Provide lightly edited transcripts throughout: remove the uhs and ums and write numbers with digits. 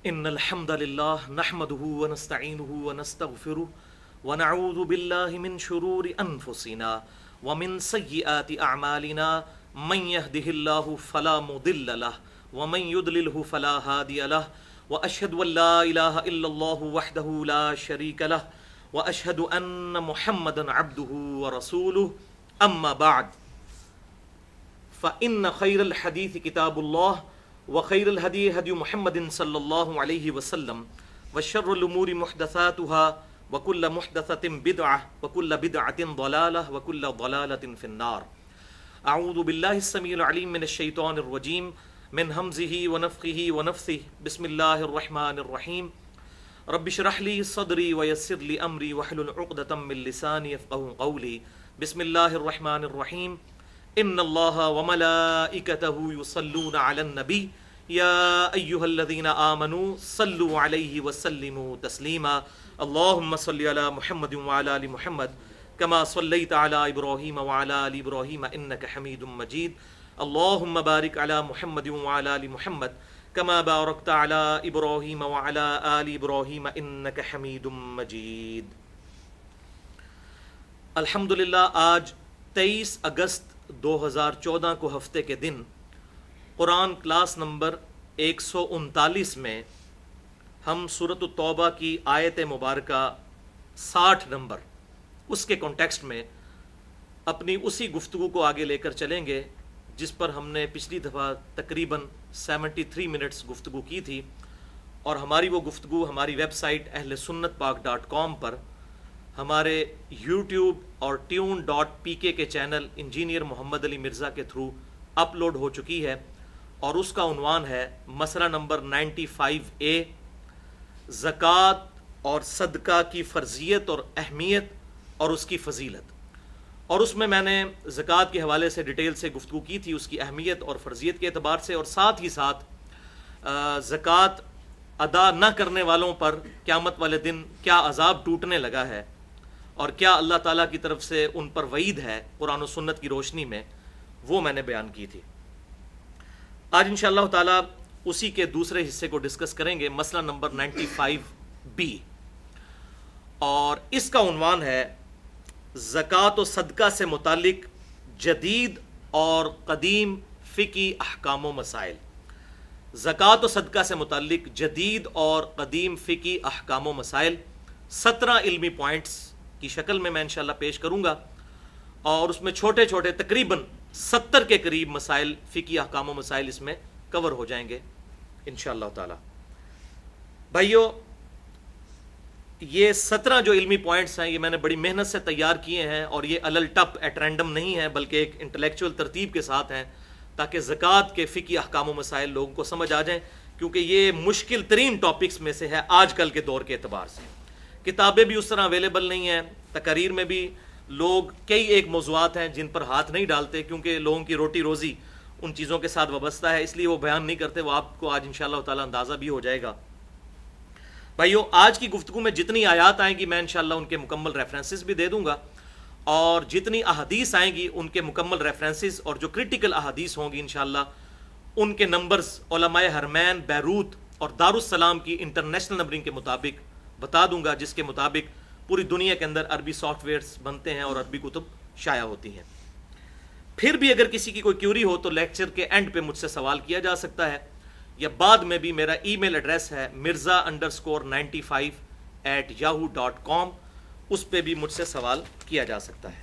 ان الحمد لله نحمده ونستعينه ونستغفره ونعوذ بالله من شرور انفسنا ومن سيئات اعمالنا من يهده الله فلا مضل له ومن يضلله فلا هادي له واشهد ان لا اله الا الله وحده لا شريك له واشهد ان محمدا عبده ورسوله اما بعد فان خير الحديث كتاب الله وخير الهدي هدي محمد صلى الله عليه وسلم وشر الأمور محدثاتها وكل محدثة بدعة وكل بدعة ضلالة وكل ضلالة في النار. أعوذ بالله السميع العليم من الشيطان الرجيم من همزه ونفخه ونفثه. بسم الله الرحمن الرحيم. رب اشرح لي صدري ويسر لي أمري واحلل عقدة من لساني يفقهوا قولي. بسم الله الرحمن الرحيم. ان الله وملائكته يصلون على النبي يا ايها الذين امنوا صلوا عليه وسلموا تسليما. اللهم صل على محمد وعلى ال محمد كما صليت على ابراهيم وعلى ال ابراهيم انك حميد مجيد. اللهم بارك على محمد وعلى ال محمد كما باركت على ابراهيم وعلى ال ابراهيم انك حميد مجيد. الحمدللہ آج 23 اگست 2014 کو ہفتے کے دن قرآن کلاس نمبر 139 میں ہم سورۃ التوبہ کی آیت مبارکہ 60 نمبر اس کے کانٹیکسٹ میں اپنی اسی گفتگو کو آگے لے کر چلیں گے جس پر ہم نے پچھلی دفعہ تقریباً 73 منٹس گفتگو کی تھی، اور ہماری وہ گفتگو ہماری ویب سائٹ اہلسنتپاک.com پر، ہمارے یوٹیوب اور tune.pk کے چینل انجینئر محمد علی مرزا کے تھرو اپلوڈ ہو چکی ہے، اور اس کا عنوان ہے مسئلہ نمبر 95A، زکوٰۃ اور صدقہ کی فرضیت اور اہمیت اور اس کی فضیلت. اور اس میں نے زکوٰۃ کے حوالے سے ڈیٹیل سے گفتگو کی تھی، اس کی اہمیت اور فرضیت کے اعتبار سے، اور ساتھ ہی ساتھ زکوٰۃ ادا نہ کرنے والوں پر قیامت والے دن کیا عذاب ٹوٹنے لگا ہے اور کیا اللہ تعالیٰ کی طرف سے ان پر وعید ہے قرآن و سنت کی روشنی میں، وہ میں نے بیان کی تھی. آج انشاءاللہ تعالیٰ اسی کے دوسرے حصے کو ڈسکس کریں گے، مسئلہ نمبر 95B، اور اس کا عنوان ہے زکوٰۃ و صدقہ سے متعلق جدید اور قدیم فقہی احکام و مسائل. زکوٰۃ و صدقہ سے متعلق جدید اور قدیم فقہی احکام و مسائل 17 علمی پوائنٹس کی شکل میں انشاءاللہ پیش کروں گا، اور اس میں چھوٹے چھوٹے تقریباً 70 کے قریب مسائل، فقہی احکام و مسائل اس میں کور ہو جائیں گے انشاءاللہ تعالی. بھائیو، یہ 17 جو علمی پوائنٹس ہیں یہ میں نے بڑی محنت سے تیار کیے ہیں، اور یہ الل ٹپ ایٹ رینڈم نہیں ہے، بلکہ ایک انٹلیکچوئل ترتیب کے ساتھ ہیں تاکہ زکوٰۃ کے فقہی احکام و مسائل لوگوں کو سمجھ آ جائیں، کیونکہ یہ مشکل ترین ٹاپکس میں سے ہے آج کل کے دور کے اعتبار سے. کتابیں بھی اس طرح اویلیبل نہیں ہیں، تقاریر میں بھی لوگ کئی ایک موضوعات ہیں جن پر ہاتھ نہیں ڈالتے، کیونکہ لوگوں کی روٹی روزی ان چیزوں کے ساتھ وابستہ ہے، اس لیے وہ بیان نہیں کرتے. وہ آپ کو آج انشاءاللہ تعالی اندازہ بھی ہو جائے گا. بھائیو، آج کی گفتگو میں جتنی آیات آئیں گی میں انشاءاللہ ان کے مکمل ریفرنسز بھی دے دوں گا، اور جتنی احادیث آئیں گی ان کے مکمل ریفرنسز، اور جو کرٹیکل احادیث ہوں گی انشاءاللہ ان کے نمبرز علماء حرمین، بیروت اور دارالسلام کی انٹرنیشنل نمبرنگ کے مطابق بتا دوں گا، جس کے مطابق پوری دنیا کے اندر عربی سافٹ ویئرز بنتے ہیں اور عربی کتب شائع ہوتی ہیں. پھر بھی اگر کسی کی کوئی کیوری ہو تو لیکچر کے اینڈ پہ مجھ سے سوال کیا جا سکتا ہے، یا بعد میں بھی میرا ای میل ایڈریس ہے mirza_95@yahoo.com، اس پہ بھی مجھ سے سوال کیا جا سکتا ہے.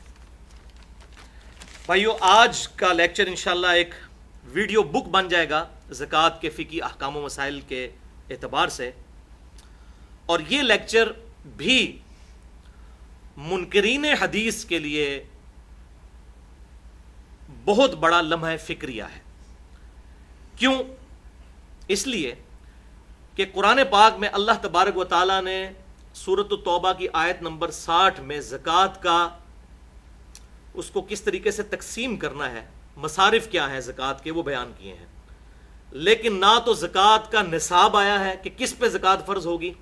بھائیو، آج کا لیکچر انشاءاللہ ایک ویڈیو بک بن جائے گا زکوٰۃ کے فقہی احکام و مسائل کے اعتبار سے، اور یہ لیکچر بھی منکرین حدیث کے لیے بہت بڑا لمحہ فکریہ ہے. کیوں؟ اس لیے کہ قرآن پاک میں اللہ تبارک و تعالیٰ نے سورۃ التوبہ کی آیت نمبر 60 میں زکوٰۃ کا اس کو کس طریقے سے تقسیم کرنا ہے، مصارف کیا ہیں زکوٰۃ کے، وہ بیان کیے ہیں. لیکن نہ تو زکوٰۃ کا نصاب آیا ہے کہ کس پہ زکوٰۃ فرض ہوگی،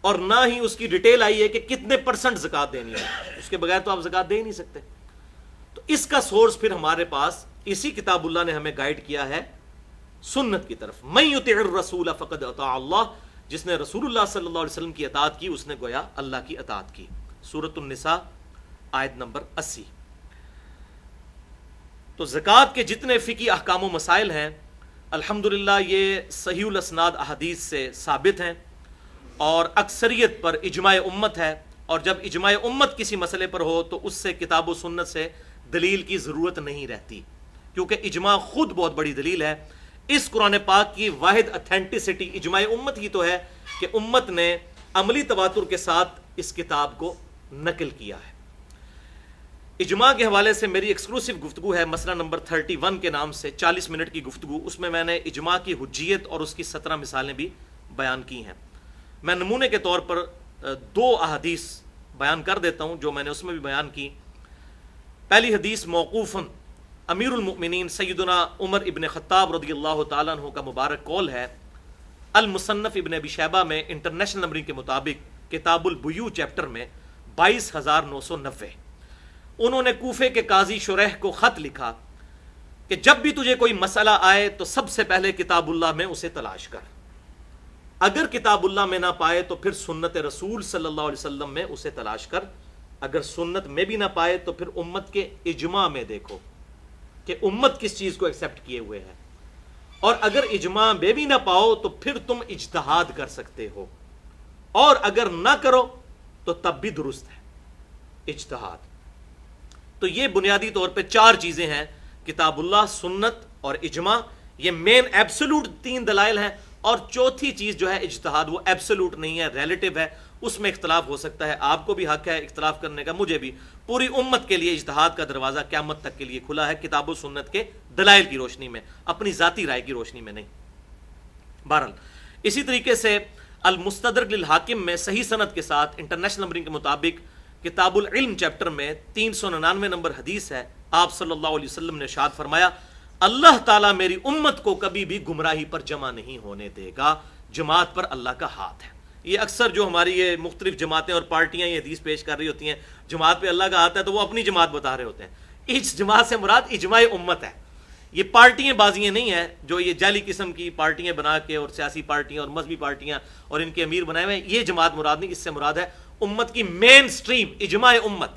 اور نہ ہی اس کی ڈیٹیل آئی ہے کہ کتنے % زکوٰۃ دینی ہے. اس کے بغیر تو آپ زکوٰۃ دے ہی نہیں سکتے. تو اس کا سورس پھر ہمارے پاس اسی کتاب اللہ نے ہمیں گائیڈ کیا ہے سنت کی طرف. من یطع الرسول فقد اطاع اللہ، جس نے رسول اللہ صلی اللہ علیہ وسلم کی اطاعت کی اس نے گویا اللہ کی اطاعت کی. سورۃ النساء آیت نمبر 80. تو زکوٰۃ کے جتنے فقہی احکام و مسائل ہیں الحمدللہ یہ صحیح الاسناد احادیث سے ثابت ہیں اور اکثریت پر اجماع امت ہے. اور جب اجماع امت کسی مسئلے پر ہو تو اس سے کتاب و سنت سے دلیل کی ضرورت نہیں رہتی، کیونکہ اجماع خود بہت بڑی دلیل ہے. اس قرآن پاک کی واحد اتھینٹسٹی اجماع امت ہی تو ہے کہ امت نے عملی تواتر کے ساتھ اس کتاب کو نقل کیا ہے. اجماع کے حوالے سے میری ایکسکلوسیو گفتگو ہے، مسئلہ نمبر 31 کے نام سے 40 منٹ کی گفتگو. اس میں میں نے اجماع کی حجیت اور اس کی 17 مثالیں بھی بیان کی ہیں. میں نمونے کے طور پر 2 احادیث بیان کر دیتا ہوں جو میں نے اس میں بھی بیان کی. پہلی حدیث موقوفاً امیر المؤمنین سیدنا عمر ابن خطاب رضی اللہ تعالیٰ عنہ کا مبارک قول ہے. المصنف ابن ابی شیبہ میں انٹرنیشنل نمبرنگ کے مطابق کتاب البیوع چیپٹر میں 22,990. انہوں نے کوفے کے قاضی شریح کو خط لکھا کہ جب بھی تجھے کوئی مسئلہ آئے تو سب سے پہلے کتاب اللہ میں اسے تلاش کر، اگر کتاب اللہ میں نہ پائے تو پھر سنت رسول صلی اللہ علیہ وسلم میں اسے تلاش کر، اگر سنت میں بھی نہ پائے تو پھر امت کے اجماع میں دیکھو کہ امت کس چیز کو ایکسیپٹ کیے ہوئے ہے، اور اگر اجماع میں بھی نہ پاؤ تو پھر تم اجتہاد کر سکتے ہو، اور اگر نہ کرو تو تب بھی درست ہے اجتہاد. تو یہ بنیادی طور پہ 4 چیزیں ہیں، کتاب اللہ، سنت اور اجماع. یہ مین ایبسولوٹ 3 دلائل ہیں. اور چوتھی چیز جو ہے اجتہاد، وہ ایبسولوٹ نہیں ہے، ریلیٹیو ہے، اس میں اختلاف ہو سکتا ہے. آپ کو بھی حق ہے اختلاف کرنے کا، مجھے بھی. پوری امت کے لیے اجتہاد کا دروازہ قیامت تک کے لیے کھلا ہے، کتاب و سنت کے دلائل کی روشنی میں، اپنی ذاتی رائے کی روشنی میں نہیں. بہرحال اسی طریقے سے المستدرک للحاکم میں صحیح سند کے ساتھ انٹرنیشنل نمبرنگ کے مطابق کتاب العلم چیپٹر میں 399 نمبر حدیث ہے. آپ صلی اللہ علیہ وسلم نے ارشاد فرمایا اللہ تعالیٰ میری امت کو کبھی بھی گمراہی پر جمع نہیں ہونے دے گا، جماعت پر اللہ کا ہاتھ ہے. یہ اکثر جو ہماری یہ مختلف جماعتیں اور پارٹیاں یہ حدیث پیش کر رہی ہوتی ہیں جماعت پہ اللہ کا ہاتھ ہے تو وہ اپنی جماعت بتا رہے ہوتے ہیں. اس جماعت سے مراد اجماع امت ہے. یہ پارٹیاں بازیاں نہیں ہیں جو یہ جعلی قسم کی پارٹیاں بنا کے اور سیاسی پارٹیاں اور مذہبی پارٹیاں اور ان کے امیر بنائے ہوئے ہیں، یہ جماعت مراد نہیں. اس سے مراد ہے امت کی مین سٹریم، اجماع امت.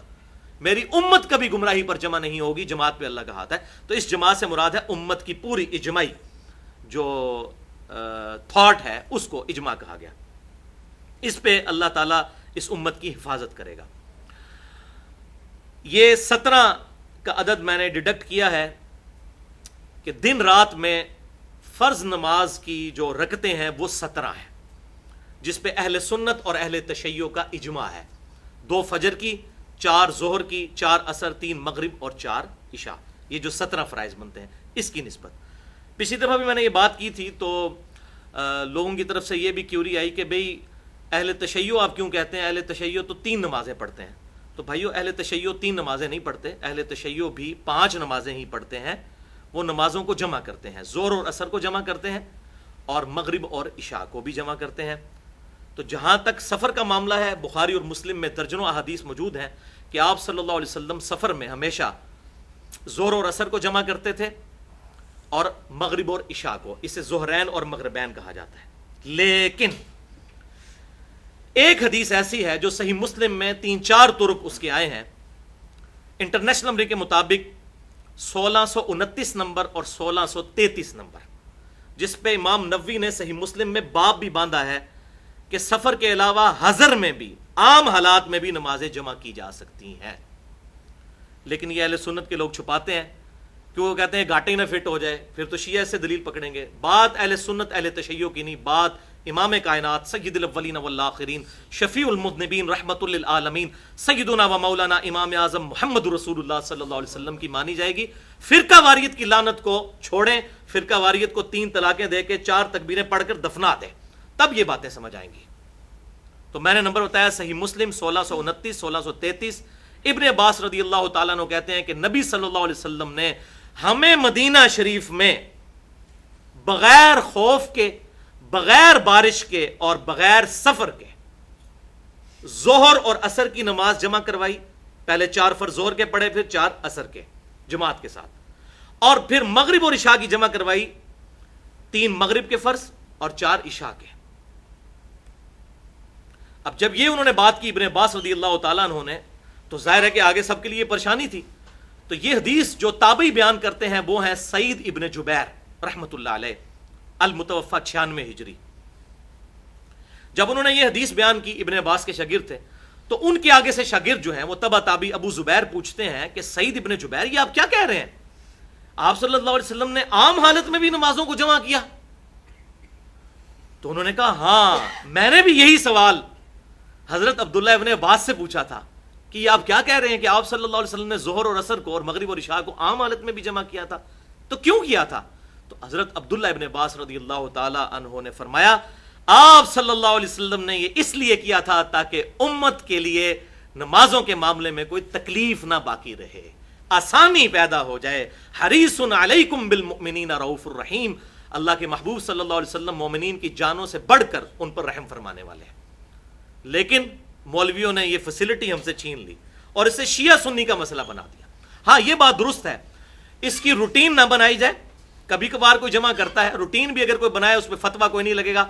میری امت کبھی گمراہی پر جمع نہیں ہوگی، جماعت پہ اللہ کا ہاتھ ہے. تو اس جماعت سے مراد ہے امت کی پوری اجماعی جو تھاٹ ہے اس کو اجماع کہا گیا. اس پہ اللہ تعالیٰ اس امت کی حفاظت کرے گا. یہ 17 کا عدد میں نے ڈیڈکٹ کیا ہے کہ دن رات میں فرض نماز کی جو رکعتیں ہیں وہ 17 ہیں، جس پہ اہل سنت اور اہل تشیع کا اجماع ہے. 2 فجر کی، 4 ظہر کی، 4 عصر، 3 مغرب اور 4 عشاء. یہ جو 17 فرائض بنتے ہیں اس کی نسبت. پچھلی دفعہ بھی میں نے یہ بات کی تھی تو لوگوں کی طرف سے یہ بھی کیوری آئی کہ بھئی اہل تشیع آپ کیوں کہتے ہیں؟ اہل تشیع تو 3 نمازیں پڑھتے ہیں. تو بھائیو اہل تشیع 3 نمازیں نہیں پڑھتے، اہل تشیع بھی 5 نمازیں ہی پڑھتے ہیں. وہ نمازوں کو جمع کرتے ہیں، ظہر اور عصر کو جمع کرتے ہیں اور مغرب اور عشاء کو بھی جمع کرتے ہیں. تو جہاں تک سفر کا معاملہ ہے، بخاری اور مسلم میں درجنوں احادیث موجود ہیں کہ آپ صلی اللہ علیہ وسلم سفر میں ہمیشہ ظہر اور عصر کو جمع کرتے تھے اور مغرب اور عشاء کو. اسے ظہرین اور مغربین کہا جاتا ہے. لیکن ایک حدیث ایسی ہے جو صحیح مسلم میں 3-4 طرق اس کے آئے ہیں. انٹرنیشنل نمبر کے مطابق 1629 نمبر اور 1633 نمبر، جس پہ امام نووی نے صحیح مسلم میں باب بھی باندھا ہے کہ سفر کے علاوہ حضر میں بھی، عام حالات میں بھی نمازیں جمع کی جا سکتی ہیں. لیکن یہ اہل سنت کے لوگ چھپاتے ہیں کہ وہ کہتے ہیں گھاٹے نہ فٹ ہو جائے، پھر تو شیعہ سے دلیل پکڑیں گے. بات اہل سنت اہل تشیع کی نہیں، بات امام کائنات سید الاولین والآخرین شفیع المذنبین رحمت للعالمین سیدنا و مولانا امام اعظم محمد رسول اللہ صلی اللہ علیہ وسلم کی مانی جائے گی. فرقہ واریت کی لعنت کو چھوڑیں، فرقہ واریت کو 3 طلاقیں دے کے 4 تکبیریں پڑھ کر دفنا دیں، تب یہ باتیں سمجھ آئیں گی. تو میں نے نمبر بتایا صحیح مسلم 1629 1633. ابن عباس رضی اللہ تعالیٰ عنہ کہتے ہیں کہ نبی صلی اللہ علیہ وسلم نے ہمیں مدینہ شریف میں بغیر خوف کے، بغیر بارش کے اور بغیر سفر کے ظہر اور عصر کی نماز جمع کروائی. پہلے 4 فرض ظہر کے پڑھے، پھر 4 عصر کے جماعت کے ساتھ، اور پھر مغرب اور عشاء کی جمع کروائی 3 مغرب کے فرض اور 4 عشاء کے۔ اب جب یہ انہوں نے بات کی ابن عباس رضی اللہ تعالیٰ عنہ نے، تو ظاہر ہے کہ آگے سب کے لیے پریشانی تھی۔ تو یہ حدیث جو تابعی بیان کرتے ہیں وہ ہیں سعید ابن جبیر رحمۃ اللہ علیہ، المتوفی 96 ہجری۔ جب انہوں نے یہ حدیث بیان کی، ابن عباس کے شاگرد تھے، تو ان کے آگے سے شاگرد جو ہیں وہ تبع تابعی ابو زبیر پوچھتے ہیں کہ سعید ابن جبیر یہ آپ کیا کہہ رہے ہیں؟ آپ صلی اللہ علیہ وسلم نے عام حالت میں بھی نمازوں کو جمع کیا؟ تو انہوں نے کہا ہاں، میں نے بھی یہی سوال حضرت عبداللہ ابن عباس سے پوچھا تھا کہ یہ آپ کیا کہہ رہے ہیں کہ آپ صلی اللہ علیہ وسلم نے ظہر اور عصر کو اور مغرب اور عشاء کو عام حالت میں بھی جمع کیا تھا، تو کیوں کیا تھا؟ تو حضرت عبداللہ ابن عباس رضی اللہ تعالی عنہ نے فرمایا آپ صلی اللہ علیہ وسلم نے یہ اس لیے کیا تھا تاکہ امت کے لیے نمازوں کے معاملے میں کوئی تکلیف نہ باقی رہے، آسانی پیدا ہو جائے۔ حریص علیکم بالمؤمنین رؤوف الرحیم، اللہ کے محبوب صلی اللہ علیہ وسلم مومنین کی جانوں سے بڑھ کر ان پر رحم فرمانے والے ہیں۔ لیکن مولویوں نے یہ فیسلٹی ہم سے چھین لی اور اسے شیعہ سنی کا مسئلہ بنا دیا۔ ہاں یہ بات درست ہے، اس کی روٹین نہ بنائی جائے، کبھی کبھار کوئی جمع کرتا ہے، روٹین بھی اگر کوئی بنائے اس پہ فتویٰ کوئی نہیں لگے گا۔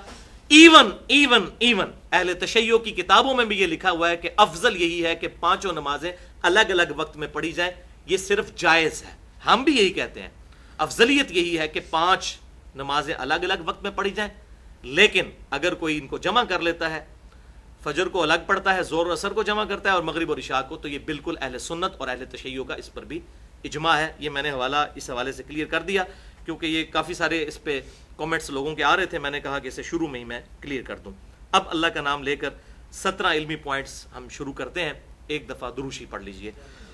ایون اہل تشیع کی کتابوں میں بھی یہ لکھا ہوا ہے کہ افضل یہی ہے کہ 5 نمازیں الگ الگ وقت میں پڑھی جائیں، یہ صرف جائز ہے، ہم بھی یہی کہتے ہیں، افضلیت یہی ہے کہ 5 نمازیں الگ الگ وقت میں پڑھی جائیں۔ لیکن اگر کوئی ان کو جمع کر لیتا ہے، فجر کو الگ پڑھتا ہے، ظہر اور عصر کو جمع کرتا ہے اور مغرب اور عشاء کو، تو یہ بالکل اہل سنت اور اہل تشیع کا اس پر بھی اجماع ہے۔ یہ میں نے اس حوالے سے کلیئر کر دیا کیونکہ یہ کافی سارے اس پہ کامنٹس لوگوں کے آ رہے تھے، میں نے کہا کہ اسے شروع میں ہی میں کلیئر کر دوں۔ اب اللہ کا نام لے کر 17 علمی پوائنٹس ہم شروع کرتے ہیں۔ ایک دفعہ دروشی پڑھ لیجئے۔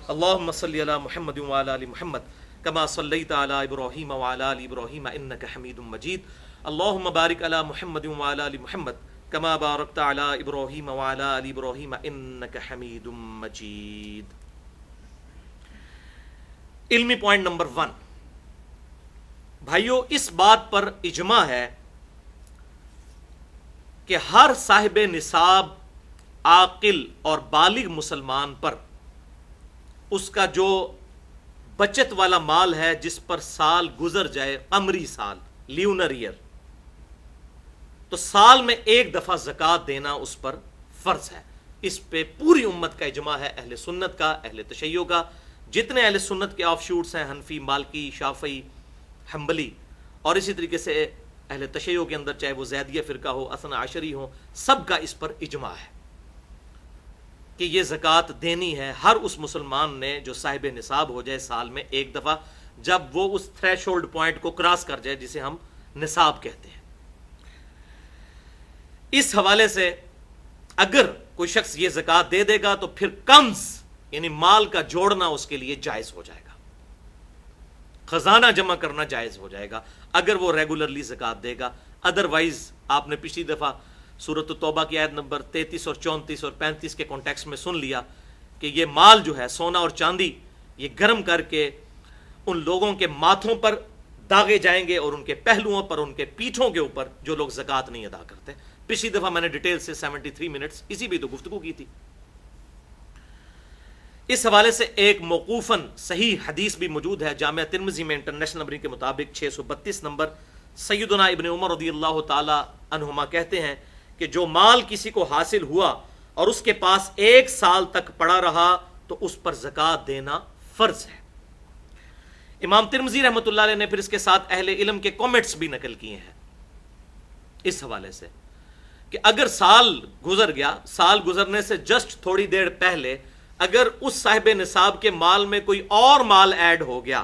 اللہم صلی علی محمد وعلی آل محمد کما صلیت علی ابراہیم وعلی آل ابراہیم انک حمید مجید۔ اللہم بارک علی محمد وعلی آل محمد کما بارکت علی ابراہیم وعلی آل ابراہیم انک حمید مجید۔ علمی پوائنٹ نمبر 1، بھائیو اس بات پر اجماع ہے کہ ہر صاحب نصاب عاقل اور بالغ مسلمان پر اس کا جو بچت والا مال ہے جس پر سال گزر جائے، قمری سال، لیونر ایئر، تو سال میں ایک دفعہ زکوٰۃ دینا اس پر فرض ہے۔ اس پہ پوری امت کا اجماع ہے، اہل سنت کا، اہل تشیع کا، جتنے اہل سنت کے آف شوٹس ہیں، حنفی، مالکی، شافعی، حنبلی، اور اسی طریقے سے اہل تشیع کے اندر چاہے وہ زیدیہ فرقہ ہو، اثنا عشری ہو، سب کا اس پر اجماع ہے کہ یہ زکوٰۃ دینی ہے ہر اس مسلمان نے جو صاحب نصاب ہو جائے سال میں ایک دفعہ، جب وہ اس تھریش ہولڈ پوائنٹ کو کراس کر جائے جسے ہم نصاب کہتے ہیں۔ اس حوالے سے اگر کوئی شخص یہ زکوٰۃ دے دے گا تو پھر کنز یعنی مال کا جوڑنا اس کے لیے جائز ہو جائے گا، خزانہ جمع کرنا جائز ہو جائے گا اگر وہ ریگولرلی زکوٰۃ دے گا۔ ادروائز آپ نے پچھلی دفعہ سورۃ التوبہ کی آیت نمبر 33 اور 34 اور 35 کے کانٹیکسٹ میں سن لیا کہ یہ مال جو ہے سونا اور چاندی، یہ گرم کر کے ان لوگوں کے ماتھوں پر داغے جائیں گے اور ان کے پہلوؤں پر، ان کے پیٹھوں کے اوپر جو لوگ زکوٰۃ نہیں ادا کرتے۔ پچھلی دفعہ میں نے ڈیٹیل سے 73 منٹس اسی بھی تو گفتگو کی تھی۔ اس حوالے سے ایک موقوفاً صحیح حدیث بھی موجود ہے، جامعہ ترمذی میں انٹرنیشنل نمبر کے مطابق 632 نمبر، سیدنا ابن عمر رضی اللہ تعالی عنہما کہتے ہیں کہ جو مال کسی کو حاصل ہوا اور اس کے پاس 1 سال تک پڑا رہا تو اس پر زکوٰۃ دینا فرض ہے۔ امام ترمذی رحمۃ اللہ علیہ نے پھر اس کے ساتھ اہل علم کے کامنٹس بھی نقل کیے ہیں اس حوالے سے کہ اگر سال گزر گیا، سال گزرنے سے جسٹ تھوڑی دیر پہلے اگر اس صاحب نصاب کے مال میں کوئی اور مال ایڈ ہو گیا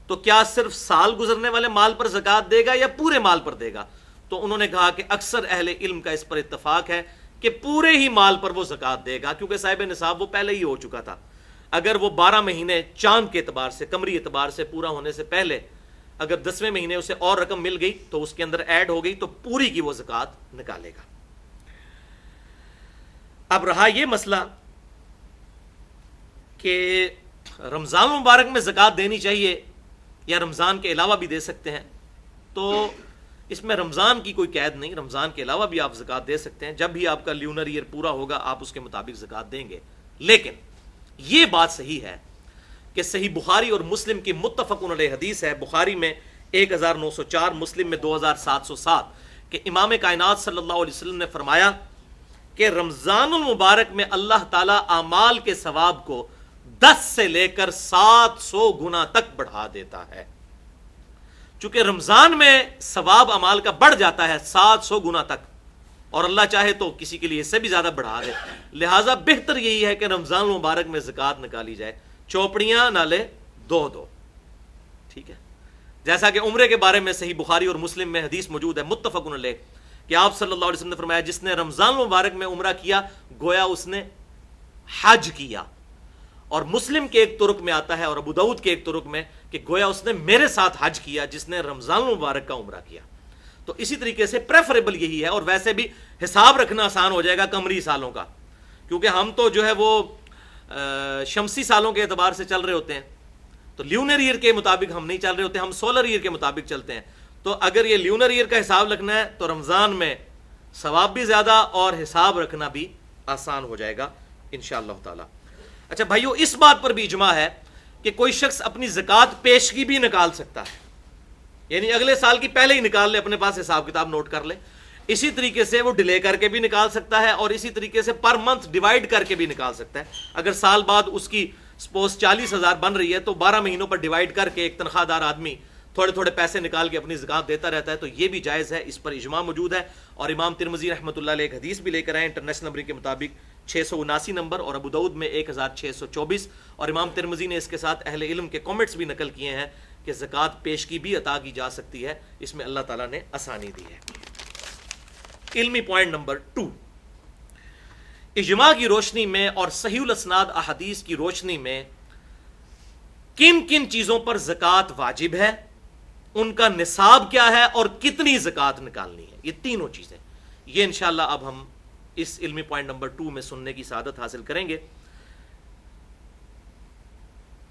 تو کیا صرف سال گزرنے والے مال پر زکوٰۃ دے گا یا پورے مال پر دے گا؟ تو انہوں نے کہا کہ اکثر اہل علم کا اس پر اتفاق ہے کہ پورے ہی مال پر وہ زکوٰۃ دے گا، کیونکہ صاحب نصاب وہ پہلے ہی ہو چکا تھا۔ اگر وہ 12 مہینے چاند کے اعتبار سے، قمری اعتبار سے پورا ہونے سے پہلے اگر 10ویں مہینے اسے اور رقم مل گئی تو اس کے اندر ایڈ ہو گئی تو پوری کی وہ زکوٰۃ نکالے گا۔ اب رہا یہ مسئلہ کہ رمضان مبارک میں زکوٰۃ دینی چاہیے یا رمضان کے علاوہ بھی دے سکتے ہیں، تو اس میں رمضان کی کوئی قید نہیں، رمضان کے علاوہ بھی آپ زکوٰۃ دے سکتے ہیں، جب بھی آپ کا لیونر ایئر پورا ہوگا آپ اس کے مطابق زکوٰۃ دیں گے۔ لیکن یہ بات صحیح ہے کہ صحیح بخاری اور مسلم کی متفق علیہ حدیث ہے، بخاری میں 1904, مسلم میں 2707 کہ امام کائنات صلی اللہ علیہ وسلم نے فرمایا کہ رمضان المبارک میں اللہ تعالیٰ اعمال کے ثواب کو 10 سے لے کر 700 گنا تک بڑھا دیتا ہے. چونکہ رمضان میں ثواب اعمال کا بڑھ جاتا ہے 700 گنا تک، اور اللہ چاہے تو کسی کے لیے اس سے بھی زیادہ بڑھا دے. لہٰذا بہتر یہی ہے کہ رمضان المبارک میں زکوٰۃ نکالی جائے. چوپڑیاں نہ لے، دو دو، ٹھیک ہے. جیسا کہ عمرے کے بارے میں صحیح بخاری اور مسلم میں حدیث موجود ہے متفق علیہ کہ آپ صلی اللہ علیہ وسلم نے فرمایا جس نے رمضان المبارک میں عمرہ کیا گویا اس نے حج کیا. اور مسلم کے ایک طرق میں آتا ہے اور ابو داؤد کے ایک طرق میں کہ گویا اس نے میرے ساتھ حج کیا جس نے رمضان المبارک کا عمرہ کیا. تو اسی طریقے سے پریفریبل یہی ہے. اور ویسے بھی حساب رکھنا آسان ہو جائے گا قمری سالوں کا، کیونکہ ہم تو جو ہے وہ شمسی سالوں کے اعتبار سے چل رہے ہوتے ہیں، تو لیونر ایئر کے مطابق ہم نہیں چل رہے ہوتے، ہم سولر ایئر کے مطابق چلتے ہیں. تو اگر یہ لیونر ایئر کا حساب رکھنا ہے تو رمضان میں ثواب بھی زیادہ اور حساب رکھنا بھی آسان ہو جائے گا انشاءاللہ تعالی. اچھا بھائیو، اس بات پر بھی اجماع ہے کہ کوئی شخص اپنی زکوٰۃ پیشگی بھی نکال سکتا ہے، یعنی اگلے سال کی پہلے ہی نکال لے، اپنے پاس حساب کتاب نوٹ کر لے. اسی طریقے سے وہ ڈیلے کر کے بھی نکال سکتا ہے، اور اسی طریقے سے پر منتھ ڈیوائڈ کر کے بھی نکال سکتا ہے. اگر سال بعد اس کی سپوز 40,000 بن رہی ہے تو 12 مہینوں پر ڈیوائڈ کر کے ایک تنخواہ دار آدمی تھوڑے تھوڑے پیسے نکال کے اپنی زکوٰۃ دیتا رہتا ہے، تو یہ بھی جائز ہے. اس پر اجماع موجود ہے. اور امام ترمذی رحمۃ اللہ علیہ ایک حدیث بھی لے کر آئے انٹرنیشنل نمبر کے مطابق 679 نمبر، اور ابو داؤد میں 1624. اور امام ترمذی نے اس کے ساتھ اہل علم کے کامنٹس بھی نقل کیے ہیں کہ زکوٰۃ پیشگی بھی عطا کی جا سکتی ہے، اس میں اللہ تعالیٰ نے آسانی دی ہے. علمی پوائنٹ نمبر 2، اجماع کی روشنی میں اور صحیح الاسناد احادیث کی روشنی میں کن کن چیزوں پر زکوٰۃ واجب ہے، ان کا نصاب کیا ہے، اور کتنی زکوٰۃ نکالنی ہے. یہ تینوں چیزیں یہ انشاءاللہ اب ہم اس علمی پوائنٹ نمبر 2 میں سننے کی سعادت حاصل کریں گے.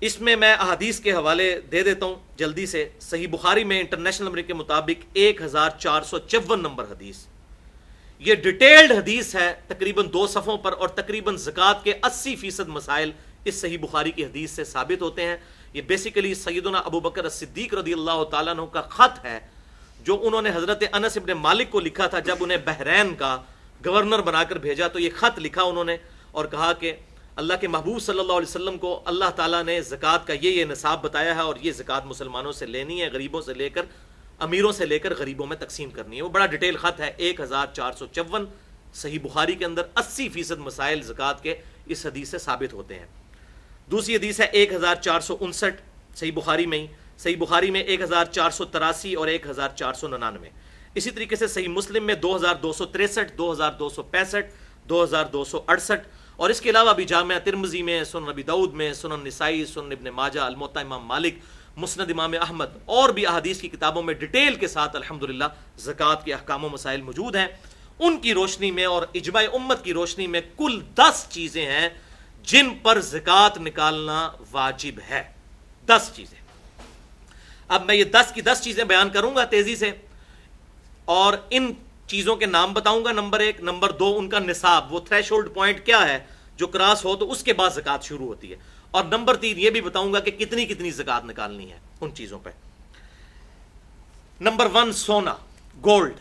اس میں احادیث کے حوالے دے دیتا ہوں جلدی سے. صحیح بخاری میں انٹرنیشنل نمبر کے مطابق 1454 نمبر حدیث، یہ ڈیٹیلڈ حدیث ہے تقریباً 2 صفحوں پر، اور تقریباً زکوٰۃ کے 80% مسائل اس صحیح بخاری کی حدیث سے ثابت ہوتے ہیں. یہ بیسیکلی سیدنا ابو بکر الصدیق رضی اللہ تعالیٰ عنہ کا خط ہے جو انہوں نے حضرت انس ابن مالک کو لکھا تھا جب انہیں بحرین کا گورنر بنا کر بھیجا. تو یہ خط لکھا انہوں نے اور کہا کہ اللہ کے محبوب صلی اللہ علیہ وسلم کو اللہ تعالیٰ نے زکوٰۃ کا یہ نصاب بتایا ہے، اور یہ زکوٰۃ مسلمانوں سے لینی ہے، غریبوں سے لے کر امیروں سے لے کر غریبوں میں تقسیم کرنی ہے. وہ بڑا ڈیٹیل خط ہے 1454 صحیح بخاری کے اندر 80% مسائل زکوٰۃ کے اس حدیث سے ثابت ہوتے ہیں. دوسری حدیث ہے 1459 صحیح بخاری میں ہی، صحیح بخاری میں 1483 اور 1499. اسی طریقے سے صحیح مسلم میں 2263، 2265، 2268، اور اس کے علاوہ بھی جامعہ ترمذی میں، سنن ابی داؤد میں، سنن نسائی، سنن ابن ماجہ، الموطا امام مالک، مسند امام احمد، اور بھی احادیث کی کتابوں میں ڈیٹیل کے ساتھ الحمدللہ زکوٰۃ کے احکام و مسائل موجود ہیں. ان کی روشنی میں اور اجماع امت کی روشنی میں کل 10 چیزیں ہیں جن پر زکوٰۃ نکالنا واجب ہے. 10 چیزیں. اب میں یہ 10 کی 10 چیزیں بیان کروں گا تیزی سے، اور ان چیزوں کے نام بتاؤں گا. نمبر 1، نمبر 2 ان کا نصاب، وہ تھریش ہولڈ پوائنٹ کیا ہے جو کراس ہو تو اس کے بعد زکوٰۃ شروع ہوتی ہے. اور نمبر 3 یہ بھی بتاؤں گا کہ کتنی کتنی زکوٰۃ نکالنی ہے ان چیزوں پہ. نمبر 1، سونا، گولڈ.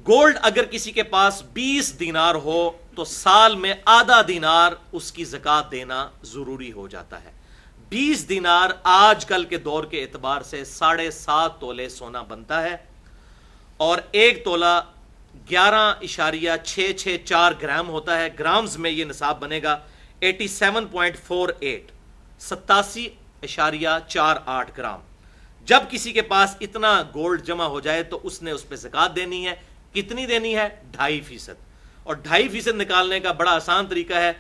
گولڈ اگر کسی کے پاس 20 دینار ہو تو سال میں آدھا دینار اس کی زکوٰۃ دینا ضروری ہو جاتا ہے. 20 دینار آج کل کے دور کے اعتبار سے 7.5 تولے سونا بنتا ہے، اور 1 تولہ 11.664 گرام ہوتا ہے. گرامز میں یہ نصاب بنے گا 87.48، 87.48 گرام. جب کسی کے پاس اتنا گولڈ جمع ہو جائے تو اس نے اس پہ زکوٰۃ دینی ہے. کتنی دینی ہے؟ 2.5%. اور 2.5% نکالنے کا بڑا آسان طریقہ ہے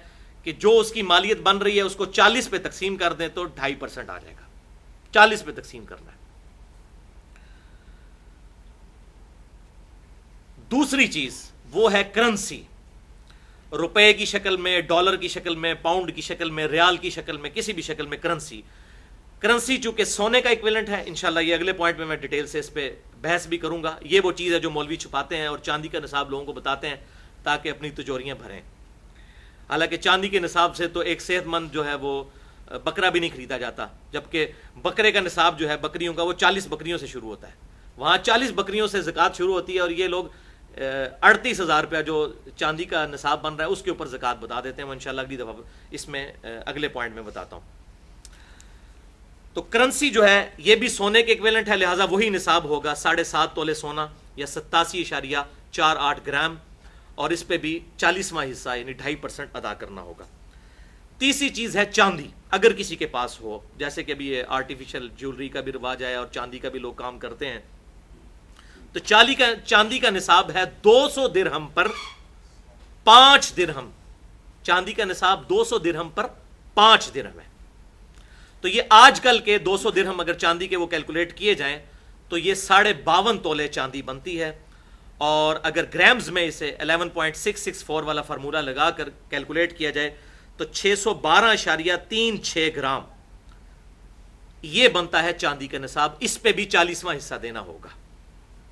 کہ جو اس کی مالیت بن رہی ہے اس کو 40 پہ تقسیم کر دیں تو 2.5% آ جائے گا. 40 پہ تقسیم کرنا ہے. دوسری چیز وہ ہے کرنسی، روپے کی شکل میں، ڈالر کی شکل میں، پاؤنڈ کی شکل میں، ریال کی شکل میں، کسی بھی شکل میں کرنسی. کرنسی چونکہ سونے کا ایکویلنٹ ہے، انشاءاللہ یہ اگلے پوائنٹ میں ڈیٹیل سے اس پہ بحث بھی کروں گا. یہ وہ چیز ہے جو مولوی چھپاتے ہیں اور چاندی کا نصاب لوگوں کو بتاتے ہیں تاکہ اپنی تجوریاں بھریں. حالانکہ چاندی کے نصاب سے تو ایک صحت مند جو ہے وہ بکرا بھی نہیں خریدا جاتا، جبکہ بکرے کا نصاب جو ہے بکریوں کا وہ 40 بکریوں سے شروع ہوتا ہے، وہاں 40 بکریوں سے زکوٰۃ شروع ہوتی ہے، اور یہ لوگ 38,000 روپیہ جو چاندی کا نصاب بن رہا ہے اس کے اوپر زکوٰۃ بتا دیتے ہیں. میں انشاءاللہ اگلی دفعہ اس میں اگلے پوائنٹ میں بتاتا ہوں. تو کرنسی جو ہے یہ بھی سونے کے ایکویلنٹ ہے، لہٰذا وہی نصاب ہوگا 7.5 تولے سونا یا 87.48 گرام، اور اس پہ بھی 40واں حصہ یعنی 2.5% ادا کرنا ہوگا. تیسری چیز ہے چاندی، اگر کسی کے پاس ہو، جیسے کہ ابھی یہ آرٹیفیشل جیولری کا بھی رواج ہے اور چاندی کا بھی لوگ کام کرتے ہیں، تو چاندی کا نصاب ہے 200 درہم پر 5 درہم. چاندی کا نصاب 200 درہم پر 5 درہم ہے. تو یہ آج کل کے 200 درہم اگر چاندی کے وہ کیلکولیٹ کیے جائیں تو یہ 52.5 تولے چاندی بنتی ہے، اور اگر گرامز میں اسے 11.664 والا فارمولہ لگا کر کیلکولیٹ کیا جائے تو 612.36 گرام یہ بنتا ہے چاندی کا نصاب. اس پہ بھی 40واں حصہ دینا ہوگا،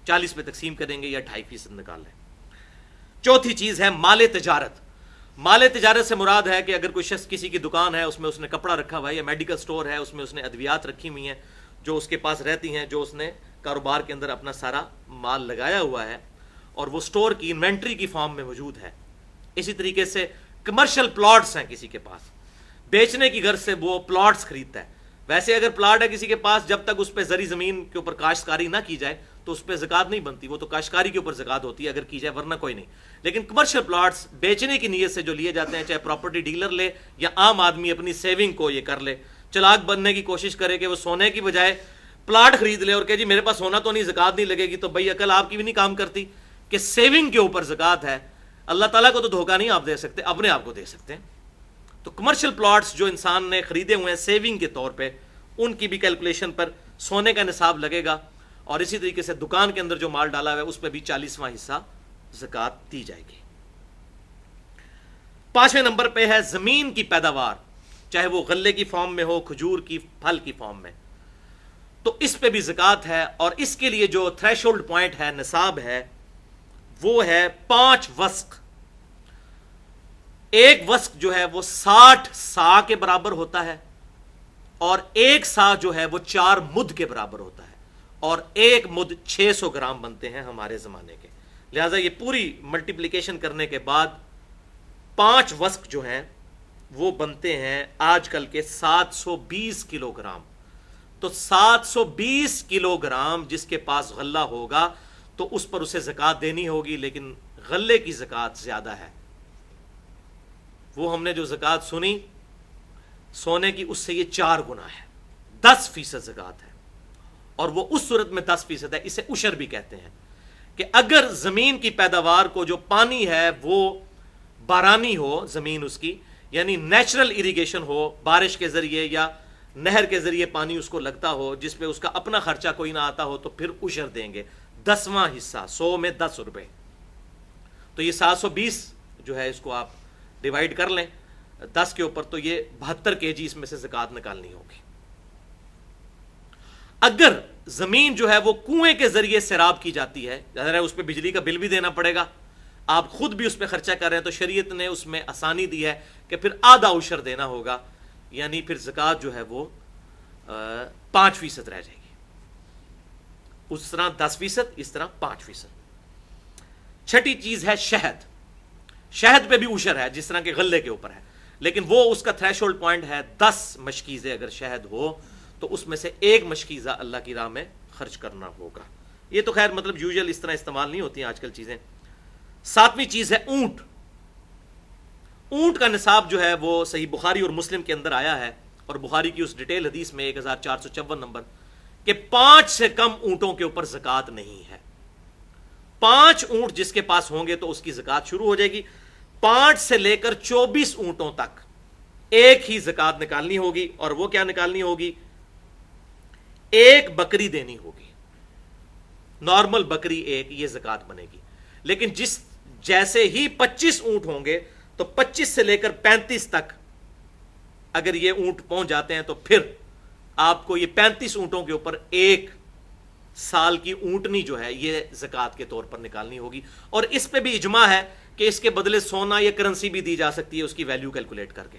40 پہ تقسیم کریں گے یا 2.5% نکال لیں. چوتھی چیز ہے مال تجارت. مال تجارت سے مراد ہے کہ اگر کوئی شخص کسی کی دکان ہے، اس میں اس نے کپڑا رکھا ہوا ہے، یا میڈیکل سٹور ہے، اس میں اس نے ادویات رکھی ہوئی ہیں جو اس کے پاس رہتی ہیں، جو اس نے کاروبار کے اندر اپنا سارا مال لگایا ہوا ہے، اور وہ سٹور کی انوینٹری کی فارم میں موجود ہے. اسی طریقے سے کمرشل پلاٹس ہیں کسی کے پاس، بیچنے کی غرض سے وہ پلاٹس خریدتا ہے. ویسے اگر پلاٹ ہے کسی کے پاس، جب تک اس پہ زرعی زمین کے اوپر کاشتکاری نہ کی جائے تو اس پہ زکوٰۃ نہیں بنتی، وہ تو کاشتکاری کے اوپر زکوٰۃ ہوتی ہے اگر کی جائے، ورنہ کوئی نہیں. لیکن کمرشل پلاٹس بیچنے کی نیت سے جو لیے جاتے ہیں، چاہے پراپرٹی ڈیلر لے یا عام آدمی اپنی سیونگ کو یہ کر لے، چلاک بننے کی کوشش کرے کہ وہ سونے کی بجائے پلاٹ خرید لے اور کہ جی میرے پاس سونا تو نہیں، زکوٰۃ نہیں لگے گی، تو بھائی عقل آپ کی بھی نہیں کام کرتی کہ سیونگ کے اوپر زکوٰۃ ہے. اللہ تعالیٰ کو تو دھوکہ نہیں آپ دے سکتے، اپنے آپ کو دے سکتے ہیں. تو کمرشل پلاٹس جو انسان نے خریدے ہوئے ہیں سیونگ کے طور پہ، ان کی بھی کیلکولیشن پر سونے کا نصاب لگے گا، اور اسی طریقے سے دکان کے اندر جو مال ڈالا ہوا ہے اس پہ بھی 40واں حصہ زکوٰۃ دی جائے گی. 5ویں نمبر پہ ہے زمین کی پیداوار، چاہے وہ غلے کی فارم میں ہو، کھجور کی پھل کی فارم میں، تو اس پہ بھی زکوٰۃ ہے. اور اس کے لیے جو تھریش ہولڈ پوائنٹ ہے، نصاب ہے، وہ ہے 5 وسق. ایک وسق جو ہے وہ 60 سا کے برابر ہوتا ہے، اور ایک سا جو ہے وہ 4 مد کے برابر ہوتا ہے، اور ایک مد 600 گرام بنتے ہیں ہمارے زمانے کے. لہٰذا یہ پوری ملٹیپلیکیشن کرنے کے بعد 5 وسق جو ہیں وہ بنتے ہیں آج کل کے 720 کلو گرام. تو 720 کلو گرام جس کے پاس غلہ ہوگا تو اس پر اسے زکوٰۃ دینی ہوگی، لیکن غلے کی زکوٰۃ زیادہ ہے. وہ ہم نے جو زکوٰۃ سنی سونے کی، اس سے یہ 4 گنا ہے، 10% زکوٰۃ ہے. اور وہ اس صورت میں 10% ہے، اسے عشر بھی کہتے ہیں، کہ اگر زمین کی پیداوار کو جو پانی ہے وہ بارانی ہو، زمین اس کی یعنی نیچرل اریگیشن ہو، بارش کے ذریعے یا نہر کے ذریعے پانی اس کو لگتا ہو، جس پہ اس کا اپنا خرچہ کوئی نہ آتا ہو، تو پھر عشر دیں گے 10واں حصہ، 100 میں 10 روپے. تو یہ 720 جو ہے اس کو آپ ڈیوائیڈ کر لیں 10 کے اوپر، تو یہ 72 kg اس میں سے زکوٰۃ نکالنی ہوگی. اگر زمین جو ہے وہ کنویں کے ذریعے سیراب کی جاتی ہے، ظاہر ہے اس پہ بجلی کا بل بھی دینا پڑے گا، آپ خود بھی اس پہ خرچہ کر رہے ہیں، تو شریعت نے اس میں آسانی دی ہے کہ پھر آدھا عشر دینا ہوگا، یعنی پھر زکوٰۃ جو ہے وہ 5% رہ جائے گی. اس طرح 10%، اس طرح 5%. چھٹی چیز ہے شہد. شہد پہ بھی عشر ہے جس طرح کے غلے کے اوپر ہے، لیکن وہ اس کا تھریش ہولڈ پوائنٹ ہے 10 مشکیزے. اگر شہد ہو تو اس میں سے 1 مشکیزہ اللہ کی راہ میں خرچ کرنا ہوگا. یہ تو خیر مطلب یوزل اس طرح استعمال نہیں ہوتی ہیں آج کل چیزیں. 7ویں چیز ہے اونٹ. اونٹ کا نصاب جو ہے وہ صحیح بخاری اور مسلم کے اندر آیا ہے، اور بخاری کی اس ڈیٹیل حدیث میں 1454 نمبر، کہ 5 سے کم اونٹوں کے اوپر زکوٰۃ نہیں ہے. 5 اونٹ جس کے پاس ہوں گے تو اس کی زکوٰۃ شروع ہو جائے گی. 5 سے لے کر 24 اونٹوں تک ایک ہی زکوٰۃ نکالنی ہوگی. اور وہ کیا نکالنی ہوگی؟ ایک بکری دینی ہوگی، نارمل بکری ایک، یہ زکوٰۃ بنے گی. لیکن جیسے ہی 25 اونٹ ہوں گے تو 25 سے لے کر 35 تک اگر یہ اونٹ پہنچ جاتے ہیں تو پھر آپ کو یہ 35 اونٹوں کے اوپر 1 سال کی اونٹنی جو ہے یہ زکوٰۃ کے طور پر نکالنی ہوگی. اور اس پہ بھی اجماع ہے کہ اس کے بدلے سونا یا کرنسی بھی دی جا سکتی ہے اس کی ویلیو کیلکولیٹ کر کے.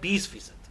20%।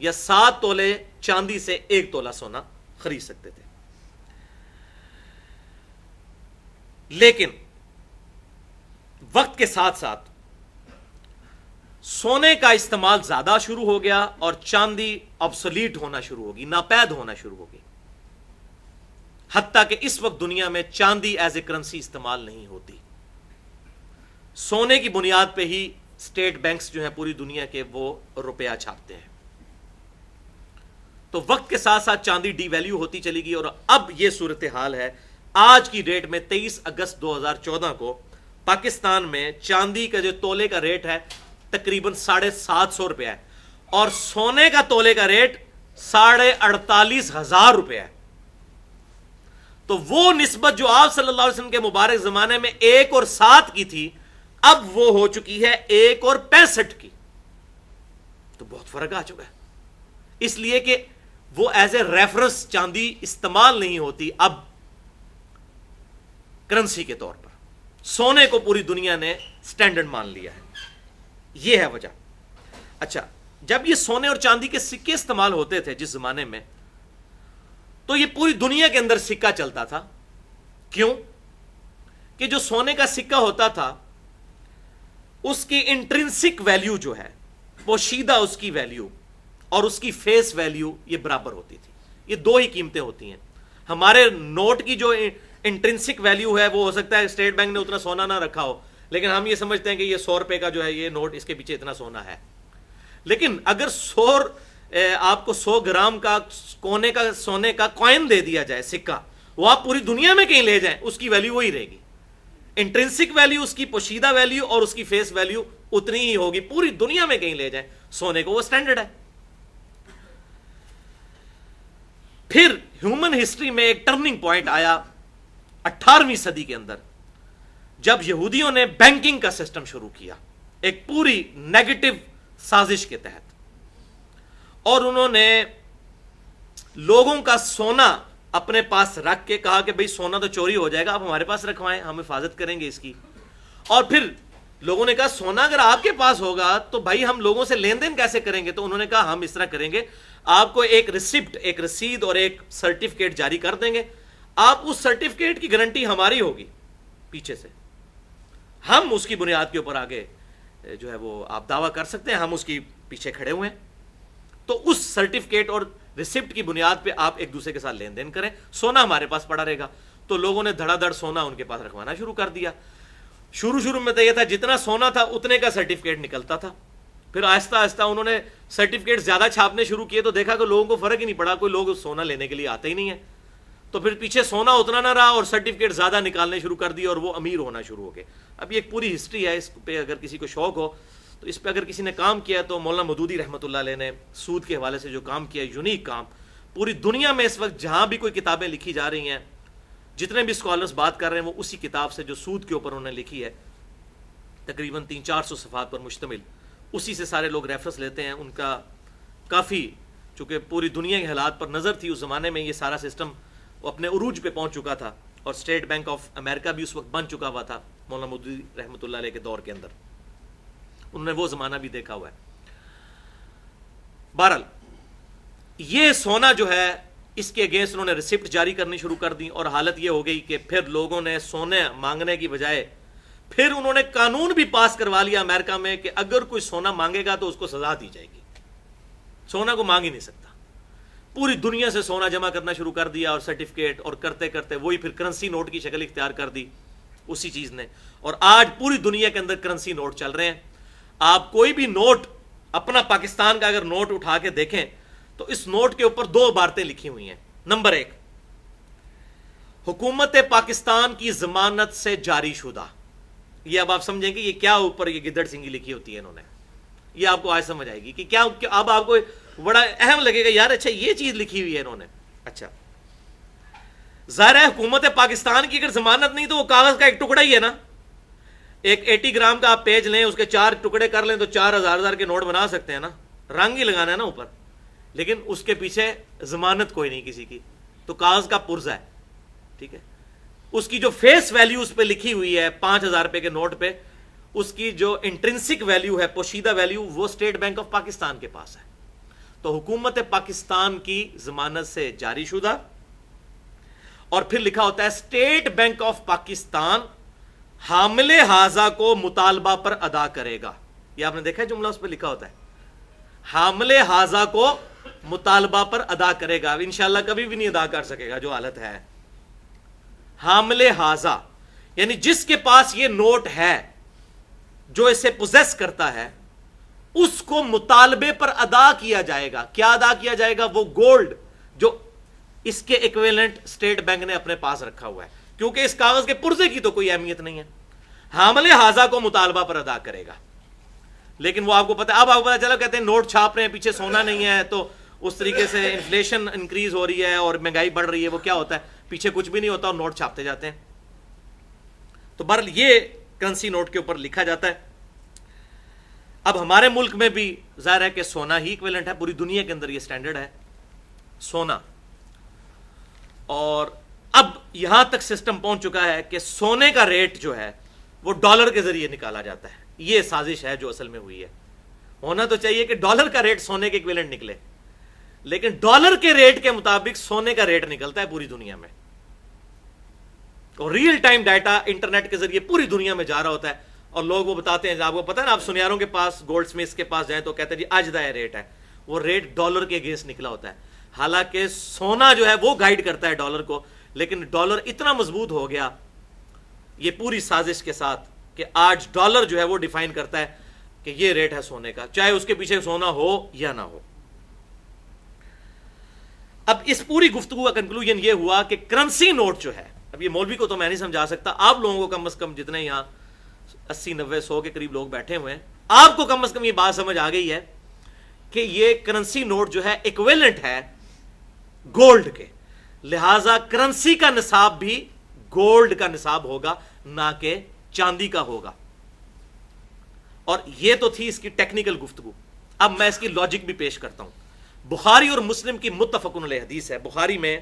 یا 7 تولے چاندی سے 1 تولہ سونا خرید سکتے تھے. لیکن وقت کے ساتھ ساتھ سونے کا استعمال زیادہ شروع ہو گیا اور چاندی obsolete ہونا شروع ہوگی, ناپید ہونا شروع ہوگی, حتیٰ کہ اس وقت دنیا میں چاندی ایز اے کرنسی استعمال نہیں ہوتی. سونے کی بنیاد پہ ہی اسٹیٹ بینکس جو ہیں پوری دنیا کے وہ روپیہ چھاپتے ہیں. تو وقت کے ساتھ ساتھ چاندی ڈی ویلیو ہوتی چلی گئی, اور اب یہ صورتحال ہے آج کی ڈیٹ میں 23 اگست 2014 کو پاکستان میں چاندی کا جو تولے کا ریٹ ہے تقریباً 750 روپیہ ہے, اور سونے کا تولے کا ریٹ 48,500 روپیہ ہے. تو وہ نسبت جو آپ صلی اللہ علیہ وسلم کے مبارک زمانے میں 1 اور 7 کی تھی, اب وہ ہو چکی ہے 1 اور 65 کی. تو بہت فرق آ چکا ہے, اس لیے کہ وہ ایز اے ریفرنس چاندی استعمال نہیں ہوتی اب کرنسی کے طور پر. سونے کو پوری دنیا نے سٹینڈرڈ مان لیا ہے, یہ ہے وجہ. اچھا, جب یہ سونے اور چاندی کے سکے استعمال ہوتے تھے جس زمانے میں, تو یہ پوری دنیا کے اندر سکہ چلتا تھا. کیوں؟ کہ جو سونے کا سکہ ہوتا تھا اس کی انٹرنسک ویلیو جو ہے, پوشیدہ اس کی ویلیو اور اس کی فیس ویلیو یہ برابر ہوتی تھی. یہ دو ہی قیمتیں ہوتی ہیں. ہمارے نوٹ کی جو انٹرنسک ویلیو ہے وہ ہو سکتا ہے اسٹیٹ بینک نے اتنا سونا نہ رکھا ہو, لیکن ہم یہ سمجھتے ہیں کہ یہ 100 روپے کا جو ہے یہ نوٹ, اس کے پیچھے اتنا سونا ہے. لیکن اگر آپ کو 100 گرام کا سونے کا کوئن دے دیا جائے, سکہ, وہ آپ پوری دنیا میں کہیں لے جائیں اس کی ویلیو وہی رہے گی. انٹرنسک ویلیو, اس کی پوشیدہ ویلیو اور اس کی فیس ویلیو اتنی ہی ہوگی پوری دنیا میں کہیں لے جائیں سونے کو, وہ سٹینڈرڈ ہے. پھر ہیومن ہسٹری میں ایک ٹرننگ پوائنٹ آیا 18ویں صدی کے اندر, جب یہودیوں نے بینکنگ کا سسٹم شروع کیا ایک پوری نیگیٹو سازش کے تحت, اور انہوں نے لوگوں کا سونا اپنے پاس رکھ کے کہا کہ بھئی سونا تو چوری ہو جائے گا, آپ ہمارے پاس رکھوائیں, ہم حفاظت کریں گے اس کی. اور پھر لوگوں نے کہا سونا اگر آپ کے پاس ہوگا تو بھائی ہم لوگوں سے لین دین کیسے کریں گے؟ تو انہوں نے کہا ہم اس طرح کریں گے, آپ کو ایک ریسپٹ, ایک رسید اور ایک سرٹیفکیٹ جاری کر دیں گے, آپ اس سرٹیفکیٹ کی گارنٹی ہماری ہوگی پیچھے سے, ہم اس کی بنیاد کے اوپر آگے جو ہے وہ آپ دعویٰ کر سکتے ہیں, ہم اس کی پیچھے کھڑے ہوئے ہیں. تو اس سرٹیفکیٹ اور ریسپٹ کی بنیاد پہ آپ ایک دوسرے کے ساتھ لین دین کریں, سونا ہمارے پاس پڑا رہے گا. تو لوگوں نے دھڑا دھڑ سونا ان کے پاس رکھوانا شروع کر دیا. شروع میں تو یہ تھا جتنا سونا تھا اتنے کا سرٹیفکیٹ نکلتا تھا. پھر آہستہ آہستہ انہوں نے سرٹیفکیٹ زیادہ چھاپنے شروع کیے تو دیکھا کہ لوگوں کو فرق ہی نہیں پڑا, کوئی لوگ سونا لینے کے لیے آتے ہی نہیں ہے. تو پھر پیچھے سونا اتنا نہ رہا اور سرٹیفکیٹ زیادہ نکالنے شروع کر دیے اور وہ امیر ہونا شروع ہو گئے. اب یہ ایک پوری ہسٹری ہے, اس پہ اگر کسی کو شوق ہو تو اس پہ اگر کسی نے کام کیا تو مولانا مودودی رحمۃ اللہ علیہ نے سود کے حوالے سے جو کام کیا, یونیک کام. پوری دنیا میں اس وقت جہاں بھی کوئی کتابیں لکھی جا رہی ہیں, جتنے بھی اسکالرز بات کر رہے ہیں وہ اسی کتاب سے جو سود کے اوپر انہوں نے لکھی ہے, تقریباً 300-400 صفحات پر مشتمل, اسی سے سارے لوگ ریفرنس لیتے ہیں. ان کا کافی, چونکہ پوری دنیا کے حالات پر نظر تھی اس زمانے میں, یہ سارا سسٹم اپنے عروج پہ پہنچ چکا تھا, اور اسٹیٹ بینک آف امریکہ بھی اس وقت بن چکا ہوا تھا مولانا مودودی رحمۃ اللہ علیہ کے دور کے اندر. انہوں نے وہ زمانہ بھی دیکھا ہوا ہے. بہرحال یہ سونا جو ہے اس کے اگینسٹ انہوں نے ریسپٹ جاری کرنی شروع کر دی, اور حالت یہ ہو گئی کہ پھر لوگوں نے سونے مانگنے کی بجائے پھر انہوں نے قانون بھی پاس کروا لیا امریکہ میں کہ اگر کوئی سونا مانگے گا تو اس کو سزا دی جائے گی. سونا کو مانگ ہی نہیں سکتا. پوری دنیا سے سونا جمع کرنا شروع کر دیا اور سرٹیفکیٹ, اور کرتے کرتے وہی پھر کرنسی نوٹ کی شکل اختیار کر دی اسی چیز نے, اور آج پوری دنیا کے اندر کرنسی نوٹ چل رہے ہیں. آپ کوئی بھی نوٹ اپنا پاکستان کا اگر نوٹ اٹھا کے دیکھیں تو اس نوٹ کے اوپر 2 باتیں لکھی ہوئی ہیں. نمبر 1, حکومت پاکستان کی ضمانت سے جاری شدہ. یہ اب آپ سمجھیں گے یہ کیا اوپر یہ گدڑ سنگھی لکھی ہوتی ہے انہوں نے, یہ آپ کو آج سمجھ آئے گی کہ کیا. اب آپ کو بڑا اہم لگے گا یار, اچھا یہ چیز لکھی ہوئی ہے انہوں نے. اچھا ظاہر ہے حکومت پاکستان کی اگر ضمانت نہیں تو وہ کاغذ کا ایک ٹکڑا ہی ہے نا. ایک 80 گرام کا آپ پیج لیں, اس کے 4 ٹکڑے کر لیں تو 4,000 کے نوٹ بنا سکتے ہیں نا, رنگ ہی لگانا ہے نا اوپر, لیکن اس کے پیچھے ضمانت کوئی نہیں کسی کی, تو کاغذ کا پرزہ ہے. ٹھیک ہے, اس کی جو فیس ویلیو اس پہ لکھی ہوئی ہے 5,000 روپے کے نوٹ پہ, اس کی جو انٹرنسک ویلیو ہے, پوشیدہ ویلیو, وہ اسٹیٹ بینک آف پاکستان کے پاس ہے. تو حکومت پاکستان کی ضمانت سے جاری شدہ، اور پھر لکھا ہوتا ہے اسٹیٹ بینک آف پاکستان حامل ہاذا کو مطالبہ پر ادا کرے گا. یہ آپ نے دیکھا ہے جملہ اس پہ لکھا ہوتا ہے، حامل ہاذا کو مطالبہ پر ادا کرے گا. انشاءاللہ کبھی بھی نہیں ادا کر سکے گا جو حالت ہے. حامل ہاذا یعنی جس کے پاس یہ نوٹ ہے، جو اسے پوزیس کرتا ہے، اس کو مطالبے پر ادا کیا جائے گا. کیا ادا کیا جائے گا؟ وہ گولڈ جو اس کے ایکویلنٹ اسٹیٹ بینک نے اپنے پاس رکھا ہوا ہے، کیونکہ اس کاغذ کے پرزے کی تو کوئی اہمیت نہیں ہے. حامل ہاذا کو مطالبہ پر ادا کرے گا. لیکن وہ آپ کو پتا ہے، اب آپ کو پتا چلا کہتے ہیں نوٹ چھاپ رہے ہیں، پیچھے سونا نہیں ہے، تو اس طریقے سے انفلیشن انکریز ہو رہی ہے اور مہنگائی بڑھ رہی ہے. وہ کیا ہوتا ہے؟ پیچھے کچھ بھی نہیں ہوتا اور نوٹ چھاپتے جاتے ہیں. تو بہرحال یہ کرنسی نوٹ کے اوپر لکھا جاتا ہے. اب ہمارے ملک میں بھی ظاہر ہے کہ سونا ہی ایکویلنٹ ہے، پوری دنیا کے اندر یہ سٹینڈرڈ ہے سونا. اور اب یہاں تک سسٹم پہنچ چکا ہے کہ سونے کا ریٹ جو ہے وہ ڈالر کے ذریعے نکالا جاتا ہے. یہ سازش ہے جو اصل میں ہوئی ہے. ہونا تو چاہیے کہ ڈالر کا ریٹ سونے کے ایکویلنٹ نکلے، لیکن ڈالر کے ریٹ کے مطابق سونے کا ریٹ نکلتا ہے پوری دنیا میں. اور ریئل ٹائم ڈیٹا انٹرنیٹ کے ذریعے پوری دنیا میں جا رہا ہوتا ہے، اور لوگ وہ بتاتے ہیں. آپ کو پتا ہے نا، آپ سنیاروں کے پاس، گولڈ سمتھس کے پاس جائیں تو کہتے ہیں جی آج دا ریٹ ہے. وہ ریٹ ڈالر کے اگینسٹ نکلا ہوتا ہے. حالانکہ سونا جو ہے وہ گائیڈ کرتا ہے ڈالر کو، لیکن ڈالر اتنا مضبوط ہو گیا یہ پوری سازش کے ساتھ کہ آج ڈالر جو ہے وہ ڈیفائن کرتا ہے کہ یہ ریٹ ہے سونے کا، چاہے اس کے پیچھے سونا ہو یا نہ ہو. اب اس پوری گفتگو کا کنکلوژن یہ ہوا کہ کرنسی نوٹ جو ہے، اب یہ مولوی کو تو میں نہیں سمجھا سکتا، آپ لوگوں کو کم از کم جتنے یہاں 80 90 100 کے قریب لوگ بیٹھے ہوئے ہیں، آپ کو کم از کم یہ بات سمجھ آ گئی ہے کہ یہ کرنسی نوٹ جو ہے ایکویلنٹ ہے گولڈ کے. لہذا کرنسی کا نصاب بھی گولڈ کا نصاب ہوگا، نہ کہ چاندی کا ہوگا. اور یہ تو تھی اس کی ٹیکنیکل گفتگو. اب میں اس کی لاجک بھی پیش کرتا ہوں. بخاری اور مسلم کی متفق علیہ حدیث ہے، بخاری میں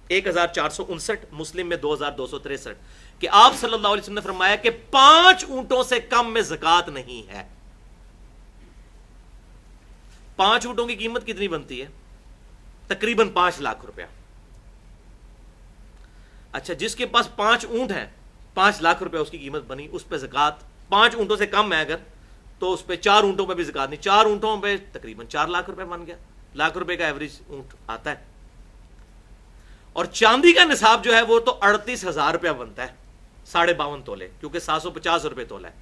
1459، مسلم میں 2263، کہ آپ صلی اللہ علیہ وسلم نے فرمایا کہ 5 اونٹوں سے کم میں زکوٰۃ نہیں ہے. 5 اونٹوں کی قیمت کتنی بنتی ہے؟ تقریباً 5 لاکھ روپیہ. اچھا، جس کے پاس 5 اونٹ ہیں، 5 لاکھ روپے اس کی قیمت بنی، اس پہ زکوٰۃ 5 اونٹوں سے کم ہے اگر، تو اس پہ 4 اونٹوں پہ بھی زکوٰۃ نہیں. 4 اونٹوں پہ تقریباً 4 لاکھ روپے بن گیا. لاکھ روپے کا ایوریج اونٹ آتا ہے. اور چاندی کا نصاب جو ہے وہ تو 38,000 روپیہ بنتا ہے، 52.5 تولے، کیونکہ 750 روپے تولا ہے.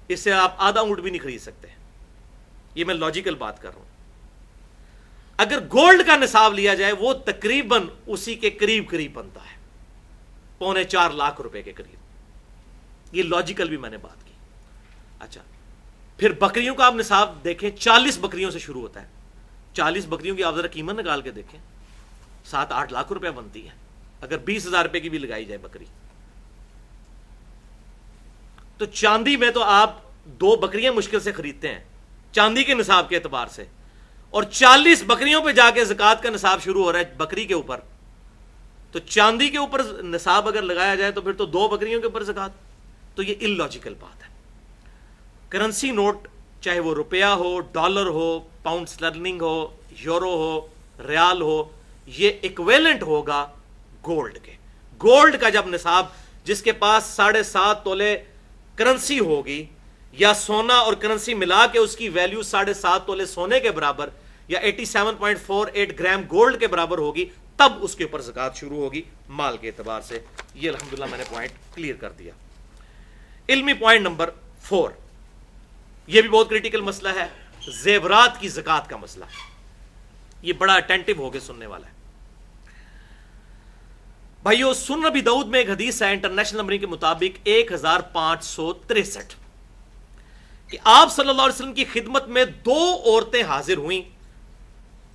اس سے آپ آدھا اونٹ بھی نہیں خرید سکتے. یہ میں لاجیکل بات کر رہا ہوں. اگر گولڈ کا نصاب لیا جائے وہ تقریباً اسی کے قریب قریب بنتا ہے، 3.25 لاکھ روپے کے قریب. یہ لاجیکل بھی میں نے بات کی. اچھا، پھر بکریوں کا آپ نصاب دیکھیں، 40 بکریوں سے شروع ہوتا ہے. 40 بکریوں کی آپ ذرا قیمت نکال کے دیکھیں، 7-8 لاکھ روپے بنتی ہے اگر 20,000 روپے کی بھی لگائی جائے بکری. تو چاندی میں تو آپ 2 بکریاں مشکل سے خریدتے ہیں چاندی کے نصاب کے اعتبار سے، اور 40 بکریوں پہ جا کے زکوٰۃ کا نصاب شروع ہو رہا ہے بکری کے اوپر. تو چاندی کے اوپر نصاب اگر لگایا جائے تو پھر تو 2 بکریوں کے اوپر زکوٰۃ. تو یہ ان لاجیکل بات ہے. کرنسی نوٹ چاہے وہ روپیہ ہو، ڈالر ہو، پاؤنڈ سٹرلنگ ہو، یورو ہو، ریال ہو، یہ ایکویلنٹ ہوگا گولڈ کے. گولڈ کا جب نصاب، جس کے پاس 7.5 تولے کرنسی ہوگی، یا سونا اور کرنسی ملا کے اس کی ویلیو 7.5 تولے سونے کے برابر یا 87.48 گرام گولڈ کے برابر ہوگی، تب اس کے اوپر زکوٰۃ شروع ہوگی مال کے اعتبار سے. یہ الحمدللہ میں نے پوائنٹ کلیئر کر دیا. علمی پوائنٹ نمبر 4، یہ بھی بہت کریٹیکل مسئلہ ہے، زیورات کی زکوٰۃ کا مسئلہ. یہ بڑا اٹینٹو ہو کے سننے والا ہے. بھائیو، سنن ابی داؤد میں ایک حدیث ہے انٹرنیشنل نمبرنگ کے مطابق 1563، کہ آپ صلی اللہ علیہ وسلم کی خدمت میں 2 عورتیں حاضر ہوئیں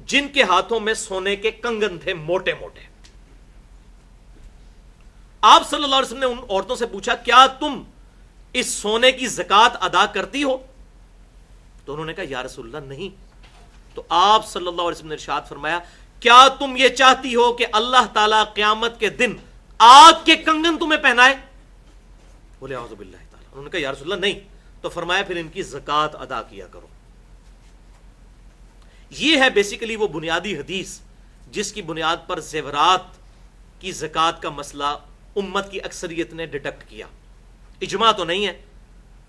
جن کے ہاتھوں میں سونے کے کنگن تھے، موٹے موٹے. آپ صلی اللہ علیہ وسلم نے ان عورتوں سے پوچھا، کیا تم اس سونے کی زکوٰۃ ادا کرتی ہو؟ تو انہوں نے کہا، یا رسول اللہ نہیں. تو آپ صلی اللہ علیہ وسلم نے ارشاد فرمایا، کیا تم یہ چاہتی ہو کہ اللہ تعالیٰ قیامت کے دن آگ کے کنگن تمہیں پہنائے؟ بولے اعوذ باللہ تعالیٰ. انہوں نے کہا، یا رسول اللہ نہیں. تو فرمایا، پھر ان کی زکوٰۃ ادا کیا کرو. یہ ہے بیسیکلی وہ بنیادی حدیث جس کی بنیاد پر زیورات کی زکوٰۃ کا مسئلہ امت کی اکثریت نے ڈیٹیکٹ کیا. اجماع تو نہیں ہے،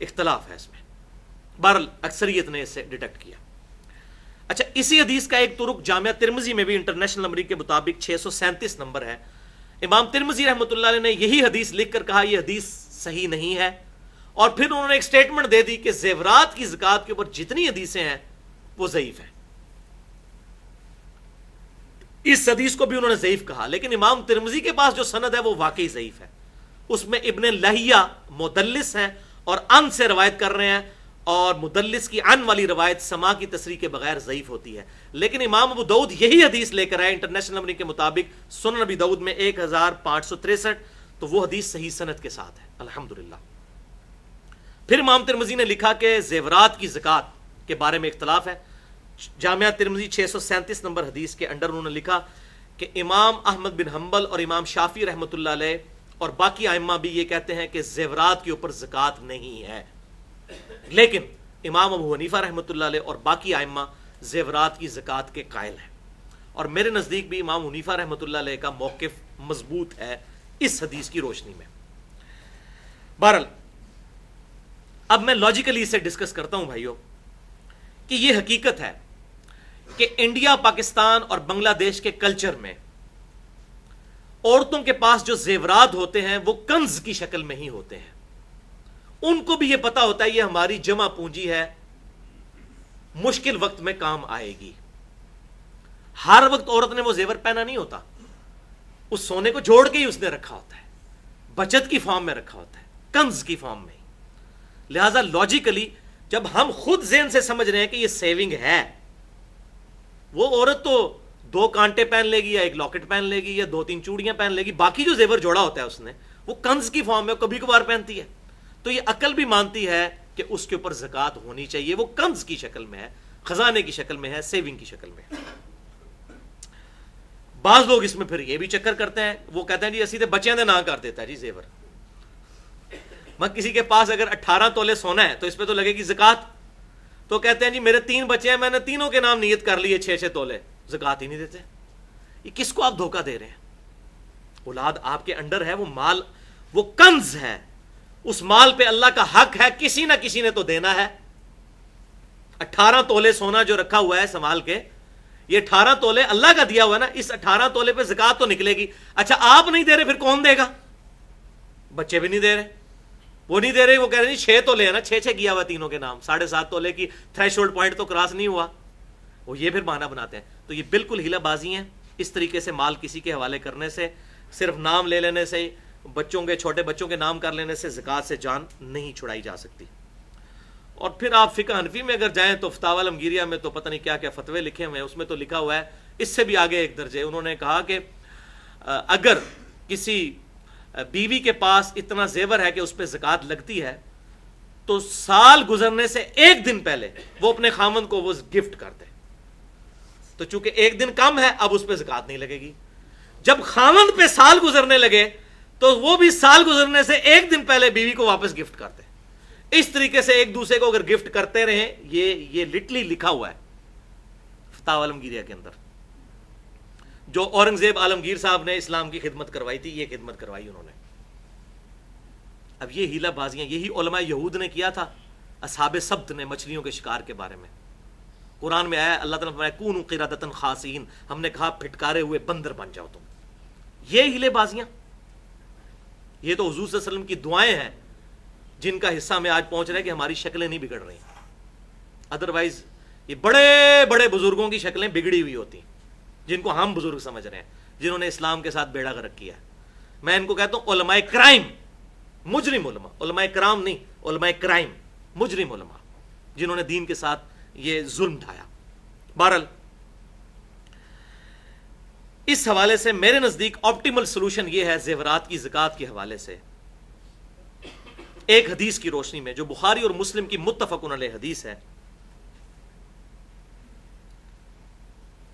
اختلاف ہے اس میں، بہرحال اکثریت نے اسے ڈیٹیکٹ کیا. اچھا، اسی حدیث کا ایک طرق جامعہ ترمذی میں بھی انٹرنیشنل نمبر کے مطابق 637 نمبر ہے. امام ترمذی رحمۃ اللہ علیہ نے یہی حدیث لکھ کر کہا یہ حدیث صحیح نہیں ہے، اور پھر انہوں نے ایک سٹیٹمنٹ دے دی کہ زیورات کی زکوٰۃ کے اوپر جتنی حدیثیں ہیں وہ ضعیف ہیں. اس حدیث کو بھی انہوں نے ضعیف کہا، لیکن امام ترمذی کے پاس جو سند ہے وہ واقعی ضعیف ہے. اس میں ابن لہیہ مدلس ہیں اور ان سے روایت کر رہے ہیں، اور مدلس کی ان والی روایت سما کی تصریح کے بغیر ضعیف ہوتی ہے. لیکن امام ابو داؤد یہی حدیث لے کر آئے انٹرنیشنل نمبر کے مطابق سنن ابی داؤد میں 1563، تو وہ حدیث صحیح سند کے ساتھ ہے الحمدللہ. پھر امام ترمذی نے لکھا کہ زیورات کی زکوٰۃ کے بارے میں اختلاف ہے. جامعہ ترمذی 637 نمبر حدیث کے انڈر انہوں نے لکھا کہ امام احمد بن حنبل اور امام شافعی رحمۃ اللہ علیہ اور باقی ائمہ بھی یہ کہتے ہیں کہ زیورات کے اوپر زکوٰۃ نہیں ہے، لیکن امام ابو حنیفہ رحمۃ اللہ علیہ اور باقی ائمہ زیورات کی زکوٰۃ کے قائل ہیں، اور میرے نزدیک بھی امام حنیفہ رحمۃ اللہ علیہ کا موقف مضبوط ہے اس حدیث کی روشنی میں. بہرحال اب میں لاجیکلی اسے ڈسکس کرتا ہوں بھائیوں کہ یہ حقیقت ہے کہ انڈیا، پاکستان اور بنگلہ دیش کے کلچر میں عورتوں کے پاس جو زیورات ہوتے ہیں وہ کنز کی شکل میں ہی ہوتے ہیں. ان کو بھی یہ پتا ہوتا ہے یہ ہماری جمع پونجی ہے، مشکل وقت میں کام آئے گی. ہر وقت عورت نے وہ زیور پہنا نہیں ہوتا، اس سونے کو جوڑ کے ہی اس نے رکھا ہوتا ہے، بچت کی فارم میں رکھا ہوتا ہے، کنز کی فارم میں. لہذا لاجیکلی جب ہم خود ذہن سے سمجھ رہے ہیں کہ یہ سیونگ ہے، وہ عورت تو 2 کانٹے پہن لے گی یا 1 لاکٹ پہن لے گی یا 2-3 چوڑیاں پہن لے گی، باقی جو زیور جوڑا ہوتا ہے اس نے وہ کنز کی فارم میں کبھی کبھار پہنتی ہے. تو یہ عقل بھی مانتی ہے کہ اس کے اوپر زکوٰۃ ہونی چاہیے، وہ کنز کی شکل میں ہے، خزانے کی شکل میں ہے، سیونگ کی شکل میں ہے. بعض لوگ اس میں پھر یہ بھی چکر کرتے ہیں، وہ کہتے ہیں جی اسی تے بچیاں دے نہ کر دیتا ہے جی زیور. میں کسی کے پاس اگر 18 تولے سونا ہے تو اس پہ تو لگے گی زکوٰۃ، تو کہتے ہیں جی میرے 3 بچے ہیں، میں نے تینوں کے نام نیت کر لیے 6-6 تولے، زکوٰۃ ہی نہیں دیتے. یہ کس کو آپ دھوکہ دے رہے ہیں؟ اولاد آپ کے انڈر ہے، وہ مال وہ کنز ہے، اس مال پہ اللہ کا حق ہے، کسی نہ کسی نے تو دینا ہے. 18 تولے سونا جو رکھا ہوا ہے سنبھال کے، یہ 18 تولے اللہ کا دیا ہوا ہے نا، اس 18 تولے پہ زکوٰۃ تو نکلے گی. اچھا آپ نہیں دے رہے پھر کون دے گا؟ بچے بھی نہیں دے رہے، وہ نہیں دے رہے، وہ کہہ رہے ہیں 6 تولے ہیں نا، 6 کیا ہوا تینوں کے نام، 7.5 تولے کی تھریش ہولڈ پوائنٹ تو کراس نہیں ہوا. وہ یہ پھر بہانہ بناتے ہیں. تو یہ بالکل ہیلا بازی ہیں. اس طریقے سے مال کسی کے حوالے کرنے سے، صرف نام لے لینے سے، بچوں کے چھوٹے بچوں کے نام کر لینے سے زکوٰۃ سے جان نہیں چھڑائی جا سکتی. اور پھر آپ فقہ حنفی میں اگر جائیں تو فتاوی العمگیریہ میں تو پتہ نہیں کیا کیا فتوے لکھے ہوئے ہیں، اس میں تو لکھا ہوا ہے اس سے بھی آگے ایک درجے. انہوں نے کہا کہ اگر کسی بیوی کے پاس اتنا زیور ہے کہ اس پہ زکوٰۃ لگتی ہے تو سال گزرنے سے 1 دن پہلے وہ اپنے خامند کو وہ گفٹ کر دے. تو چونکہ 1 دن کم ہے اب اس پہ زکوٰۃ نہیں لگے گی. جب خامند پہ سال گزرنے لگے تو وہ بھی سال گزرنے سے 1 دن پہلے بیوی کو واپس گفٹ کر دے. اس طریقے سے ایک دوسرے کو اگر گفٹ کرتے رہیں، یہ لٹرلی لکھا ہوا ہے فتاوی العمگیریہ کے اندر. جو اورنگزیب عالمگیر صاحب نے اسلام کی خدمت کروائی تھی، یہ خدمت کروائی انہوں نے. اب یہ ہیلا بازیاں یہی علماء یہود نے کیا تھا اصحاب سبت نے مچھلیوں کے شکار کے بارے میں. قرآن میں آیا، اللہ تعالیٰ نے فرمایا کونوا قردۃ خاسئین، ہم نے کہا پھٹکارے ہوئے بندر بن جاؤ تم. یہ ہیلے بازیاں، یہ تو حضور صلی اللہ علیہ وسلم کی دعائیں ہیں جن کا حصہ میں آج پہنچ رہا ہے کہ ہماری شکلیں نہیں بگڑ رہی. ادروائز یہ بڑے بڑے بزرگوں کی شکلیں بگڑی ہوئی ہوتی ہیں جن کو ہم بزرگ سمجھ رہے ہیں، جنہوں نے اسلام کے ساتھ بیڑا غرق کیا ہے. میں ان کو کہتا ہوں علماء کرائم، مجرم علماء، علماء کرام نہیں، علماء کرائم، مجرم علماء جنہوں نے دین کے ساتھ یہ ظلم ڈھایا. بہرحال اس حوالے سے میرے نزدیک آپٹیمل سلوشن یہ ہے زیورات کی زکوٰۃ کے حوالے سے ایک حدیث کی روشنی میں جو بخاری اور مسلم کی متفق علیہ حدیث ہے.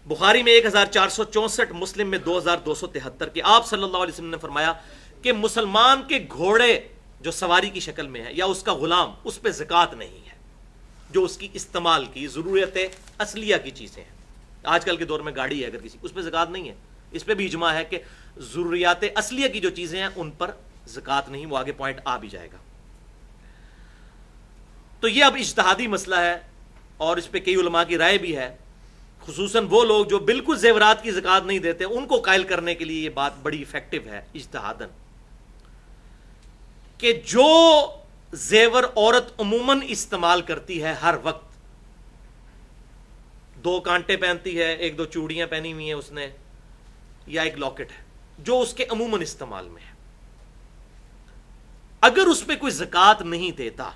بخاری میں 1464، مسلم میں 2273 کہ آپ صلی اللہ علیہ وسلم نے فرمایا کہ مسلمان کے گھوڑے جو سواری کی شکل میں ہے یا اس کا غلام، اس پہ زکوٰۃ نہیں ہے، جو اس کی استعمال کی ضرورت اصلیہ کی چیزیں ہیں. آج کل کے دور میں گاڑی ہے اگر کسی، اس پہ زکوٰۃ نہیں ہے. اس پہ بھی اجماع ہے کہ ضروریات اصلیہ کی جو چیزیں ہیں ان پر زکوٰۃ نہیں. وہ آگے پوائنٹ آ بھی جائے گا. تو یہ اب اجتہادی مسئلہ ہے اور اس پہ کئی علماء کی رائے بھی ہے، خصوصاً وہ لوگ جو بالکل زیورات کی زکوٰۃ نہیں دیتے ان کو قائل کرنے کے لیے یہ بات بڑی ایفیکٹو ہے اجتہاداً، کہ جو زیور عورت عموماً استعمال کرتی ہے ہر وقت، 2 کانٹے پہنتی ہے، 1-2 چوڑیاں پہنی ہوئی ہیں اس نے، یا ایک لاکٹ ہے جو اس کے عموماً استعمال میں ہے، اگر اس پہ کوئی زکوٰۃ نہیں دیتا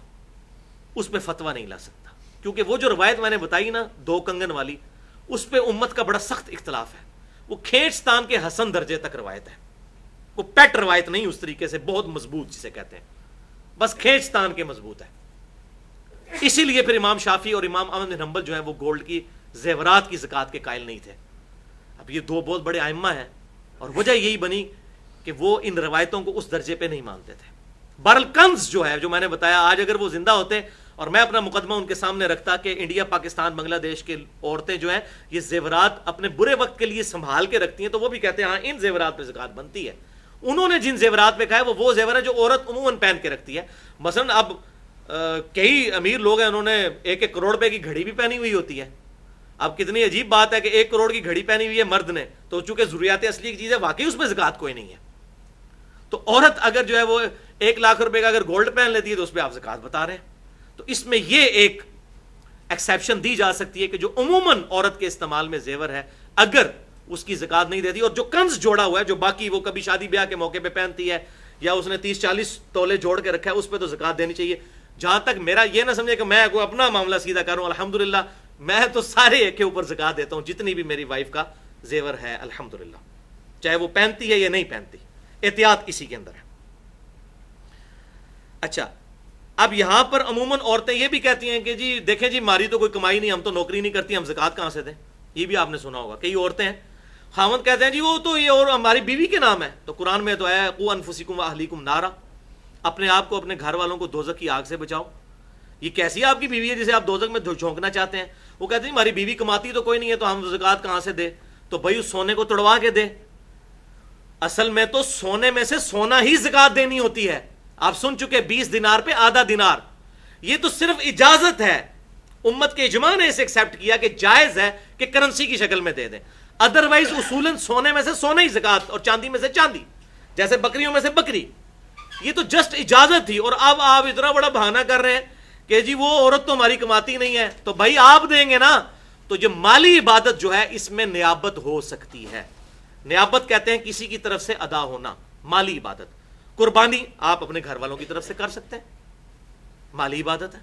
اس پہ فتویٰ نہیں لا سکتا. کیونکہ وہ جو روایت میں نے بتائی نا 2 کنگن والی، اس پہ امت کا بڑا سخت اختلاف ہے. وہ کھینچتان کے حسن درجے تک روایت ہے، وہ پیٹ روایت نہیں اس طریقے سے بہت مضبوط جسے کہتے ہیں، بس کھینچتان کے مضبوط ہے. اسی لیے پھر امام شافعی اور امام احمد بن حنبل جو ہیں وہ گولڈ کی زیورات کی زکوٰۃ کے قائل نہیں تھے. اب یہ 2 بہت بڑے ائمہ ہیں اور وجہ یہی بنی کہ وہ ان روایتوں کو اس درجے پہ نہیں مانتے تھے. بہرحال کنز جو ہے، جو میں نے بتایا، آج اگر وہ زندہ ہوتے اور میں اپنا مقدمہ ان کے سامنے رکھتا کہ انڈیا، پاکستان، بنگلہ دیش کے عورتیں جو ہیں یہ زیورات اپنے برے وقت کے لیے سنبھال کے رکھتی ہیں، تو وہ بھی کہتے ہیں ہاں ان زیورات پہ زکوٰۃ بنتی ہے. انہوں نے جن زیورات پہ کہا ہے وہ زیور ہے جو عورت عموماً پہن کے رکھتی ہے. مثلا اب کئی امیر لوگ ہیں، انہوں نے 1-1 کروڑ روپے کی گھڑی بھی پہنی ہوئی ہوتی ہے. اب کتنی عجیب بات ہے کہ 1 کروڑ کی گھڑی پہنی ہوئی ہے مرد نے، تو چونکہ ضروریات اصلی کی چیز ہے واقعی اس پہ زکوٰۃ کوئی نہیں ہے. تو عورت اگر جو ہے وہ 1 لاکھ روپے کا اگر گولڈ پہن لیتی ہے تو اس پہ آپ زکوٰۃ بتا رہے ہیں. تو اس میں یہ ایک ایکسیپشن دی جا سکتی ہے کہ جو عموماً عورت کے استعمال میں زیور ہے اگر اس کی زکوٰۃ نہیں دیتی، اور جو کنز جوڑا ہوا ہے جو باقی وہ کبھی شادی بیاہ کے موقع پہ پہنتی ہے یا اس نے 30-40 تولے جوڑ کے رکھا ہے، اس پہ تو زکوٰۃ دینی چاہیے. جہاں تک میرا یہ نہ سمجھے کہ میں کوئی اپنا معاملہ سیدھا کروں، الحمدللہ میں تو سارے ایک کے اوپر زکوٰۃ دیتا ہوں جتنی بھی میری وائف کا زیور ہے الحمدللہ، چاہے وہ پہنتی ہے یا نہیں پہنتی. احتیاط اسی کے اندر ہے. اچھا، اب یہاں پر عموماً عورتیں یہ بھی کہتی ہیں کہ جی دیکھیں جی ہماری تو کوئی کمائی نہیں، ہم تو نوکری نہیں کرتی، ہم زکوٰۃ کہاں سے دیں. یہ بھی آپ نے سنا ہوگا. کئی عورتیں ہیں، خاوند کہتے ہیں جی وہ تو یہ اور ہماری بیوی کے نام ہے. تو قرآن میں تو ہے قوا انفسکم واہلیکم نارا، اپنے آپ کو اپنے گھر والوں کو دوزخ کی آگ سے بچاؤ. یہ کیسی آپ کی بیوی ہے جسے آپ دوزخ میں جھونکنا چاہتے ہیں؟ وہ کہتے ہیں ہماری بیوی کماتی تو کوئی نہیں ہے تو ہم زکوٰۃ کہاں سے دے؟ تو بھائی اس سونے کو توڑوا کے دے. اصل میں تو سونے میں سے سونا ہی زکوٰۃ دینی ہوتی ہے. آپ سن چکے 20 دینار پہ آدھا دینار. یہ تو صرف اجازت ہے، امت کے اجماع نے اسے ایکسیپٹ کیا کہ جائز ہے کہ کرنسی کی شکل میں دے دیں. ادروائز اصولاً سونے میں سے سونا ہی زکوٰۃ اور چاندی میں سے چاندی، جیسے بکریوں میں سے بکری. یہ تو جسٹ اجازت تھی. اور اب آپ اتنا بڑا بہانہ کر رہے ہیں کہ جی وہ عورت تو ہماری کماتی نہیں ہے، تو بھائی آپ دیں گے نا. تو جو مالی عبادت جو ہے اس میں نیابت ہو سکتی ہے. نیابت کہتے ہیں کسی کی طرف سے ادا ہونا، مالی عبادت. قربانی آپ اپنے گھر والوں کی طرف سے کر سکتے ہیں، مالی عبادت ہے.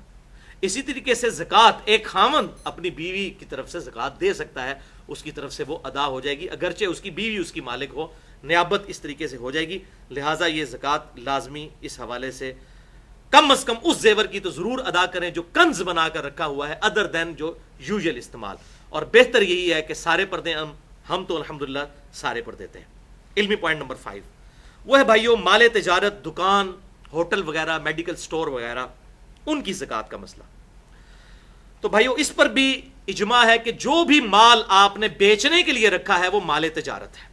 اسی طریقے سے زکوٰۃ ایک خاوند اپنی بیوی کی طرف سے زکوٰۃ دے سکتا ہے، اس کی طرف سے وہ ادا ہو جائے گی اگرچہ اس کی بیوی اس کی مالک ہو. نیابت اس طریقے سے ہو جائے گی. لہٰذا یہ زکوٰۃ لازمی اس حوالے سے کم از کم اس زیور کی تو ضرور ادا کریں جو کنز بنا کر رکھا ہوا ہے ادر دین جو یوزول استعمال. اور بہتر یہی ہے کہ سارے پردے ہم تو الحمدللہ سارے پر دیتے ہیں. علمی پوائنٹ نمبر 5 وہ ہے بھائیو مال تجارت، دکان، ہوٹل وغیرہ، میڈیکل سٹور وغیرہ، ان کی زکوٰۃ کا مسئلہ. تو بھائیو اس پر بھی اجماع ہے کہ جو بھی مال آپ نے بیچنے کے لیے رکھا ہے وہ مال تجارت ہے،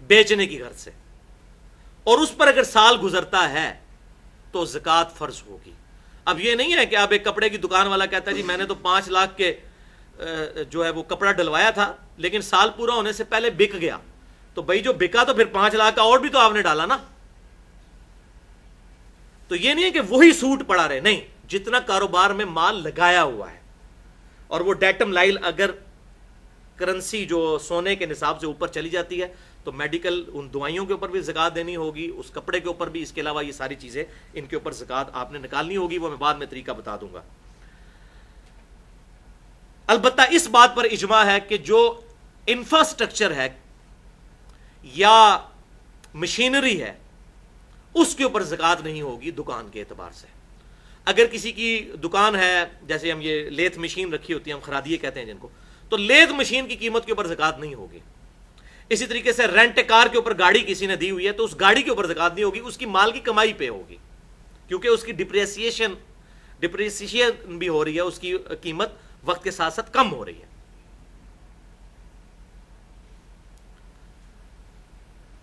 بیچنے کی غرض سے، اور اس پر اگر سال گزرتا ہے تو زکوٰۃ فرض ہوگی. اب یہ نہیں ہے کہ اب ایک کپڑے کی دکان والا کہتا ہے جی میں نے تو 5 لاکھ کے جو ہے وہ کپڑا ڈلوایا تھا لیکن سال پورا ہونے سے پہلے بک گیا، تو بھائی جو بکا تو پھر 5 لاکھ کا اور بھی تو آپ نے ڈالا نا. تو یہ نہیں ہے کہ وہی سوٹ پڑا رہے، نہیں، جتنا کاروبار میں مال لگایا ہوا ہے. اور وہ ڈیٹم لائل اگر کرنسی جو سونے کے نصاب سے اوپر چلی جاتی ہے تو میڈیکل ان دوائیوں کے اوپر بھی زکوٰۃ دینی ہوگی، اس کپڑے کے اوپر بھی. اس کے علاوہ یہ ساری چیزیں ان کے اوپر زکوٰۃ آپ نے نکالنی ہوگی، وہ میں بعد میں طریقہ بتا دوں گا. البتہ اس بات پر اجماع ہے کہ جو انفراسٹرکچر ہے یا مشینری ہے اس کے اوپر زکوٰۃ نہیں ہوگی دکان کے اعتبار سے. اگر کسی کی دکان ہے، جیسے ہم یہ لیتھ مشین رکھی ہوتی ہے، ہم خرادیے کہتے ہیں جن کو، تو لیتھ مشین کی قیمت کے اوپر زکوٰۃ نہیں ہوگی. اسی طریقے سے رینٹ کار کے اوپر گاڑی کسی نے دی ہوئی ہے تو اس گاڑی کے اوپر زکوٰۃ نہیں ہوگی، اس کی مال کی کمائی پہ ہوگی، کیونکہ اس کی ڈپریسیشن بھی ہو رہی ہے، اس کی قیمت وقت کے ساتھ ساتھ کم ہو رہی ہے.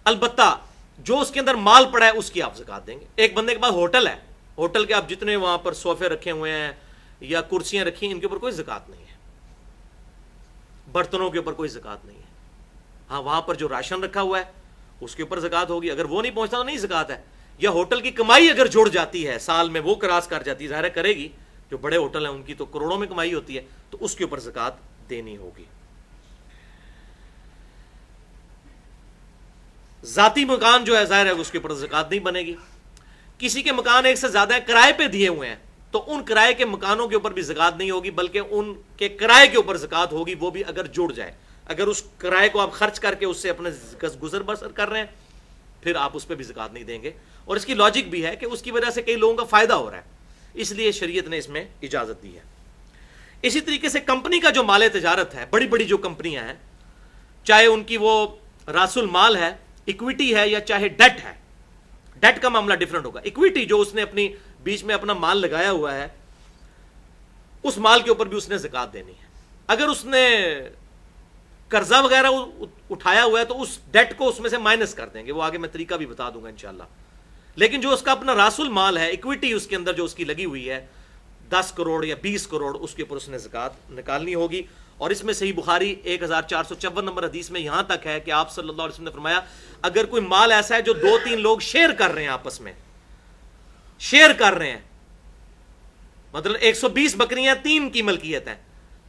البتہ جو اس کے اندر مال پڑا ہے اس کی آپ زکات دیں گے. ایک بندے کے پاس ہوٹل ہے، ہوٹل کے آپ جتنے وہاں پر صوفے رکھے ہوئے ہیں یا کرسیاں رکھی ہیں، ان کے اوپر کوئی زکات نہیں ہے، برتنوں کے اوپر کوئی زکات نہیں ہے. ہاں وہاں پر جو راشن رکھا ہوا ہے اس کے اوپر زکات ہوگی، اگر وہ نہیں پہنچتا تو نہیں زکات ہے. یا ہوٹل کی کمائی اگر جڑ جاتی ہے سال میں، وہ کراس کر جاتی ہے، ظاہر ہے کرے گی، جو بڑے ہوٹل ہیں ان کی تو کروڑوں میں کمائی ہوتی ہے، تو اس کے اوپر زکات دینی ہوگی. ذاتی مکان جو ہے ظاہر ہے اس کے اوپر زکات نہیں بنے گی. کسی کے مکان ایک سے زیادہ کرائے پہ دیے ہوئے ہیں تو ان کرائے کے مکانوں کے اوپر بھی زکات نہیں ہوگی، بلکہ ان کے کرائے کے اوپر زکات ہوگی، وہ بھی اگر جڑ جائے. اگر اس کرائے کو آپ خرچ کر کے اس سے اپنے گزر بسر کر رہے ہیں پھر آپ اس پہ بھی زکات نہیں دیں گے. اور اس کی لاجک بھی ہے کہ اس کی وجہ سے کئی لوگوں کا فائدہ ہو رہا ہے، اس لیے شریعت نے اس میں اجازت دی ہے. اسی طریقے سے کمپنی کا جو مال تجارت ہے، بڑی بڑی جو کمپنیاں ہیں، چاہے ان کی وہ راس المال ہے، اکویٹی ہے، یا چاہے ڈیٹ ہے. ڈیٹ کا معاملہ ڈیفرنٹ ہوگا. اکویٹی جو اس نے اپنی بیچ میں اپنا مال لگایا ہوا ہے، اس مال کے اوپر بھی اس نے زکات دینی ہے. اگر اس نے قرضہ وغیرہ اٹھایا ہوا ہے تو اس ڈیٹ کو اس میں سے مائنس کر دیں گے، وہ آگے میں طریقہ بھی بتا دوں گا انشاءاللہ. لیکن جو اس کا اپنا راس المال ہے، اکویٹی اس کے اندر جو اس کی لگی ہوئی ہے 10 کروڑ یا 20 کروڑ، اس کے اوپر اس نے زکات نکالنی ہوگی. اور اس میں صحیح بخاری 1454 نمبر حدیث میں یہاں تک ہے کہ آپ صلی اللہ علیہ وسلم نے فرمایا اگر کوئی مال ایسا ہے جو 2-3 لوگ شیئر کر رہے ہیں، آپس میں شیئر کر رہے ہیں، مطلب 120 بکریاں 3 کی ملکیت ہیں،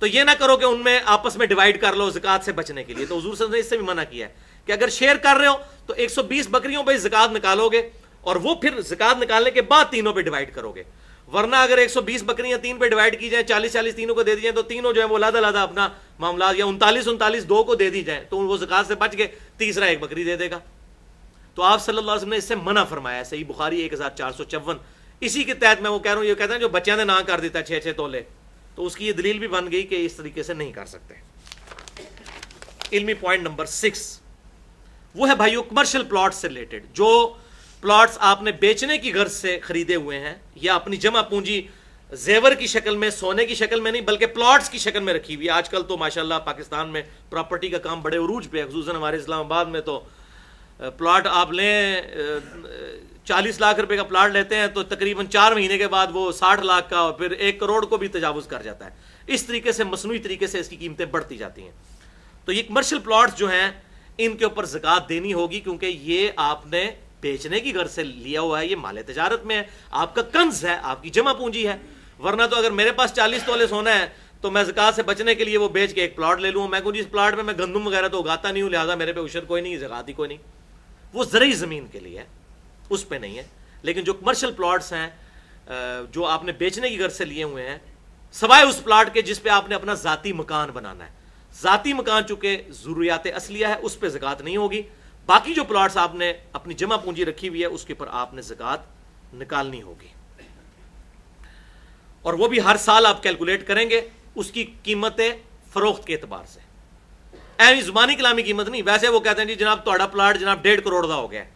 تو یہ نہ کرو کہ ان میں آپس میں ڈیوائیڈ کر لو زکات سے بچنے کے لیے. تو حضور صلی اللہ علیہ وسلم نے اس سے بھی منع کیا ہے کہ اگر شیئر کر رہے ہو تو 120 بکریوں پہ زکات نکالو گے اور وہ پھر زکات نکالنے کے بعد تینوں پہ ڈیوائیڈ کرو گے. ورنہ اگر 120 بکریاں 3 پہ ڈیوائیڈ کی جائیں، 40 تینوں کو دے دی جائیں، تو تینوں جو ہے وہ علیحدہ اپنا معاملات، یا 39 2 کو دے دی جائیں تو وہ زکات سے بچ گئے، تیسرا ایک بکری دے دے گا. تو آپ صلی اللہ علیہ وسلم نے اس سے منع فرمایا ہے. صحیح بخاری 1454. اسی کے تحت میں وہ کہہ رہا ہوں، یہ کہتے ہیں جو بچیاں نے نہ کر دیتا 6 تولے، تو اس کی یہ دلیل بھی بن گئی کہ اس طریقے سے نہیں کر سکتے. علمی پوائنٹ نمبر 6 وہ ہے بھائیو کمرشل پلاٹ سے ریلیٹڈ. جو پلاٹس آپ نے بیچنے کی غرض سے خریدے ہوئے ہیں یا اپنی جمع پونجی زیور کی شکل میں، سونے کی شکل میں نہیں بلکہ پلاٹس کی شکل میں رکھی ہوئی. آج کل تو ماشاءاللہ پاکستان میں پراپرٹی کا کام بڑے عروج پہ ہے، خصوصاً ہمارے اسلام آباد میں تو پلاٹ آپ لیں 40 لاکھ روپے کا پلاٹ لیتے ہیں تو تقریباً 4 مہینے کے بعد وہ 60 لاکھ کا اور پھر 1 کروڑ کو بھی تجاوز کر جاتا ہے. اس طریقے سے مصنوعی طریقے سے اس کی قیمتیں بڑھتی جاتی ہیں. تو یہ کمرشل پلاٹس جو ہیں ان کے اوپر زکات دینی ہوگی، کیونکہ یہ آپ نے بیچنے کی غرض سے لیا ہوا ہے، یہ مال تجارت میں ہے، آپ کا کنز ہے، آپ کی جمع پونجی ہے. ورنہ تو اگر میرے پاس 40 تولے سونا ہے تو میں زکات سے بچنے کے لیے وہ بیچ کے ایک پلاٹ لے لوں. میں کہوں جی اس پلاٹ میں گندم وغیرہ تو اگاتا نہیں ہوں، لہٰذا میرے پہ عشر کوئی نہیں، زکات ہی کوئی نہیں. وہ زرعی زمین کے لیے ہے، اس پہ نہیں ہے. لیکن جو کمرشل پلاٹس ہیں جو آپ نے بیچنے کی غرض سے لیے ہوئے ہیں، سوائے اس پلاٹ کے جس پہ آپ نے اپنا ذاتی مکان بنانا ہے، ذاتی مکان چونکہ ضروریات اصلیہ ہے اس پہ زکات نہیں ہوگی. باقی جو پلاٹس آپ نے اپنی جمع پونجی رکھی ہوئی ہے اس کے اوپر آپ نے زکات نکالنی ہوگی. اور وہ بھی ہر سال آپ کیلکولیٹ کریں گے اس کی قیمت فروخت کے اعتبار سے، ایویں زبانی کلامی قیمت نہیں. ویسے وہ کہتے ہیں جی جناب تہاڈا پلاٹ جناب 1.5 کروڑ کا ہو گیا ہے،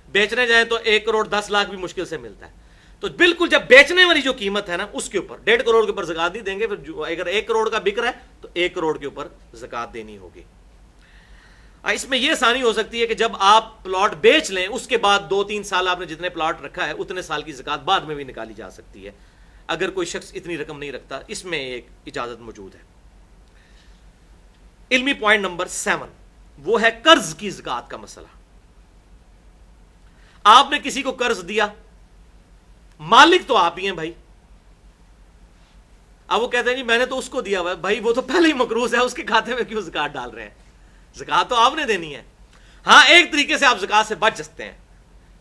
بیچنے جائیں تو 1 کروڑ 10 لاکھ بھی مشکل سے ملتا ہے. تو بالکل جب بیچنے والی جو قیمت ہے نا اس کے اوپر 1.5 کروڑ کے اوپر زکات نہیں دیں گے. پھر اگر 1 کروڑ کا بک رہا ہے تو 1 کروڑ کے اوپر زکات دینی ہوگی. اس میں یہ آسانی ہو سکتی ہے کہ جب آپ پلاٹ بیچ لیں اس کے بعد 2-3 سال آپ نے جتنے پلاٹ رکھا ہے اتنے سال کی زکات بعد میں بھی نکالی جا سکتی ہے اگر کوئی شخص اتنی رقم نہیں رکھتا. اس میں ایک اجازت موجود ہے. علمی پوائنٹ نمبر 7 وہ ہے قرض کی زکات کا مسئلہ. آپ نے کسی کو قرض دیا، مالک تو آپ ہی ہیں بھائی. اب وہ کہتے ہیں جی میں نے تو اس کو دیا ہوا ہے. بھائی وہ تو پہلے ہی مقروض ہے، اس کے کھاتے میں کیوں زکات ڈال رہے ہیں؟ زکات تو آپ نے دینی ہے. ہاں ایک طریقے سے آپ زکات سے بچ سکتے ہیں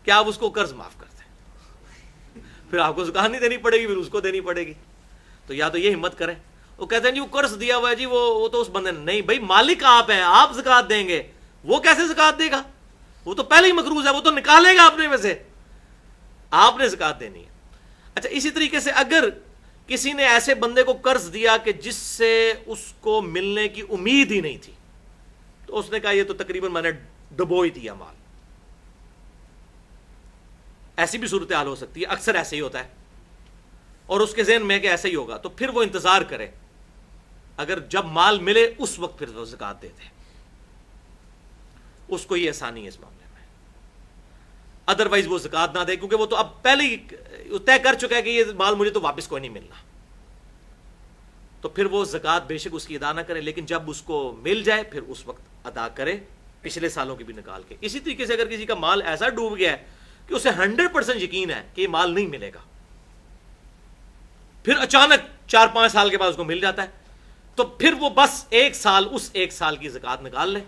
کہ آپ اس کو قرض معاف کرتے ہیں، پھر آپ کو زکات نہیں دینی پڑے گی، پھر اس کو دینی پڑے گی. تو یا تو یہ ہمت کریں. وہ کہتے ہیں جی وہ قرض دیا ہوا ہے جی وہ تو اس بندے نے، نہیں بھائی مالک آپ ہیں، آپ زکات دیں گے. وہ کیسے زکات دے گا؟ وہ تو پہلے ہی مقروض ہے، وہ تو نکالے گا اپنے میں سے، آپ نے زکات دینی ہے. اچھا اسی طریقے سے اگر کسی نے ایسے بندے کو قرض دیا کہ جس سے اس کو ملنے کی امید ہی نہیں تھی، تو اس نے کہا یہ تو تقریباً میں نے ڈبو ہی دیا مال. ایسی بھی صورتحال ہو سکتی ہے، اکثر ایسے ہی ہوتا ہے اور اس کے ذہن میں کہ ایسا ہی ہوگا، تو پھر وہ انتظار کرے، اگر جب مال ملے اس وقت پھر وہ زکات دے دے. اس کو یہ آسانی ہے اس معاملے میں، ادروائز وہ زکوٰۃ نہ دے، کیونکہ وہ تو اب پہلے ہی طے کر چکا ہے کہ یہ مال مجھے تو واپس کوئی نہیں ملنا، تو پھر وہ زکوٰۃ بے شک اس کی ادا نہ کرے، لیکن جب اس کو مل جائے پھر اس وقت ادا کرے، پچھلے سالوں کی بھی نکال کے۔ اسی طریقے سے اگر کسی کا مال ایسا ڈوب گیا ہے کہ اسے 100% یقین ہے کہ یہ مال نہیں ملے گا، پھر اچانک 4-5 سال کے بعد اس کو مل جاتا ہے، تو پھر وہ بس اس ایک سال کی زکوٰۃ نکال لے،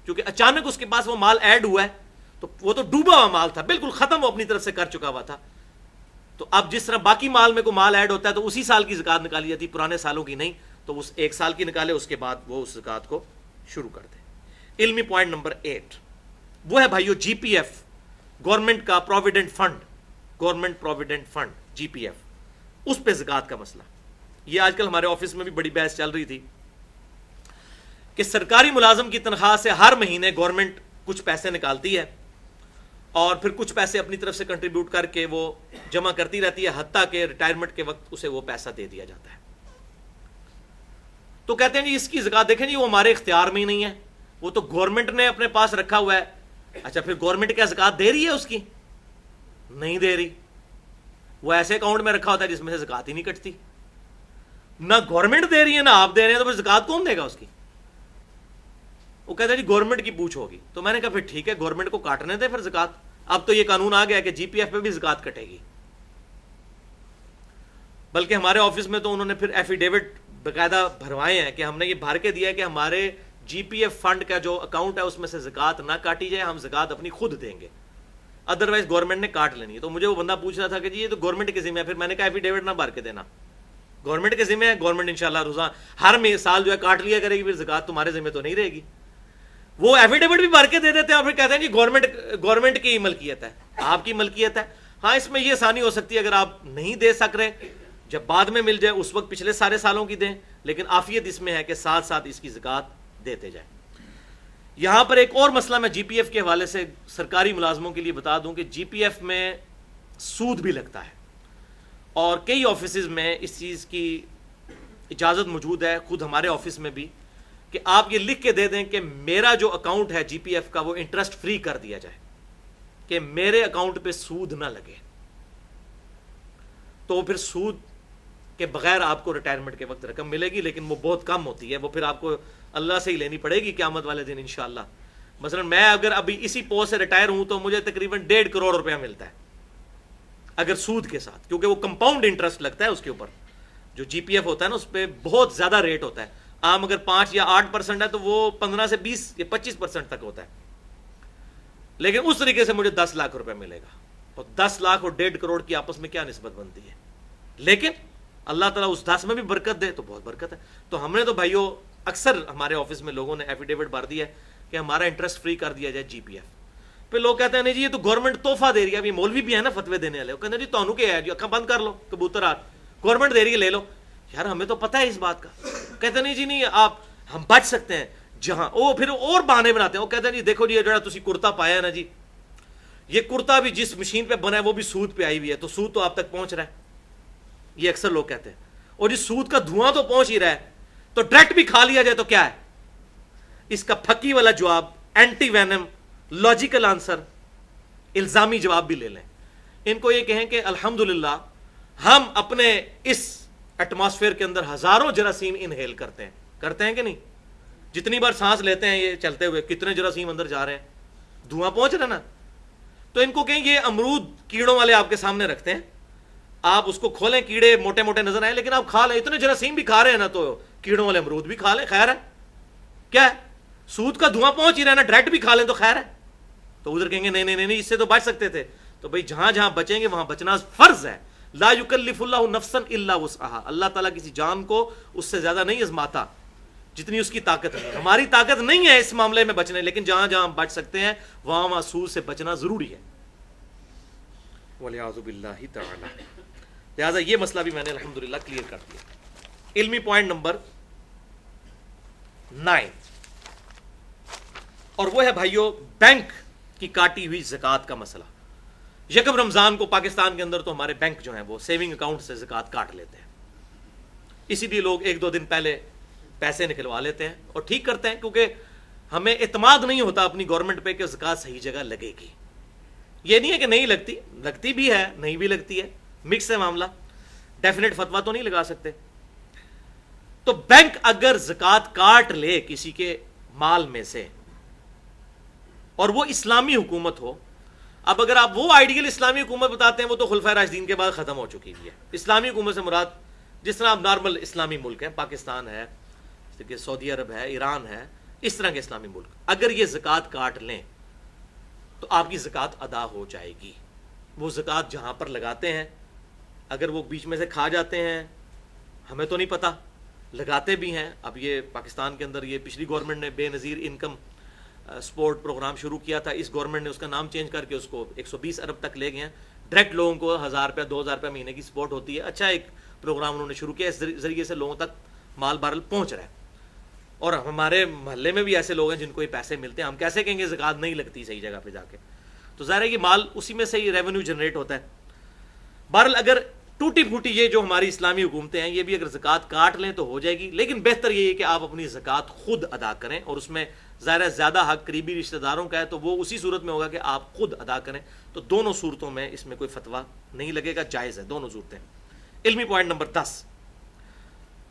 کیونکہ اچانک اس کے پاس وہ مال ایڈ ہوا ہے، تو وہ تو ڈوبا ہوا مال تھا، بالکل ختم وہ اپنی طرف سے کر چکا ہوا تھا، تو اب جس طرح باقی مال میں کوئی مال ایڈ ہوتا ہے تو اسی سال کی زکوٰۃ نکالی جاتی، پرانے سالوں کی نہیں، تو اس ایک سال کی نکالے، اس کے بعد وہ اس زکوٰۃ کو شروع کر دے۔ علمی پوائنٹ نمبر 8 وہ ہے بھائیو جی پی ایف، گورنمنٹ کا provident fund, government provident fund G P F, اس پہ زکوٰۃ کا مسئلہ۔ یہ آج کل ہمارے آفس میں بھی بڑی بحث چل رہی تھی کہ سرکاری ملازم کی تنخواہ سے ہر مہینے گورنمنٹ کچھ پیسے نکالتی ہے اور پھر کچھ پیسے اپنی طرف سے کنٹریبیوٹ کر کے وہ جمع کرتی رہتی ہے، حتیٰ کہ ریٹائرمنٹ کے وقت اسے وہ پیسہ دے دیا جاتا ہے۔ تو کہتے ہیں جی اس کی زکوٰۃ دیکھیں جی وہ ہمارے اختیار میں ہی نہیں ہے، وہ تو گورنمنٹ نے اپنے پاس رکھا ہوا ہے۔ اچھا پھر گورنمنٹ کیا زکوٰۃ دے رہی ہے اس کی؟ نہیں دے رہی، وہ ایسے اکاؤنٹ میں رکھا ہوتا ہے جس میں سے زکوٰۃ ہی نہیں کٹتی، نہ گورنمنٹ دے رہی ہے نہ آپ دے رہے ہیں، تو پھر زکوٰۃ کون دے گا اس کی؟ وہ کہتے ہیں جی گورنمنٹ کی پوچھ ہوگی۔ تو میں نے کہا پھر ٹھیک ہے، گورنمنٹ کو کاٹنے دیں پھر زکوٰۃ، اب تو یہ قانون آ گیا کہ جی پی ایف پہ بھی زکوٰۃ کٹے گی، بلکہ ہمارے آفس میں تو انہوں نے پھر ایفیڈیوٹ باقاعدہ بھروائے ہیں کہ ہم نے یہ بھر کے دیا ہے کہ ہمارے جی پی ایف فنڈ کا جو اکاؤنٹ ہے اس میں سے زکوٰۃ نہ کاٹی جائے، ہم زکوٰۃ اپنی خود دیں گے، ادروائز گورنمنٹ نے کاٹ لینی ہے۔ تو مجھے وہ بندہ پوچھ رہا تھا کہ جی یہ تو گورنمنٹ کے ذمہ ہے، پھر میں نے کہا ایفیڈیوٹ نہ بھر کے دینا، گورنمنٹ کے ذمہ ہے، گورنمنٹ انشاءاللہ روزانہ ہر سال جو ہے کاٹ لیا کرے گی، پھر زکوٰۃ تمہارے ذمہ تو نہیں رہے گی۔ وہ ایفیڈیوٹ بھی بھر کے دے دیتے ہیں اور پھر کہتے ہیں جی گورنمنٹ کی ملکیت ہے، آپ کی ملکیت ہے۔ ہاں اس میں یہ آسانی ہو سکتی ہے اگر آپ نہیں دے سک رہے، جب بعد میں مل جائے اس وقت پچھلے سارے سالوں کی دیں، لیکن عافیت اس میں ہے کہ ساتھ ساتھ اس کی زکوٰۃ دیتے جائیں۔ یہاں پر ایک اور مسئلہ میں جی پی ایف کے حوالے سے سرکاری ملازموں کے لیے بتا دوں کہ جی پی ایف میں سود بھی لگتا ہے، اور کئی آفیسز میں اس چیز کی اجازت موجود ہے، خود ہمارے آفس میں بھی، کہ آپ یہ لکھ کے دے دیں کہ میرا جو اکاؤنٹ ہے جی پی ایف کا وہ انٹرسٹ فری کر دیا جائے، کہ میرے اکاؤنٹ پہ سود نہ لگے، تو پھر سود کے بغیر آپ کو ریٹائرمنٹ کے وقت رقم ملے گی، لیکن وہ بہت کم ہوتی ہے، وہ پھر آپ کو اللہ سے ہی لینی پڑے گی قیامت والے دن انشاءاللہ۔ مثلا میں اگر ابھی اسی پوسٹ سے ریٹائر ہوں تو مجھے تقریباً 1.5 کروڑ روپیہ ملتا ہے اگر سود کے ساتھ، کیونکہ وہ کمپاؤنڈ انٹرسٹ لگتا ہے اس کے اوپر، جو جی پی ایف ہوتا ہے نا اس پہ بہت زیادہ ریٹ ہوتا ہے، عام اگر 5 یا 8% ہے تو وہ 15 سے 20 یا 25% تک ہوتا ہے، لیکن اس طریقے سے مجھے 10 لاکھ روپے ملے گا، اور 10 لاکھ اور 1.5 کروڑ کی آپس میں کیا نسبت بنتی ہے؟ لیکن اللہ تعالیٰ اس 10 میں بھی برکت دے تو بہت برکت ہے۔ تو ہم نے تو بھائیو اکثر ہمارے آفس میں لوگوں نے ایفیڈیوٹ بھر دیا ہے کہ ہمارا انٹرسٹ فری کر دیا جائے جی پی ایف پہ۔ لوگ کہتے ہیں نہیں جی یہ تو گورنمنٹ تحفہ دے رہی ہے، ابھی مولوی بھی ہے نا فتوے دینے والے، وہ کہتے ہیں جی تانوں کیا ہے جی، اکھاں بند کر لو کبوتر آٹ، گورنمنٹ دے رہی ہے لے لو۔ یار ہمیں تو پتہ ہے اس بات کا، کہتے نہیں جی نہیں آپ ہم بچ سکتے ہیں جہاں، وہ پھر اور بہانے بناتے ہیں، وہ کہتے ہیں جی دیکھو جی یہ جڑا تسی کرتا پایا ہے نا جی، یہ کرتا بھی جس مشین پہ بنا ہے وہ بھی سود پہ آئی ہوئی ہے، تو سود تو آپ تک پہنچ رہا ہے، یہ اکثر لوگ کہتے ہیں، اور جی سود کا دھواں تو پہنچ ہی رہا ہے، تو ڈائریکٹ بھی کھا لیا جائے تو کیا ہے؟ اس کا پھکی والا جواب، اینٹی وینم، لاجیکل آنسر، الزامی جواب بھی لے لیں، ان کو یہ کہیں کہ الحمدللہ ہم اپنے اس ایٹماسفیئر کے اندر ہزاروں جراثیم انہیل کرتے ہیں کہ نہیں؟ جتنی بار سانس لیتے ہیں یہ چلتے ہوئے کتنے جراثیم اندر جا رہے ہیں، دھواں پہنچ رہا ہے نا۔ تو ان کو کہیں یہ امرود کیڑوں والے آپ کے سامنے رکھتے ہیں، آپ اس کو کھولیں کیڑے موٹے موٹے نظر آئے، لیکن آپ کھا لیں، اتنے جراثیم بھی کھا رہے ہیں نا، تو کیڑوں والے امرود بھی کھا لیں، خیر ہے، کیا ہے سود کا دھواں پہنچ ہی رہا ہے نا، ڈائریکٹ بھی کھا لیں تو خیر ہے۔ تو ادھر کہیں گے نہیں نہیں نہیں اس سے تو بچ سکتے تھے، تو بھائی جہاں جہاں بچیں گے وہاں بچنا فرض ہے، لا یکلف اللہ نفسا الا وسعها، اللہ تعالیٰ کسی جان کو اس سے زیادہ نہیں آزماتا جتنی اس کی طاقت ہے، ہماری طاقت نہیں ہے اس معاملے میں بچنے، لیکن جہاں جہاں ہم بچ سکتے ہیں وہاں وہاں سود سے بچنا ضروری ہے، والعیاذ باللہ تعالی۔ لہٰذا یہ مسئلہ بھی میں نے الحمدللہ کلیئر کر دیا۔ علمی پوائنٹ نمبر 9، اور وہ ہے بھائیو بینک کی کاٹی ہوئی زکوٰۃ کا مسئلہ۔ یکم رمضان کو پاکستان کے اندر تو ہمارے بینک جو ہیں وہ سیونگ اکاؤنٹ سے زکوٰۃ کاٹ لیتے ہیں، اسی لیے لوگ 1-2 دن پہلے پیسے نکلوا لیتے ہیں، اور ٹھیک کرتے ہیں، کیونکہ ہمیں اعتماد نہیں ہوتا اپنی گورنمنٹ پہ کہ زکوٰۃ صحیح جگہ لگے گی. یہ نہیں ہے کہ نہیں لگتی، لگتی بھی ہے، نہیں بھی لگتی ہے، مکس ہے معاملہ، ڈیفینیٹ فتویٰ تو نہیں لگا سکتے. تو بینک اگر زکوٰۃ کاٹ لے کسی کے مال میں سے اور وہ اسلامی حکومت ہو، اب اگر آپ وہ آئیڈیل اسلامی حکومت بتاتے ہیں وہ تو خلفائے راشدین کے بعد ختم ہو چکی ہوئی ہے. اسلامی حکومت سے مراد جس طرح اب نارمل اسلامی ملک ہیں، پاکستان ہے، سعودی عرب ہے، ایران ہے، اس طرح کے اسلامی ملک، اگر یہ زکوٰۃ کاٹ لیں تو آپ کی زکوٰۃ ادا ہو جائے گی. وہ زکوٰۃ جہاں پر لگاتے ہیں، اگر وہ بیچ میں سے کھا جاتے ہیں، ہمیں تو نہیں پتہ، لگاتے بھی ہیں. اب یہ پاکستان کے اندر یہ پچھلی گورنمنٹ نے بے نظیر انکم سپورٹ پروگرام شروع کیا تھا، اس گورنمنٹ نے اس کا نام چینج کر کے اس کو 120 ارب تک لے گئے ہیں. ڈائریکٹ لوگوں کو 1000 روپیہ 2000 روپیہ مہینے کی سپورٹ ہوتی ہے. اچھا ایک پروگرام انہوں نے شروع کیا، اس ذریعے سے لوگوں تک مال بارل پہنچ رہا ہے. اور ہمارے محلے میں بھی ایسے لوگ ہیں جن کو یہ پیسے ملتے ہیں. ہم کیسے کہیں گے زکوٰۃ نہیں لگتی صحیح جگہ پہ جا کے؟ تو ظاہر ہے کہ مال اسی میں سے ہی ریونیو جنریٹ ہوتا ہے. بہرحال اگر ٹوٹی پھوٹی یہ جو ہماری اسلامی حکومتیں ہیں یہ بھی اگر زکوٰۃ کاٹ لیں تو ہو جائے گی، لیکن بہتر یہ ہے کہ آپ اپنی زکوٰۃ خود ادا کریں. اور اس میں ظاہر ہے زیادہ حق قریبی رشتہ داروں کا ہے تو وہ اسی صورت میں ہوگا کہ آپ خود ادا کریں. تو دونوں صورتوں میں اس میں کوئی فتویٰ نہیں لگے گا، جائز ہے دونوں صورتیں. علمی پوائنٹ نمبر 10،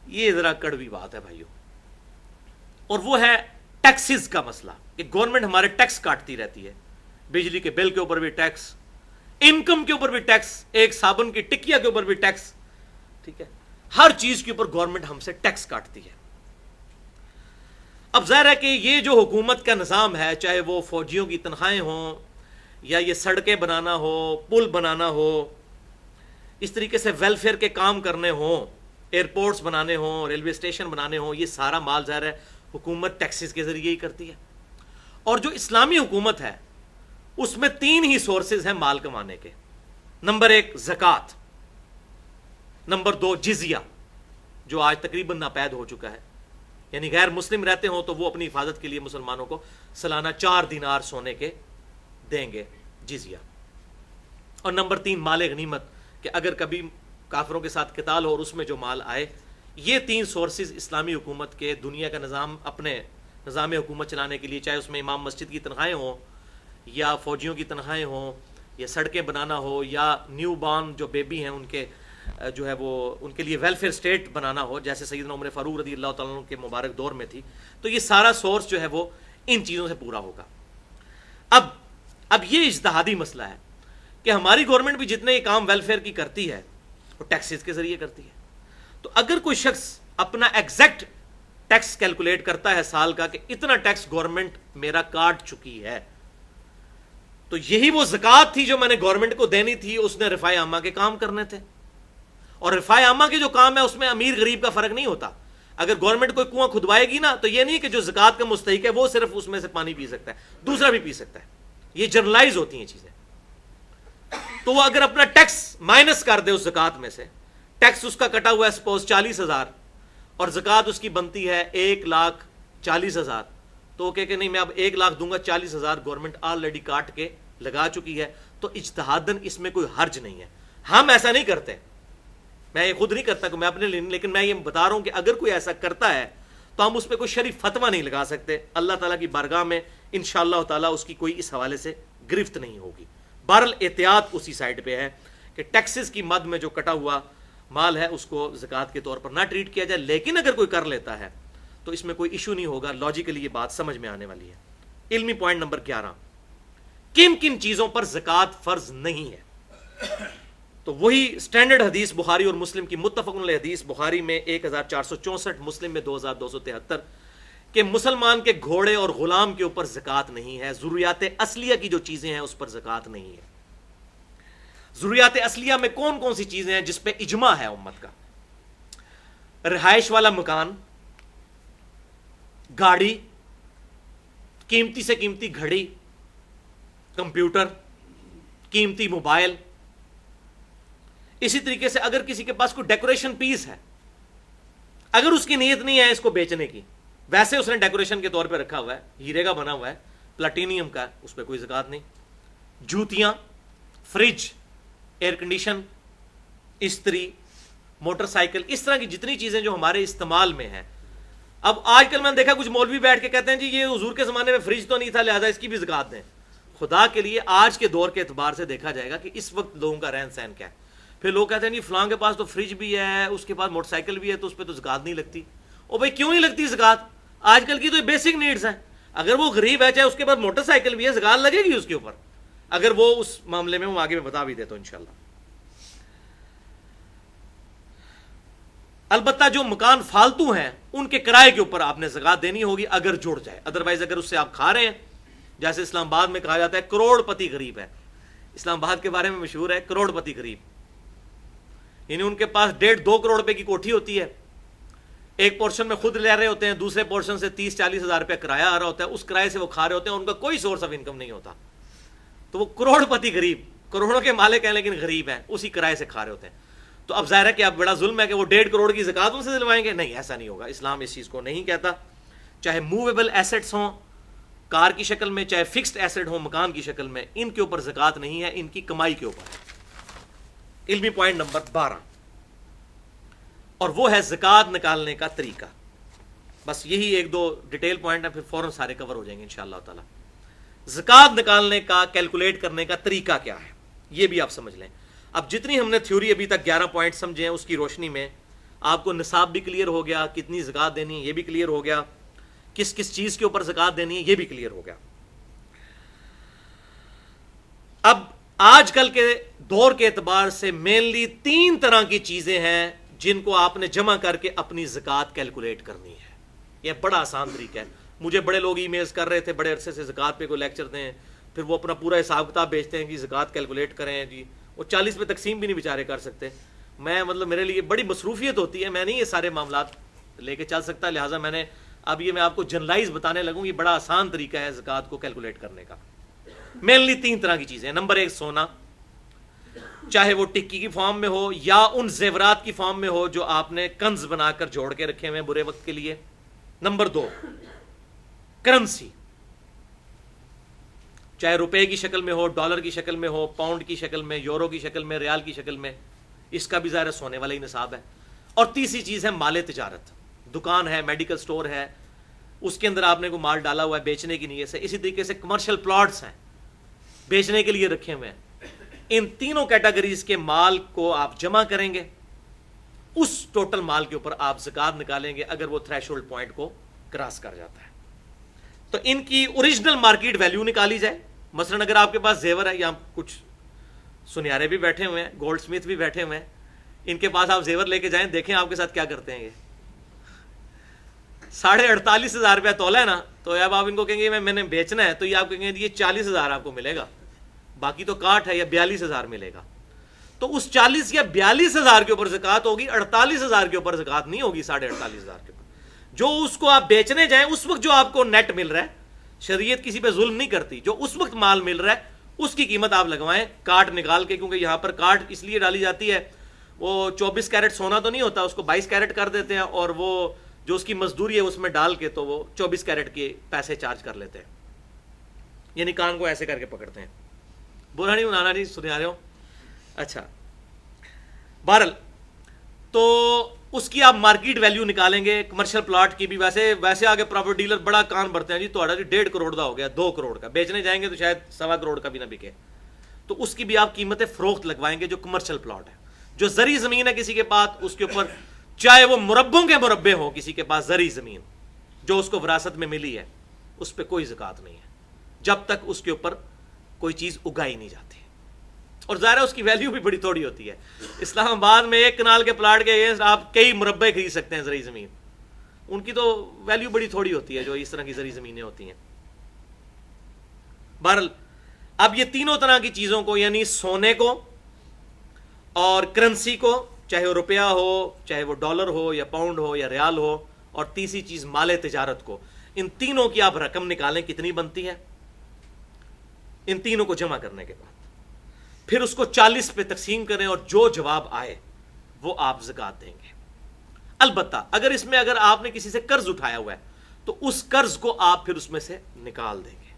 یہ ذرا کڑوی بات ہے بھائیو، اور وہ ہے ٹیکسز کا مسئلہ کہ گورنمنٹ ہمارے ٹیکس کاٹتی رہتی ہے. بجلی کے بل کے اوپر بھی ٹیکس، انکم کے اوپر بھی ٹیکس، ایک صابن کی ٹکیا کے اوپر بھی ٹیکس، ٹھیک ہے، ہر چیز کے اوپر گورنمنٹ ہم سے ٹیکس کاٹتی ہے. اب ظاہر ہے کہ یہ جو حکومت کا نظام ہے، چاہے وہ فوجیوں کی تنخواہیں ہوں یا یہ سڑکیں بنانا ہو، پل بنانا ہو، اس طریقے سے ویلفیئر کے کام کرنے ہوں، ایئرپورٹس بنانے ہوں، ریلوے اسٹیشن بنانے ہوں، یہ سارا مال ظاہر ہے حکومت ٹیکسز کے ذریعے ہی کرتی ہے. اور جو اسلامی حکومت ہے اس میں 3 ہی سورسز ہیں مال کمانے کے. نمبر 1 زکوٰۃ، نمبر 2 جزیہ جو آج تقریباً ناپید ہو چکا ہے، یعنی غیر مسلم رہتے ہوں تو وہ اپنی حفاظت کے لیے مسلمانوں کو سالانہ 4 دینار سونے کے دیں گے جزیہ. اور نمبر 3 مال غنیمت، کہ اگر کبھی کافروں کے ساتھ قتال ہو اور اس میں جو مال آئے. یہ 3 سورسز اسلامی حکومت کے دنیا کا نظام اپنے نظام حکومت چلانے کے لیے، چاہے اس میں امام مسجد کی تنخواہیں ہوں یا فوجیوں کی تنخواہیں ہوں یا سڑکیں بنانا ہو یا نیو بارن جو بیبی ہیں ان کے جو ہے وہ ان کے لیے ویلفیئر اسٹیٹ بنانا ہو، جیسے سیدنا عمر فاروق رضی اللہ تعالیٰ عنہ کے مبارک دور میں تھی. تو یہ سارا سورس جو ہے وہ ان چیزوں سے پورا ہوگا. اب یہ اجتہادی مسئلہ ہے کہ ہماری گورنمنٹ بھی جتنے یہ کام ویلفیئر کی کرتی ہے وہ ٹیکسز کے ذریعے کرتی ہے. تو اگر کوئی شخص اپنا ایگزیکٹ ٹیکس کیلکولیٹ کرتا ہے سال کا کہ اتنا ٹیکس گورنمنٹ میرا کاٹ چکی ہے، تو یہی وہ زکوٰۃ تھی جو میں نے گورنمنٹ کو دینی تھی، اس نے رفاع عامہ کے کام کرنے تھے. اور رفاع عامہ کے جو کام ہے اس میں امیر غریب کا فرق نہیں ہوتا. اگر گورنمنٹ کوئی کنواں کھدوائے گی نا تو یہ نہیں کہ جو زکوٰۃ کا مستحق ہے وہ صرف اس میں سے پانی پی سکتا ہے، دوسرا بھی پی سکتا ہے. یہ جنرلائز ہوتی ہیں چیزیں. تو وہ اگر اپنا ٹیکس مائنس کر دے اس زکوٰۃ میں سے، ٹیکس اس کا کٹا ہوا ہے سپوز 40,000 اور زکوٰۃ اس کی بنتی ہے 1,40,000، تو وہ کہ نہیں میں اب 1 لاکھ دوں گا، 40,000 گورنمنٹ آلریڈی کاٹ کے لگا چکی ہے. تو اجتہاداً اس میں کوئی حرج نہیں ہے. ہم ایسا نہیں کرتے، میں یہ خود نہیں کرتا کہ میں اپنے لیے، لیکن میں یہ بتا رہا ہوں کہ اگر کوئی ایسا کرتا ہے تو ہم اس پہ کوئی شرعی فتویٰ نہیں لگا سکتے. اللہ تعالیٰ کی بارگاہ میں انشاءاللہ تعالیٰ اس کی کوئی اس حوالے سے گرفت نہیں ہوگی. بہرحال احتیاط اسی سائڈ پہ ہے کہ ٹیکسز کی مد میں جو کٹا ہوا مال ہے اس کو زکوٰۃ کے طور پر نہ ٹریٹ کیا جائے. لیکن اگر کوئی کر لیتا ہے تو اس میں کوئی ایشو نہیں ہوگا. لاجیکلی یہ بات سمجھ میں آنے والی ہے. علمی پوائنٹ نمبر 11، کن کن چیزوں پر زکوٰۃ فرض نہیں ہے. تو وہی سٹینڈرڈ حدیث بخاری اور مسلم کی متفق علیہ حدیث، بخاری میں 1464، مسلم میں 2273، کہ مسلمان کے گھوڑے اور غلام کے اوپر زکوٰۃ نہیں ہے. ضروریات اصلیہ کی جو چیزیں ہیں اس پر زکوٰۃ نہیں ہے. ضروریات اصلیہ میں کون کون سی چیزیں ہیں جس پہ اجماع ہے امت کا؟ رہائش والا مکان، گاڑی، قیمتی سے قیمتی گھڑی، کمپیوٹر، قیمتی موبائل. اسی طریقے سے اگر کسی کے پاس کوئی ڈیکوریشن پیس ہے، اگر اس کی نیت نہیں ہے اس کو بیچنے کی، ویسے اس نے ڈیکوریشن کے طور پہ رکھا ہوا ہے، ہیرے کا بنا ہوا ہے، پلاٹینیم کا، اس پہ کوئی زکوٰۃ نہیں. جوتیاں، فریج، ایئر کنڈیشن، استری، موٹر سائیکل، اس طرح کی جتنی چیزیں جو ہمارے استعمال میں ہیں اب آج کل میں نے دیکھا کچھ مولوی بیٹھ کے کہتے ہیں جی یہ حضور کے زمانے میں فریج تو نہیں تھا لہذا اس کی بھی زکات دیں. خدا کے لیے آج کے دور کے اعتبار سے دیکھا جائے گا کہ اس وقت لوگوں کا رہن سہن کیا ہے. پھر لوگ کہتے ہیں جی فلاں کے پاس تو فریج بھی ہے, اس کے پاس موٹر سائیکل بھی ہے, تو اس پہ تو زکات نہیں لگتی. او بھائی کیوں نہیں لگتی زکات؟ آج کل کی تو بیسک نیڈز ہیں. اگر وہ غریب ہے, چاہے اس کے پاس موٹر سائیکل بھی ہے, زکات لگے گی اس کے اوپر, اگر وہ اس معاملے میں وہ آگے میں بتا بھی دے تو انشاءاللہ. البتہ جو مکان فالتو ہیں ان کے کرائے کے اوپر آپ نے زکات دینی ہوگی اگر جڑ جائے. ادروائز اگر اس سے آپ کھا رہے ہیں, جیسے اسلام آباد میں کہا جاتا ہے کروڑ پتی غریب ہے. اسلام آباد کے بارے میں مشہور ہے کروڑ پتی غریب, یعنی ان کے پاس 1.5-2 کروڑ روپے کی کوٹھی ہوتی ہے, ایک پورشن میں خود لے رہے ہوتے ہیں, دوسرے پورشن سے 30-40 ہزار روپے کرایہ آ رہا ہوتا ہے, اس کرائے سے وہ کھا رہے ہوتے ہیں, ان کا کوئی سورس آف انکم نہیں ہوتا. تو وہ کروڑ پتی غریب, کروڑوں کے مالک ہیں لیکن غریب ہیں, اسی کرائے سے کھا رہے ہوتے ہیں. تو اب ظاہر ہے کہ اب بڑا ظلم ہے کہ وہ 1.5 کروڑ کی زکات ان سے دلوائیں گے. نہیں, ایسا نہیں ہوگا. اسلام اس چیز کو نہیں کہتا. چاہے موویبل ایسٹس ہوں کار کی شکل میں, چاہے فکسڈ ایسٹ ہوں مکان کی شکل میں, ان کے اوپر زکات نہیں ہے, ان کی کمائی کے اوپر. علمی پوائنٹ نمبر 12, اور وہ ہے زکات نکالنے کا طریقہ. بس یہی 1-2 ڈیٹیل پوائنٹ ہیں, پھر فوراً سارے کور ہو جائیں گے انشاءاللہ تعالی. زکات نکالنے کا, کیلکولیٹ کرنے کا طریقہ کیا ہے یہ بھی آپ سمجھ لیں. اب جتنی ہم نے تھیوری ابھی تک 11 پوائنٹ سمجھے ہیں, اس کی روشنی میں آپ کو نصاب بھی کلیئر ہو گیا, کتنی زکات دینی ہے یہ بھی کلیئر ہو گیا, کس کس چیز کے اوپر زکات دینی ہے یہ بھی کلیئر ہو گیا. اب آج کل کے دور کے اعتبار سے مینلی 3 طرح کی چیزیں ہیں جن کو آپ نے جمع کر کے اپنی زکات کیلکولیٹ کرنی ہے. یہ بڑا آسان طریقہ ہے. مجھے بڑے لوگ ای میلز کر رہے تھے بڑے عرصے سے, زکات پہ کوئی لیکچر دیں, پھر وہ اپنا پورا حساب کتاب بیچتے ہیں کہ زکات کیلکولیٹ کریں. جی وہ 40 پہ تقسیم بھی نہیں بیچارے کر سکتے. میں مطلب میرے لیے بڑی مصروفیت ہوتی ہے, میں نہیں یہ سارے معاملات لے کے چل سکتا, لہٰذا میں نے اب یہ میں آپ کو جنرلائز بتانے لگوں. یہ بڑا آسان طریقہ ہے زکات کو کیلکولیٹ کرنے کا. مینلی 3 طرح کی چیزیں. نمبر 1 سونا, چاہے وہ ٹکی کی فارم میں ہو یا ان زیورات کی فارم میں ہو جو آپ نے کنز بنا کر جوڑ کے رکھے ہوئے ہیں برے وقت کے لیے. نمبر 2 کرنسی, چاہے روپے کی شکل میں ہو, ڈالر کی شکل میں ہو, پاؤنڈ کی شکل میں, یورو کی شکل میں, ریال کی شکل میں, اس کا بھی ظاہر سونے والا ہی نصاب ہے. اور تیسری چیز ہے مال تجارت, دکان ہے, میڈیکل سٹور ہے, اس کے اندر آپ نے کوئی مال ڈالا ہوا ہے بیچنے کی نیت سے. اسی طریقے سے کمرشل پلاٹس ہیں بیچنے کے لیے رکھے ہوئے ہیں. ان تینوں کیٹیگریز کے مال کو آپ جمع کریں گے, اس ٹوٹل مال کے اوپر آپ زکات نکالیں گے اگر وہ تھریش ہولڈ پوائنٹ کو کراس کر جاتا ہے. تو ان کی اوریجنل مارکیٹ ویلیو نکالی جائے. مثلا اگر آپ کے پاس زیور ہے, یہاں کچھ سنیارے بھی بیٹھے ہوئے ہیں, گولڈ سمتھ بھی بیٹھے ہوئے ہیں, ان کے پاس آپ زیور لے کے جائیں, دیکھیں آپ کے ساتھ کیا کرتے ہیں. یہ 48,500 روپیہ تولا ہے نا, تو اب آپ ان کو کہیں گے میں نے بیچنا ہے, تو یہ آپ کہیں گے یہ 40,000 آپ کو ملے گا, باقی تو کاٹ ہے, یا 42,000 ملے گا. تو اس 40 یا 42,000 کے اوپر زکات ہوگی, 48,000 کے اوپر زکات نہیں ہوگی. 48,500 کے اوپر جو اس کو آپ بیچنے جائیں اس وقت جو آپ کو نیٹ مل رہا ہے, شریعت کسی پہ ظلم نہیں کرتی, جو اس وقت مال مل رہا ہے اس کی قیمت آپ لگوائیں کاٹ نکال کے, کیونکہ یہاں پر کاٹ اس لیے ڈالی جاتی ہے, وہ 24 کیرٹ سونا تو نہیں ہوتا, اس کو 22 کیرٹ کر دیتے ہیں, اور وہ جو اس کی مزدوری ہے اس میں ڈال کے تو وہ 24 کیرٹ کے پیسے چارج کر لیتے ہیں, یعنی کان کو ایسے کر کے پکڑتے ہیں. برا نہیں بنانا, نہیں سنے آ رہے ہو. اچھا, بہرحال تو اس کی آپ مارکیٹ ویلیو نکالیں گے. کمرشل پلاٹ کی بھی ویسے آگے پراپرٹی ڈیلر بڑا کان بھرتے ہیں, جی تو 1.5 کروڑ کا ہو گیا, 2 کروڑ کا بیچنے جائیں گے تو شاید 1.25 کروڑ کا بھی نہ بکے. تو اس کی بھی آپ قیمت فروخت لگوائیں گے. جو کمرشل پلاٹ ہے, جو زرعی زمین ہے کسی کے پاس, اس کے اوپر چاہے وہ مربوں کے مربے ہوں, کسی کے پاس زرعی زمین جو اس کو وراثت میں ملی ہے, اس پہ کوئی زکات نہیں ہے جب تک اس کے اوپر کوئی چیز اگائی نہیں جاتی. اور ظاہر ہے اس کی ویلیو بھی بڑی تھوڑی ہوتی ہے. اسلام آباد میں 1 کنال کے پلاٹ کے آپ کئی مربع خرید سکتے ہیں زرعی زمین, ان کی تو ویلیو بڑی تھوڑی ہوتی ہے جو اس طرح کی زرعی زمینیں ہوتی ہیں. بہرحال اب یہ تینوں طرح کی چیزوں کو, یعنی سونے کو اور کرنسی کو, چاہے وہ روپیہ ہو, چاہے وہ ڈالر ہو یا پاؤنڈ ہو یا ریال ہو, اور تیسری چیز مال تجارت کو, ان تینوں کی آپ رقم نکالیں کتنی بنتی ہے. ان تینوں کو جمع کرنے کے بعد پھر اس کو 40 پہ تقسیم کریں, اور جو جواب آئے وہ آپ زکات دیں گے. البتہ اگر آپ نے کسی سے قرض اٹھایا ہوا ہے تو اس قرض کو آپ پھر اس میں سے نکال دیں گے,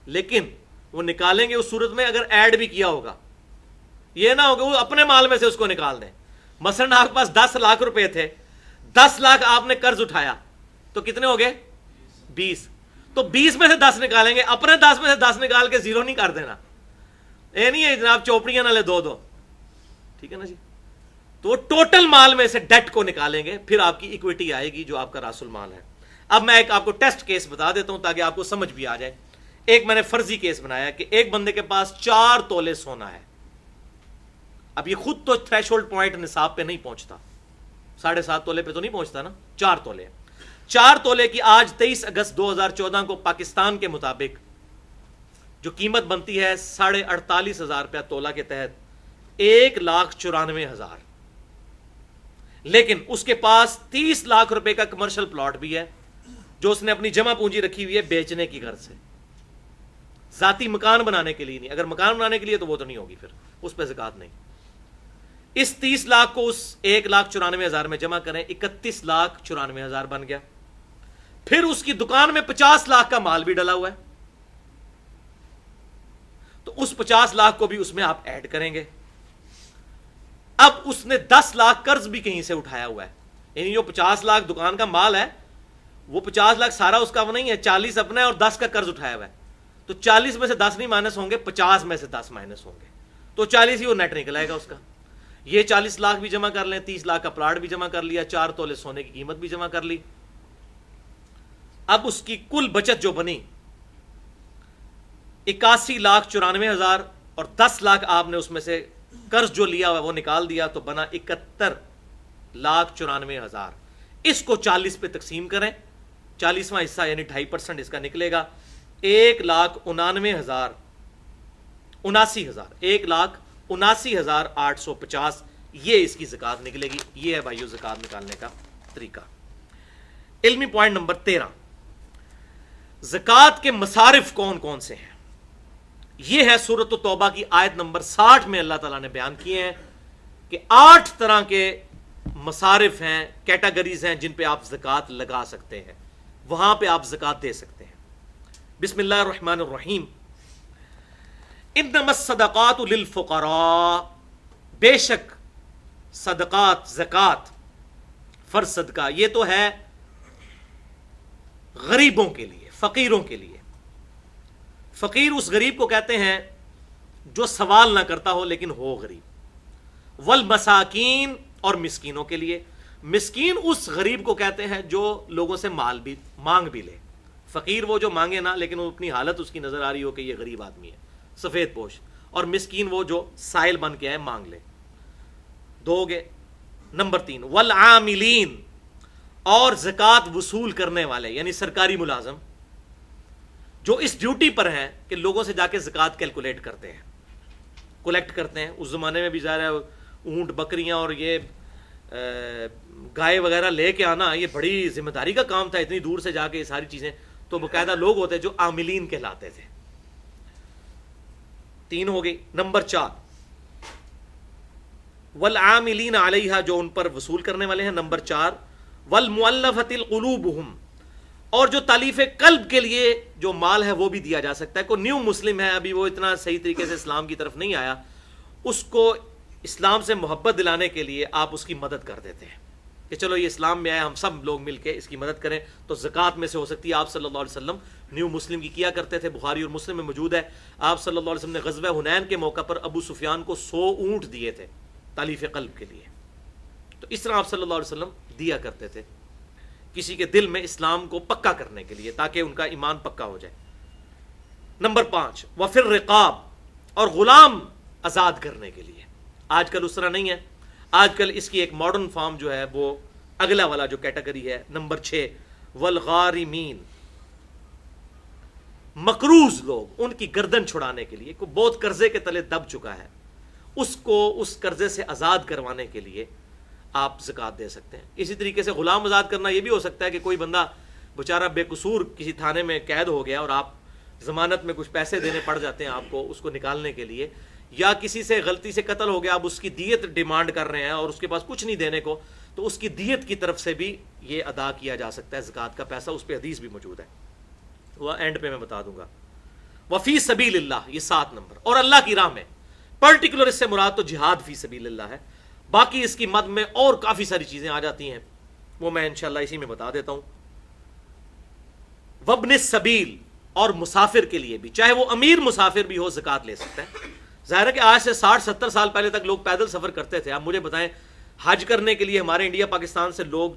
لیکن وہ نکالیں گے اس صورت میں اگر ایڈ بھی کیا ہوگا. یہ نہ ہوگا وہ اپنے مال میں سے اس کو نکال دیں. مثلا آپ کے پاس 10 لاکھ روپے تھے, 10 لاکھ آپ نے قرض اٹھایا, تو کتنے ہو گئے 20. تو 20 میں سے 10 نکالیں گے, اپنے 10 میں سے 10 نکال کے 0 نہیں کر دینا, یہ نہیں ہے جناب چوپڑیاں نالے دو, ٹھیک ہے نا جی. تو ٹوٹل مال میں سے ڈیٹ کو نکالیں گے, پھر آپ کی ایکویٹی آئے گی جو آپ کا راس المال ہے. اب میں ایک آپ کو ٹیسٹ کیس بتا دیتا ہوں تاکہ آپ کو سمجھ بھی آ جائے. ایک میں نے فرضی کیس بنایا کہ ایک بندے کے پاس 4 تولے سونا ہے. اب یہ خود تو تھریش ہولڈ پوائنٹ نصاب پہ نہیں پہنچتا, 7.5 تولے پہ تو نہیں پہنچتا نا, 4 تولے. 4 تولے کی آج 23 اگست 2014 کو پاکستان کے مطابق جو قیمت بنتی ہے 48,500 روپیہ تولہ کے تحت 1,94,000. لیکن اس کے پاس 30 لاکھ روپے کا کمرشل پلاٹ بھی ہے جو اس نے اپنی جمع پونجی رکھی ہوئی ہے بیچنے کی غرض سے, ذاتی مکان بنانے کے لیے نہیں. اگر مکان بنانے کے لیے تو وہ تو نہیں ہوگی, پھر اس پہ زکات نہیں. اس 30 لاکھ کو اس 1,94,000 میں جمع کریں, 31,94,000 بن گیا. پھر اس کی دکان میں 50 لاکھ کا مال بھی ڈلا ہوا ہے, تو اس 50 لاکھ کو بھی اس میں آپ ایڈ کریں گے. اب اس نے 10 لاکھ قرض بھی کہیں سے اٹھایا ہوا ہے, یعنی جو 50 لاکھ دکان کا مال ہے وہ 50 لاکھ سارا اس کا نہیں ہے, 40 اپنا ہے اور 10 کا قرض اٹھایا ہوا ہے. تو 40 میں سے 10 نہیں مائنس ہوں گے, 50 میں سے 10 مائنس ہوں گے, تو 40 ہی وہ نیٹ نکل آئے گا اس کا. یہ 40 لاکھ بھی جمع کر لیں, 30 لاکھ کا پلاٹ بھی جمع کر لیا, 4 تولے سونے کی قیمت بھی جمع کر لی. اب اس کی کل بچت جو بنی 81,94,000 اور 10 لاکھ آپ نے اس میں سے قرض جو لیا ہوا وہ نکال دیا, تو بنا 71,94,000. اس کو 40 پہ تقسیم کریں, 40واں حصہ یعنی 2.5% اس کا نکلے گا 1,79,000, 1,79,850. یہ اس کی زکات نکلے گی. یہ ہے بھائیو زکات نکالنے کا طریقہ. علمی پوائنٹ نمبر 13, زکات کے مصارف کون کون سے ہیں. یہ ہے سورۃ التوبہ کی آیت نمبر 60 میں اللہ تعالیٰ نے بیان کیے ہیں کہ 8 طرح کے مصارف ہیں, کیٹیگریز ہیں جن پہ آپ زکات لگا سکتے ہیں, وہاں پہ آپ زکات دے سکتے ہیں. بسم اللہ الرحمن الرحیم. انما الصدقات للفقراء, بے شک صدقات زکات فرض صدقہ یہ تو ہے غریبوں کے لیے, فقیروں کے لیے. فقیر اس غریب کو کہتے ہیں جو سوال نہ کرتا ہو لیکن ہو غریب. والمساکین, اور مسکینوں کے لیے. مسکین اس غریب کو کہتے ہیں جو لوگوں سے مال بھی مانگ بھی لے. فقیر وہ جو مانگے نہ لیکن وہ اپنی حالت اس کی نظر آ رہی ہو کہ یہ غریب آدمی ہے, سفید پوش. اور مسکین وہ جو سائل بن کے آئے مانگ لے. 2 گے. نمبر 3 والعاملین, اور زکات وصول کرنے والے یعنی سرکاری ملازم جو اس ڈیوٹی پر ہیں کہ لوگوں سے جا کے زکات کیلکولیٹ کرتے ہیں, کولیکٹ کرتے ہیں. اس زمانے میں بھی ظاہر ہے اونٹ بکریاں اور یہ گائے وغیرہ لے کے آنا یہ بڑی ذمہ داری کا کام تھا, اتنی دور سے جا کے یہ ساری چیزیں. تو باقاعدہ لوگ ہوتے جو عاملین کہلاتے تھے. 3 ہو گئی. نمبر 4 والعاملین علیہا, جو ان پر وصول کرنے والے ہیں. نمبر 4 والمؤلفۃ القلوبہم, اور جو تالیف قلب کے لیے جو مال ہے وہ بھی دیا جا سکتا ہے. کوئی نیو مسلم ہے, ابھی وہ اتنا صحیح طریقے سے اسلام کی طرف نہیں آیا, اس کو اسلام سے محبت دلانے کے لیے آپ اس کی مدد کر دیتے ہیں کہ چلو یہ اسلام میں آیا, ہم سب لوگ مل کے اس کی مدد کریں. تو زکوٰۃ میں سے ہو سکتی ہے. آپ صلی اللہ علیہ وسلم نیو مسلم کی کیا کرتے تھے, بخاری اور مسلم میں موجود ہے. آپ صلی اللہ علیہ وسلم نے غزوہ حنین کے موقع پر ابو سفیان کو 100 اونٹ دیے تھے تالیف قلب کے لیے. تو اس طرح آپ صلی اللہ علیہ وسلم دیا کرتے تھے کسی کے دل میں اسلام کو پکا کرنے کے لیے, تاکہ ان کا ایمان پکا ہو جائے. نمبر 5 وفی الرقاب, اور غلام آزاد کرنے کے لیے. آج کل اس طرح نہیں ہے, آج کل اس کی ایک ماڈرن فارم جو ہے وہ اگلا والا جو کیٹیگری ہے. نمبر 6 والغارمین, مقروض لوگ, ان کی گردن چھڑانے کے لیے. کوئی بہت قرضے کے تلے دب چکا ہے, اس کو اس قرضے سے آزاد کروانے کے لیے آپ زکات دے سکتے ہیں. اسی طریقے سے غلام آزاد کرنا یہ بھی ہو سکتا ہے کہ کوئی بندہ بیچارہ بے قصور کسی تھانے میں قید ہو گیا اور آپ ضمانت میں کچھ پیسے دینے پڑ جاتے ہیں آپ کو اس کو نکالنے کے لیے, یا کسی سے غلطی سے قتل ہو گیا, آپ اس کی دیت ڈیمانڈ کر رہے ہیں اور اس کے پاس کچھ نہیں دینے کو, تو اس کی دیت کی طرف سے بھی یہ ادا کیا جا سکتا ہے زکات کا پیسہ. اس پہ حدیث بھی موجود ہے, وہ اینڈ پہ میں بتا دوں گا. وفی سبیل اللہ, یہ 7 نمبر. اور اللہ کی راہ میں, پرٹیکولر اس سے مراد تو جہاد فی سبیل اللہ ہے. باقی اس کی مد میں اور کافی ساری چیزیں آ جاتی ہیں, وہ میں انشاءاللہ اسی میں بتا دیتا ہوں. وابن السبیل، اور مسافر کے لیے بھی، چاہے وہ امیر مسافر بھی ہو زکوٰۃ لے سکتا ہے۔ ظاہر ہے کہ آج سے 60-70 سال پہلے تک لوگ پیدل سفر کرتے تھے۔ آپ مجھے بتائیں، حج کرنے کے لیے ہمارے انڈیا پاکستان سے لوگ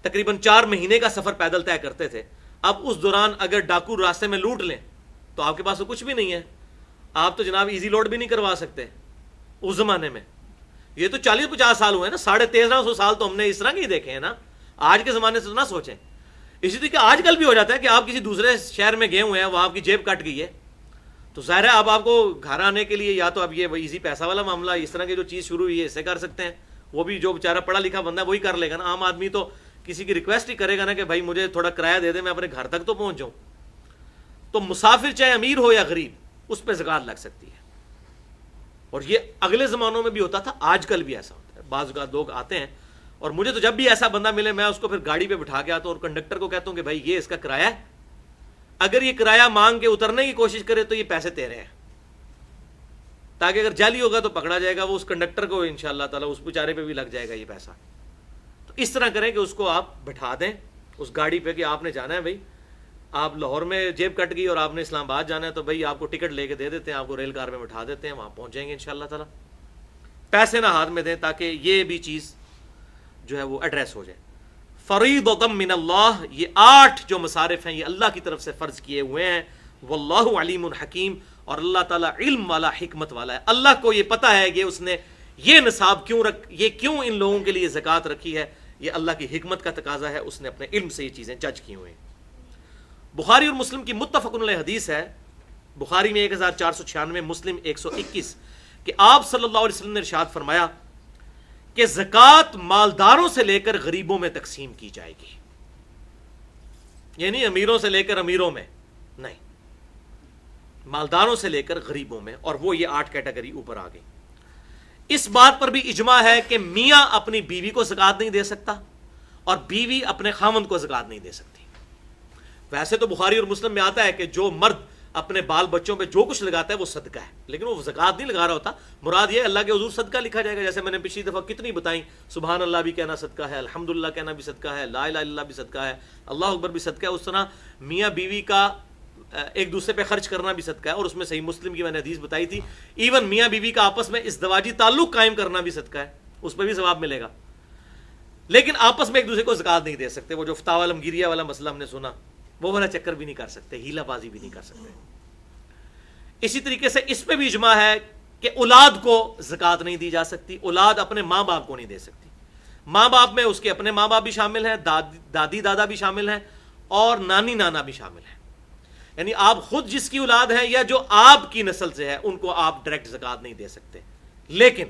تقریباً 4 مہینے کا سفر پیدل طے کرتے تھے۔ اب اس دوران اگر ڈاکو راستے میں لوٹ لیں تو آپ کے پاس تو کچھ بھی نہیں ہے، آپ تو جناب ایزی لوڈ بھی نہیں کروا سکتے اس زمانے میں۔ یہ تو 40-50 سال ہوئے نا، 1350 سال تو ہم نے اس طرح کے ہی دیکھے ہیں نا، آج کے زمانے سے تو نہ سوچیں۔ اسی طریقے آج کل بھی ہو جاتا ہے کہ آپ کسی دوسرے شہر میں گئے ہوئے ہیں، وہاں آپ کی جیب کٹ گئی ہے، تو ظاہر ہے اب آپ کو گھر آنے کے لیے یا تو اب یہ ایزی پیسہ والا معاملہ، اس طرح کی جو چیز شروع ہوئی ہے، اسے کر سکتے ہیں۔ وہ بھی جو بیچارہ پڑھا لکھا بندہ ہے وہی کر لے گا نا، عام آدمی تو کسی کی ریکویسٹ ہی کرے گا نا کہ بھائی مجھے تھوڑا کرایہ دے دے، میں اپنے گھر تک تو پہنچ جاؤں۔ تو مسافر چاہے امیر ہو یا غریب، اس پہ زکوٰۃ لگ سکتی ہے۔ اور یہ اگلے زمانوں میں بھی ہوتا تھا، آج کل بھی ایسا ہوتا ہے۔ بعض اوقات لوگ آتے ہیں اور مجھے تو جب بھی ایسا بندہ ملے میں اس کو پھر گاڑی پہ بٹھا کے آتا ہوں اور کنڈکٹر کو کہتا ہوں کہ بھائی یہ اس کا کرایہ ہے، اگر یہ کرایہ مانگ کے اترنے کی کوشش کرے تو یہ پیسے تیرے ہیں، تاکہ اگر جعلی ہوگا تو پکڑا جائے گا، وہ اس کنڈکٹر کو انشاءاللہ تعالیٰ اس بیچارے پہ بھی لگ جائے گا یہ پیسہ۔ تو اس طرح کریں کہ اس کو آپ بٹھا دیں اس گاڑی پہ کہ آپ نے جانا ہے، بھائی آپ لاہور میں جیب کٹ گئی اور آپ نے اسلام آباد جانا ہے تو بھائی آپ کو ٹکٹ لے کے دے دیتے ہیں، آپ کو ریل کار میں بٹھا دیتے ہیں، وہاں پہنچ جائیں گے انشاءاللہ تعالیٰ۔ پیسے نہ ہاتھ میں دیں تاکہ یہ بھی چیز جو ہے وہ ایڈریس ہو جائے۔ فریضۃ من اللہ، یہ 8 جو مصارف ہیں یہ اللہ کی طرف سے فرض کیے ہوئے ہیں۔ واللہ علیم حکیم، اور اللہ تعالیٰ علم والا، حکمت والا ہے۔ اللہ کو یہ پتہ ہے کہ اس نے یہ نصاب کیوں ان لوگوں کے لیے زکوٰۃ رکھی ہے، یہ اللہ کی حکمت کا تقاضا ہے، اس نے اپنے علم سے یہ چیزیں جج کی ہوئی ہیں۔ بخاری اور مسلم کی متفق علیہ حدیث ہے، بخاری میں 1496، مسلم 121، کہ آپ صلی اللہ علیہ وسلم نے ارشاد فرمایا کہ زکوٰۃ مالداروں سے لے کر غریبوں میں تقسیم کی جائے گی، یعنی امیروں سے لے کر امیروں میں نہیں، مالداروں سے لے کر غریبوں میں، اور وہ یہ 8 کیٹیگری اوپر آ گئی۔ اس بات پر بھی اجماع ہے کہ میاں اپنی بیوی کو زکوٰۃ نہیں دے سکتا اور بیوی اپنے خاوند کو زکوٰۃ نہیں دے سکتی۔ ویسے تو بخاری اور مسلم میں آتا ہے کہ جو مرد اپنے بال بچوں پہ جو کچھ لگاتا ہے وہ صدقہ ہے، لیکن وہ زکوٰۃ نہیں لگا رہا ہوتا، مراد یہ اللہ کے حضور صدقہ لکھا جائے گا۔ جیسے میں نے پچھلی دفعہ کتنی بتائیں، سبحان اللہ بھی کہنا صدقہ ہے، الحمدللہ کہنا بھی صدقہ ہے، لا الہ الا اللہ بھی صدقہ ہے، اللہ اکبر بھی صدقہ ہے۔ اس طرح میاں بیوی کا ایک دوسرے پہ خرچ کرنا بھی صدقہ ہے، اور اس میں صحیح مسلم کی میں نے حدیث بتائی تھی، ایون میاں بیوی کا آپس میں ازدواجی تعلق قائم کرنا بھی صدقہ ہے، اس پہ بھی ثواب ملے گا۔ لیکن آپس میں ایک دوسرے کو زکوٰۃ نہیں دے سکتے، وہ جو فتاوی علمگیریہ والا مسئلہ ہم نے سنا، وہ والا چکر بھی نہیں کر سکتے، ہیلا بازی بھی نہیں کر سکتے۔ اسی طریقے سے اس پہ بھی اجماع ہے کہ اولاد کو زکوٰۃ نہیں دی جا سکتی، اولاد اپنے ماں باپ کو نہیں دے سکتی۔ ماں باپ میں اس کے اپنے ماں باپ بھی شامل ہیں، دادی دادا بھی شامل ہیں، اور نانی نانا بھی شامل ہیں، یعنی آپ خود جس کی اولاد ہیں یا جو آپ کی نسل سے ہے ان کو آپ ڈائریکٹ زکوٰۃ نہیں دے سکتے، لیکن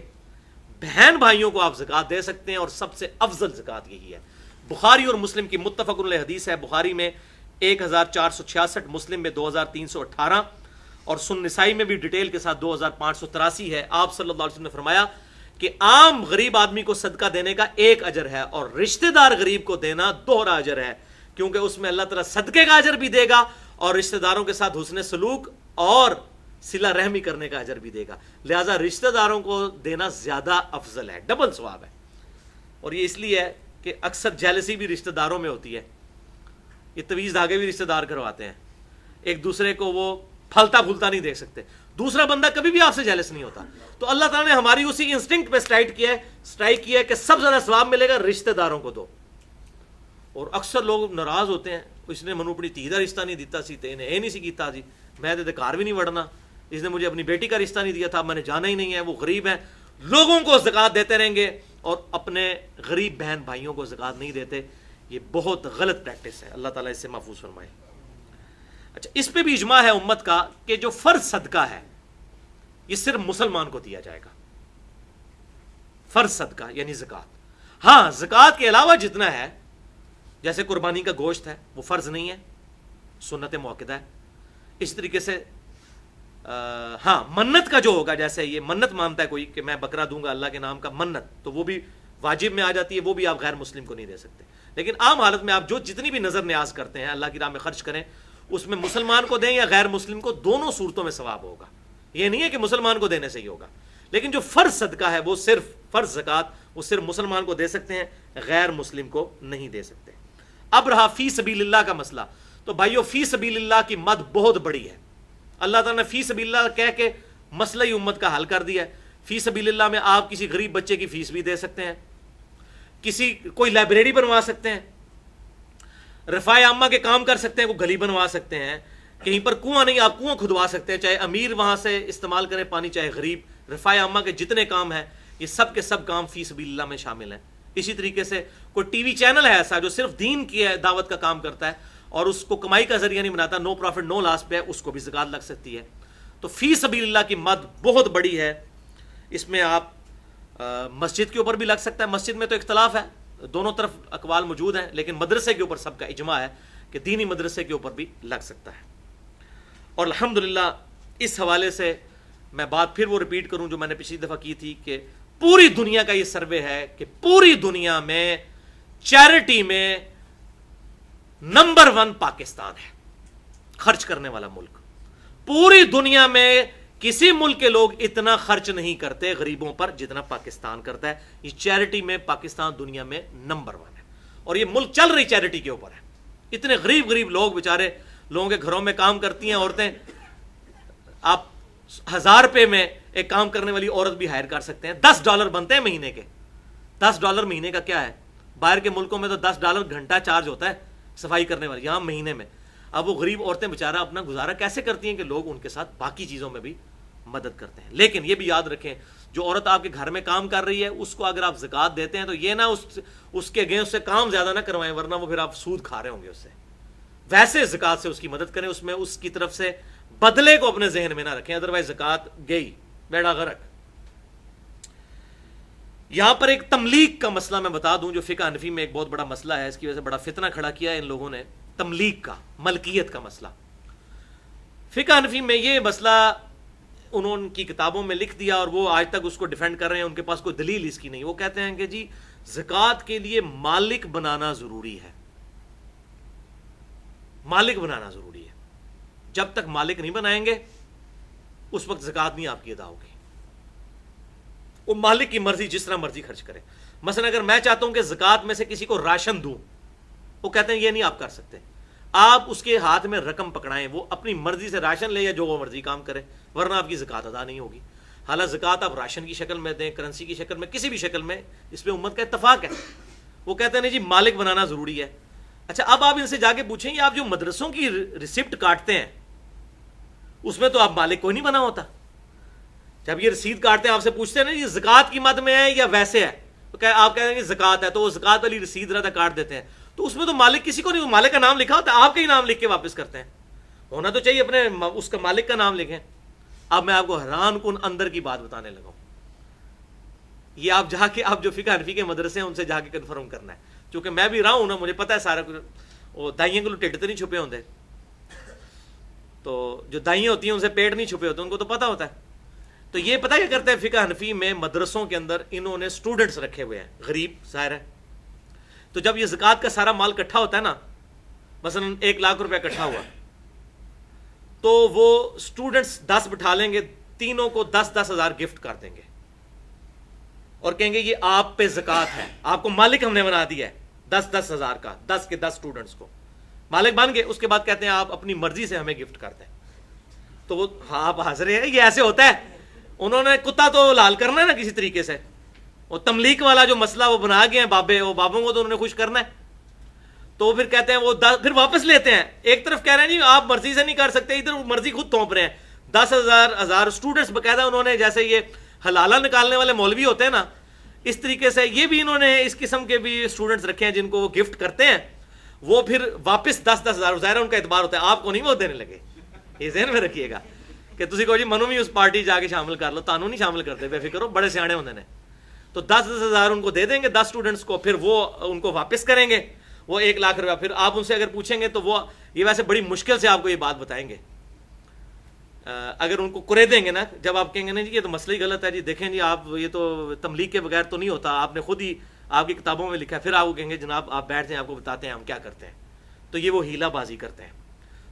بہن بھائیوں کو آپ زکوٰۃ دے سکتے ہیں، اور سب سے افضل زکوٰۃ یہی ہے۔ بخاری اور مسلم کی متفق علیہ حدیث ہے، بخاری میں 1466، مسلم میں 2318، اور سنن نسائی میں بھی ڈیٹیل کے ساتھ 2583 ہے۔ آپ صلی اللہ علیہ وسلم نے فرمایا کہ عام غریب آدمی کو صدقہ دینے کا 1 اجر ہے، اور رشتہ دار غریب کو دینا 2 اجر ہے، کیونکہ اس میں اللہ تعالیٰ صدقے کا اجر بھی دے گا اور رشتہ داروں کے ساتھ حسن سلوک اور صلہ رحمی کرنے کا اجر بھی دے گا، لہٰذا رشتہ داروں کو دینا زیادہ افضل ہے، ڈبل ثواب ہے۔ اور یہ اس لیے ہے کہ اکثر جیلسی بھی رشتہ داروں میں ہوتی ہے، یہ تویز دھاگے بھی رشتہ دار کرواتے ہیں، ایک دوسرے کو وہ پھلتا پھولتا نہیں دیکھ سکتے، دوسرا بندہ کبھی بھی آپ سے جیلس نہیں ہوتا۔ تو اللہ تعالیٰ نے ہماری اسی انسٹنکٹ پہ اسٹرائک کیا ہے کہ سب سے زیادہ ثواب ملے گا رشتہ داروں کو دو۔ اور اکثر لوگ ناراض ہوتے ہیں، اس نے منو اپنی دھی کا رشتہ نہیں دیتا سی، تے انہیں یہ نہیں سی کیتا جی، میں تے گھر بھی نہیں وڑنا، اس نے مجھے اپنی بیٹی کا رشتہ نہیں دیا تھا، میں نے جانا ہی نہیں ہے، وہ غریب ہیں۔ لوگوں کو زکوٰۃ دیتے رہیں گے اور اپنے غریب بہن بھائیوں کو زکوٰۃ نہیں دیتے، یہ بہت غلط پریکٹس ہے، اللہ تعالیٰ اس سے محفوظ فرمائے۔ اچھا، اس پہ بھی اجماع ہے امت کا کہ جو فرض صدقہ ہے یہ صرف مسلمان کو دیا جائے گا، فرض صدقہ یعنی زکوٰۃ۔ ہاں، زکوٰۃ کے علاوہ جتنا ہے، جیسے قربانی کا گوشت ہے وہ فرض نہیں ہے، سنت مؤکدہ ہے۔ اس طریقے سے ہاں، منت کا جو ہوگا، جیسے یہ منت مانتا ہے کوئی کہ میں بکرا دوں گا اللہ کے نام کا، منت تو وہ بھی واجب میں آ جاتی ہے، وہ بھی آپ غیر مسلم کو نہیں دے سکتے۔ لیکن عام حالت میں آپ جو جتنی بھی نظر نیاز کرتے ہیں اللہ کی راہ میں خرچ کریں، اس میں مسلمان کو دیں یا غیر مسلم کو، دونوں صورتوں میں ثواب ہوگا۔ یہ نہیں ہے کہ مسلمان کو دینے سے ہی ہوگا، لیکن جو فرض صدقہ ہے وہ صرف فرض زکوٰۃ وہ صرف مسلمان کو دے سکتے ہیں، غیر مسلم کو نہیں دے سکتے۔ اب رہا فی سبیل اللہ کا مسئلہ، تو بھائیو فی سبیل اللہ کی مد بہت بڑی ہے. اللہ تعالیٰ نے فی سبیل اللہ کہہ کے مسئلہ ہی امت کا حل کر دیا ہے. فی سبیل اللہ میں آپ کسی غریب بچے کی فیس بھی دے سکتے ہیں، کوئی لائبریری بنوا سکتے ہیں، رفاع عامہ کے کام کر سکتے ہیں، کوئی گلی بنوا سکتے ہیں، کہیں پر کنواں نہیں آپ کنواں کھدوا سکتے ہیں، چاہے امیر وہاں سے استعمال کرے پانی چاہے غریب. رفاع عامہ کے جتنے کام ہیں یہ سب کے سب کام فی سبیل اللہ میں شامل ہیں. اسی طریقے سے کوئی ٹی وی چینل ہے ایسا جو صرف دین کی دعوت کا کام کرتا ہے اور اس کو کمائی کا ذریعہ نہیں بناتا، نو پروفٹ نو لاس پہ ہے، اس کو بھی زکوٰۃ لگ سکتی ہے. تو فی سبیل اللہ کی مد بہت بڑی ہے. اس میں آپ مسجد کے اوپر بھی لگ سکتا ہے. مسجد میں تو اختلاف ہے، دونوں طرف اقوال موجود ہیں، لیکن مدرسے کے اوپر سب کا اجماع ہے کہ دینی مدرسے کے اوپر بھی لگ سکتا ہے. اور الحمدللہ اس حوالے سے میں بات پھر وہ ریپیٹ کروں جو میں نے پچھلی دفعہ کی تھی کہ پوری دنیا کا یہ سروے ہے کہ پوری دنیا میں چیریٹی میں نمبر 1 پاکستان ہے، خرچ کرنے والا ملک. پوری دنیا میں کسی ملک کے لوگ اتنا خرچ نہیں کرتے غریبوں پر جتنا پاکستان کرتا ہے. یہ چیریٹی میں پاکستان دنیا میں نمبر 1 ہے، اور یہ ملک چل رہی چیریٹی کے اوپر ہے. اتنے غریب لوگ بیچارے لوگوں کے گھروں میں کام کرتی ہیں عورتیں. آپ 1000 روپے میں ایک کام کرنے والی عورت بھی ہائر کر سکتے ہیں. $10 بنتے ہیں مہینے کے. $10 مہینے کا کیا ہے؟ باہر کے ملکوں میں تو $10 گھنٹہ چارج ہوتا ہے صفائی کرنے والی، یہاں مہینے میں. اب وہ غریب عورتیں بیچارہ اپنا گزارا کیسے کرتی ہیں کہ لوگ ان کے ساتھ باقی چیزوں میں بھی مدد کرتے ہیں. لیکن یہ بھی یاد رکھیں جو عورت آپ کے گھر میں کام کر رہی ہے اس کو اگر آپ زکوٰۃ دیتے ہیں تو یہ نہ اس کے اگینسٹ سے کام زیادہ نہ کروائیں، ورنہ وہ پھر آپ سود کھا رہے ہوں گے اس سے. ویسے زکوٰۃ سے اس کی مدد کریں، اس میں اس کی طرف سے بدلے کو اپنے ذہن میں نہ رکھیں، ادروائز زکوٰۃ گئی بیڑا غرق. یہاں پر ایک تملیک کا مسئلہ میں بتا دوں جو فقہ حنفی میں ایک بہت بڑا مسئلہ ہے، اس کی وجہ سے بڑا فتنہ کھڑا کیا ہے ان لوگوں نے. تملیک کا، ملکیت کا مسئلہ. فقہ حنفی میں یہ مسئلہ انہوں کی کتابوں میں لکھ دیا اور وہ آج تک اس کو ڈیفینڈ کر رہے ہیں. ان کے پاس کوئی دلیل اس کی نہیں. وہ کہتے ہیں کہ جی زکوٰۃ کے لیے مالک بنانا ضروری ہے، مالک بنانا ضروری ہے. جب تک مالک نہیں بنائیں گے اس وقت زکوٰۃ نہیں آپ کی ادا ہوگی. وہ مالک کی مرضی، جس طرح مرضی خرچ کرے. مثلا اگر میں چاہتا ہوں کہ زکوٰۃ میں سے کسی کو راشن دوں، وہ کہتے ہیں یہ نہیں آپ کر سکتے. آپ اس کے ہاتھ میں رقم پکڑائیں، وہ اپنی مرضی سے راشن لے یا جو وہ مرضی کام کرے، ورنہ آپ کی زکوٰۃ ادا نہیں ہوگی. حالانکہ زکوٰۃ آپ راشن کی شکل میں دیں، کرنسی کی شکل میں، کسی بھی شکل میں، اس پہ امت کا اتفاق ہے. وہ کہتے ہیں نہیں جی مالک بنانا ضروری ہے. اچھا اب آپ ان سے جا کے پوچھیں گے آپ جو مدرسوں کی ریسپٹ کاٹتے ہیں اس میں تو آپ مالک کوئی نہیں بنا ہوتا. جب یہ رسید کاٹتے ہیں آپ سے پوچھتے ہیں نا یہ زکوٰۃ کی مد میں ہے یا ویسے ہے، تو آپ کہتے ہیں کہ زکوٰۃ ہے، تو وہ زکوٰۃ والی رسید رہتا کاٹ دیتے ہیں. تو اس میں تو مالک کسی کو نہیں، مالک کا نام لکھا ہوتا ہے، آپ کا ہی نام لکھ کے واپس کرتے ہیں. ہونا تو چاہیے اپنے اس کا مالک کا نام لکھیں. اب میں آپ کو حیران کن اندر کی بات بتانے لگا ہوں. یہ آپ جا کے آپ جو فقہ حنفی کے مدرسے ہیں ان سے جا کے کنفرم کرنا ہے. چونکہ میں بھی رہا ہوں نا، مجھے پتا ہے سارا کچھ. وہ دائیوں کو ٹھڈ تو نہیں چھپے ہوتے، تو جو دائیاں ہوتی ہیں ان سے پیٹ نہیں چھپے ہوتے، ان کو تو پتا ہوتا ہے. تو یہ پتہ کیا کرتے ہیں فقہ حنفی میں مدرسوں کے اندر انہوں نے اسٹوڈنٹس رکھے ہوئے ہیں غریب ظاہر ہے. تو جب یہ زکوٰۃ کا سارا مال اکٹھا ہوتا ہے نا، مثلا 1 لاکھ روپے اکٹھا ہوا، تو وہ اسٹوڈنٹس 10 بٹھا لیں گے، تینوں کو 10-10 ہزار گفٹ کر دیں گے اور کہیں گے یہ آپ پہ زکوٰۃ ہے، آپ کو مالک ہم نے بنا دیا ہے 10-10 ہزار کا، 10 کے 10 اسٹوڈنٹس کو مالک بن گئے. اس کے بعد کہتے ہیں آپ اپنی مرضی سے ہمیں گفٹ کرتے ہیں. تو وہ ہاں آپ حاضر ہیں، یہ ایسے ہوتا ہے. انہوں نے کتا تو لال کرنا ہے نا کسی طریقے سے. وہ تملیک والا جو مسئلہ وہ بنا گئے ہیں بابے، وہ بابوں کو تو انہوں نے خوش کرنا ہے. تو پھر کہتے ہیں وہ پھر واپس لیتے ہیں. ایک طرف کہہ رہے ہیں جی آپ مرضی سے نہیں کر سکتے، ادھر مرضی خود تھوپ رہے ہیں. 10,000 اسٹوڈنٹس باقاعدہ انہوں نے، جیسے یہ حلالہ نکالنے والے مولوی ہوتے ہیں نا، اس طریقے سے یہ بھی انہوں نے اس قسم کے بھی اسٹوڈنٹس رکھے ہیں جن کو وہ گفٹ کرتے ہیں. وہ پھر واپس 10-10 ہزار ظاہر ان کا اعتبار ہوتا ہے، آپ کو نہیں وہ دینے لگے. یہ ذہن میں رکھیے گا کہ تسی کو جی منو بھی اس پارٹی جا کے شامل کر لو، تانوں نہیں شامل کرتے، بے فکر ہو، بڑے سیانے ہوندے نے. تو 10-10 ہزار ان کو دے دیں گے 10 اسٹوڈنٹس کو، پھر وہ ان کو واپس کریں گے وہ 1 لاکھ روپیہ. پھر آپ ان سے اگر پوچھیں گے تو وہ یہ ویسے بڑی مشکل سے آپ کو یہ بات بتائیں گے. اگر ان کو کرے دیں گے نا، جب آپ کہیں گے نا جی یہ تو مسئلہ ہی غلط ہے، جی دیکھیں جی آپ یہ تو تملیغ کے بغیر تو نہیں ہوتا، آپ نے خود ہی آپ کی کتابوں میں لکھا ہے، پھر آپ کو کہیں گے جناب آپ بیٹھ جائیں، آپ کو بتاتے ہیں ہم کیا کرتے ہیں. تو یہ وہ ہیلا بازی کرتے ہیں.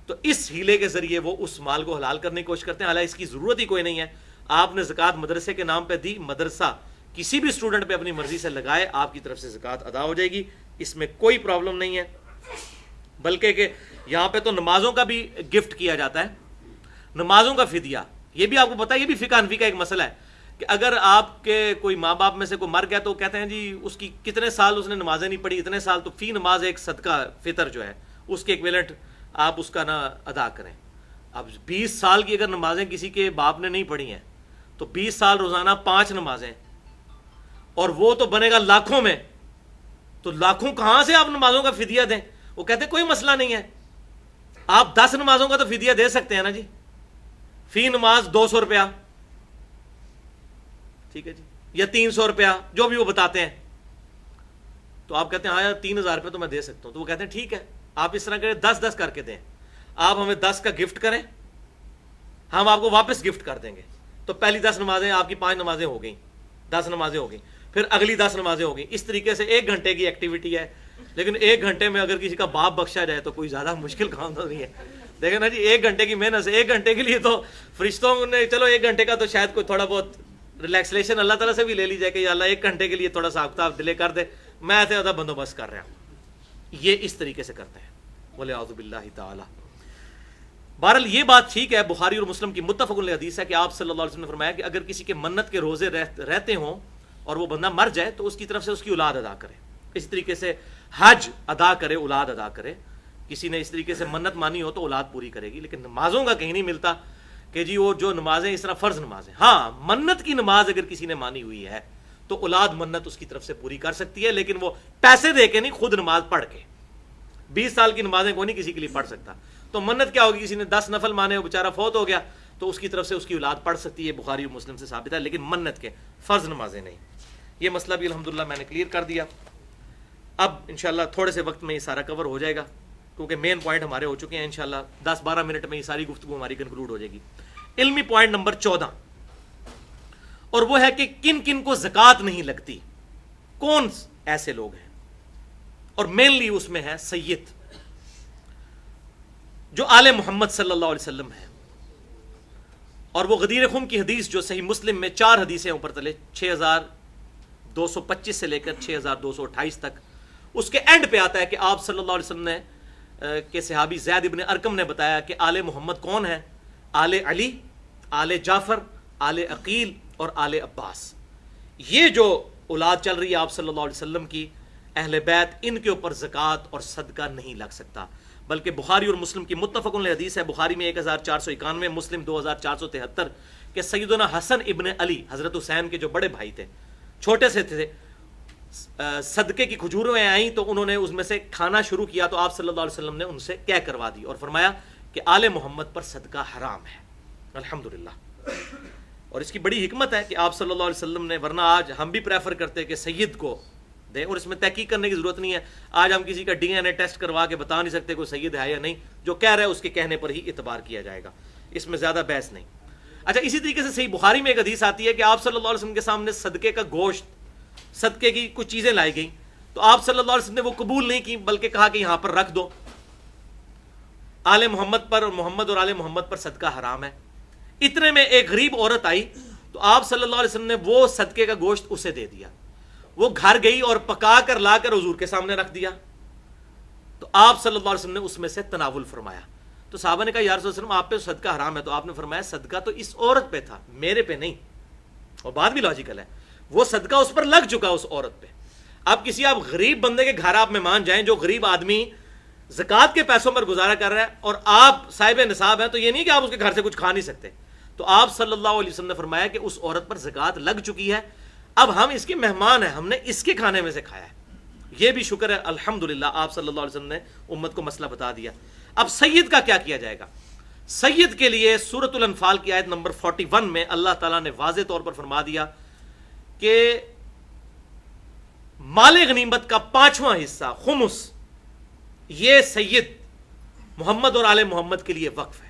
تو اس ہیلے کے ذریعے وہ اس مال کو حلال کرنے کی کوشش کرتے ہیں، حالانکہ اس کی ضرورت ہی کوئی نہیں ہے. آپ نے زکوٰۃ مدرسے کے نام پہ دی، مدرسہ کسی بھی اسٹوڈنٹ پہ اپنی مرضی سے لگائے، آپ کی طرف سے زکوٰۃ ادا ہو جائے گی، اس میں کوئی پرابلم نہیں ہے. بلکہ کہ یہاں پہ تو نمازوں کا بھی گفٹ کیا جاتا ہے، نمازوں کا فدیہ. یہ بھی آپ کو پتا ہے، یہ بھی فقہ حنفی کا ایک مسئلہ ہے کہ اگر آپ کے کوئی ماں باپ میں سے کوئی مر گیا تو کہتے ہیں جی اس کی کتنے سال اس نے نمازیں نہیں پڑھی، اتنے سال، تو فی نماز ایک صدقہ فطر جو ہے اس کے ایکویلنٹ آپ اس کا نہ ادا کریں. اب 20 سال کی اگر نمازیں کسی کے باپ نے نہیں پڑھی ہیں تو 20 سال روزانہ 5 نمازیں، اور وہ تو بنے گا لاکھوں میں، تو لاکھوں کہاں سے آپ نمازوں کا فدیہ دیں؟ وہ کہتے ہیں کوئی مسئلہ نہیں ہے، آپ 10 نمازوں کا تو فدیہ دے سکتے ہیں نا جی، فی نماز 200 روپیہ، ٹھیک ہے جی، یا 300 روپیہ، جو بھی وہ بتاتے ہیں. تو آپ کہتے ہیں ہاں یار 3000 روپے تو میں دے سکتا ہوں. تو وہ کہتے ہیں ٹھیک ہے، آپ اس طرح کریں 10 کر کے دیں، آپ ہمیں 10 کا گفٹ کریں، ہم آپ کو واپس گفٹ کر دیں گے. تو پہلی 10 نمازیں آپ کی 5 نمازیں ہو گئیں، 10 نمازیں ہو گئیں، پھر اگلی 10 نمازیں ہو گئیں. اس طریقے سے 1 گھنٹے کی ایکٹیویٹی ہے، لیکن 1 گھنٹے میں اگر کسی کا باپ بخشا جائے تو کوئی زیادہ مشکل کام تو نہیں ہے. دیکھیں نا جی، 1 گھنٹے کی محنت سے 1 گھنٹے کے لیے تو فرشتوں نے چلو 1 گھنٹے کا تو شاید کوئی تھوڑا بہت ریلیکسیشن اللہ تعالیٰ سے بھی لے لی جائے کہ یا اللہ 1 گھنٹے کے لیے تھوڑا سا ہفتہ ڈیلے کر دے، میں ایسے زیادہ بندوبست کر رہا ہوں. یہ اس طریقے سے کرتے ہیں. بولے اعوذ باللہ تعالی. بہرحال یہ بات ٹھیک ہے، بخاری اور مسلم کی متفق علیہ حدیث ہے کہ آپ صلی اللہ علیہ وسلم نے فرمایا کہ اگر کسی کے منت کے روزے رہتے ہوں اور وہ بندہ مر جائے تو اس کی طرف سے اس کی اولاد ادا کرے. اس طریقے سے حج ادا کرے، اولاد ادا کرے. کسی نے اس طریقے سے منت مانی ہو تو اولاد پوری کرے گی. لیکن نمازوں کا کہیں نہیں ملتا کہ جی وہ جو نمازیں اس طرح فرض نمازیں. ہاں منت کی نماز اگر کسی نے مانی ہوئی ہے تو اولاد منت اس کی طرف سے پوری کر سکتی ہے، لیکن وہ پیسے دے کے نہیں، خود نماز پڑھ کے. 20 سال کی نمازیں کوئی نہیں کسی کے لیے پڑھ سکتا. تو منت کیا ہوگی؟ کسی نے 10 نفل مانے، وہ بیچارہ فوت ہو گیا تو اس کی طرف سے اس کی اولاد پڑھ سکتی ہے. بخاری و مسلم سے ثابت ہے، لیکن منت کے فرض نمازیں نہیں. یہ مسئلہ بھی الحمدللہ میں نے کلیئر کر دیا. اب انشاءاللہ تھوڑے سے وقت میں یہ سارا کور ہو جائے گا کیونکہ مین پوائنٹ ہمارے ہو چکے ہیں. انشاءاللہ 10-12 منٹ میں یہ ساری گفتگو ہماری کنکلوڈ ہو جائے گی. علمی پوائنٹ نمبر 14، اور وہ ہے کہ کن کن کو زکوٰۃ نہیں لگتی، کون ایسے لوگ ہیں. اور مینلی اس میں ہے سید، جو آل محمد صلی اللہ علیہ وسلم ہے. اور وہ غدیر خم کی حدیث جو صحیح مسلم میں 4 حدیثیں اوپر تلے 6225 سے لے کر 6228 تک، اس کے اینڈ پہ آتا ہے کہ آپ صلی اللہ علیہ وسلم نے کہ صحابی زید ابن ارقم نے بتایا کہ آل محمد کون ہے؟ آل علی، آل جعفر، آل عقیل اور آل عباس. یہ جو اولاد چل رہی ہے آپ صلی اللہ علیہ وسلم کی، اہل بیت، ان کے اوپر زکوٰۃ اور صدقہ نہیں لگ سکتا. بلکہ بخاری اور مسلم کی متفق علیہ حدیث ہے، بخاری میں 1491، مسلم 2473، کہ سیدنا حسن ابن علی، حضرت حسین کے جو بڑے بھائی تھے، چھوٹے سے تھے، صدقے کی کھجوریں آئیں تو انہوں نے اس میں سے کھانا شروع کیا تو آپ صلی اللہ علیہ وسلم نے ان سے کہہ کروا دی اور فرمایا کہ آل محمد پر صدقہ حرام ہے. الحمدللہ. اور اس کی بڑی حکمت ہے کہ آپ صلی اللہ علیہ وسلم نے، ورنہ آج ہم بھی پریفر کرتے کہ سید کو دیں، اور اس میں تحقیق کرنے کی ضرورت نہیں ہے. آج ہم کسی کا ڈی این اے ٹیسٹ کروا کے بتا نہیں سکتے کوئی سید ہے یا نہیں، جو کہہ رہا ہے اس کے کہنے پر ہی اعتبار کیا جائے گا، اس میں زیادہ بحث نہیں. اچھا، اسی طریقے سے صحیح بخاری میں ایک حدیث آتی ہے کہ آپ صلی اللہ علیہ وسلم کے سامنے صدقے کا گوشت، صدقے کی کچھ چیزیں لائی گئیں تو آپ صلی اللہ علیہ وسلم نے وہ قبول نہیں کی، بلکہ کہا کہ یہاں پر رکھ دو، آل محمد پر اور محمد اور آل محمد پر صدقہ حرام ہے. اتنے میں ایک غریب عورت آئی تو آپ صلی اللہ علیہ وسلم نے وہ صدقے کا گوشت اسے دے دیا. وہ گھر گئی اور پکا کر لا کر حضور کے سامنے رکھ دیا تو آپ صلی اللہ علیہ وسلم نے اس میں سے تناول فرمایا. تو صحابہ نے کہا یا رسول اللہ علیہ وسلم آپ پہ صدقہ حرام ہے، تو آپ نے فرمایا صدقہ تو اس عورت پہ تھا، میرے پہ نہیں. اور بات بھی لاجیکل ہے، وہ صدقہ اس پر لگ چکا اس عورت پہ. اب کسی آپ غریب بندے کے گھر آپ مہمان جائیں، جو غریب آدمی زکوٰۃ کے پیسوں پر گزارا کر رہا ہے، اور آپ صاحب نصاب ہیں، تو یہ نہیں کہ آپ اس کے گھر سے کچھ کھا نہیں سکتے. تو آپ صلی اللہ علیہ وسلم نے فرمایا کہ اس عورت پر زکوٰۃ لگ چکی ہے، اب ہم اس کے مہمان ہیں، ہم نے اس کے کھانے میں سے کھایا ہے. یہ بھی شکر ہے الحمدللہ، آپ صلی اللہ علیہ وسلم نے امت کو مسئلہ بتا دیا. اب سید کا کیا کیا جائے گا؟ سید کے لیے سورۃ الانفال کی آیت نمبر 41 میں اللہ تعالیٰ نے واضح طور پر فرما دیا کہ مال غنیمت کا 5واں حصہ خمس، یہ سید محمد اور آل محمد کے لیے وقف ہے.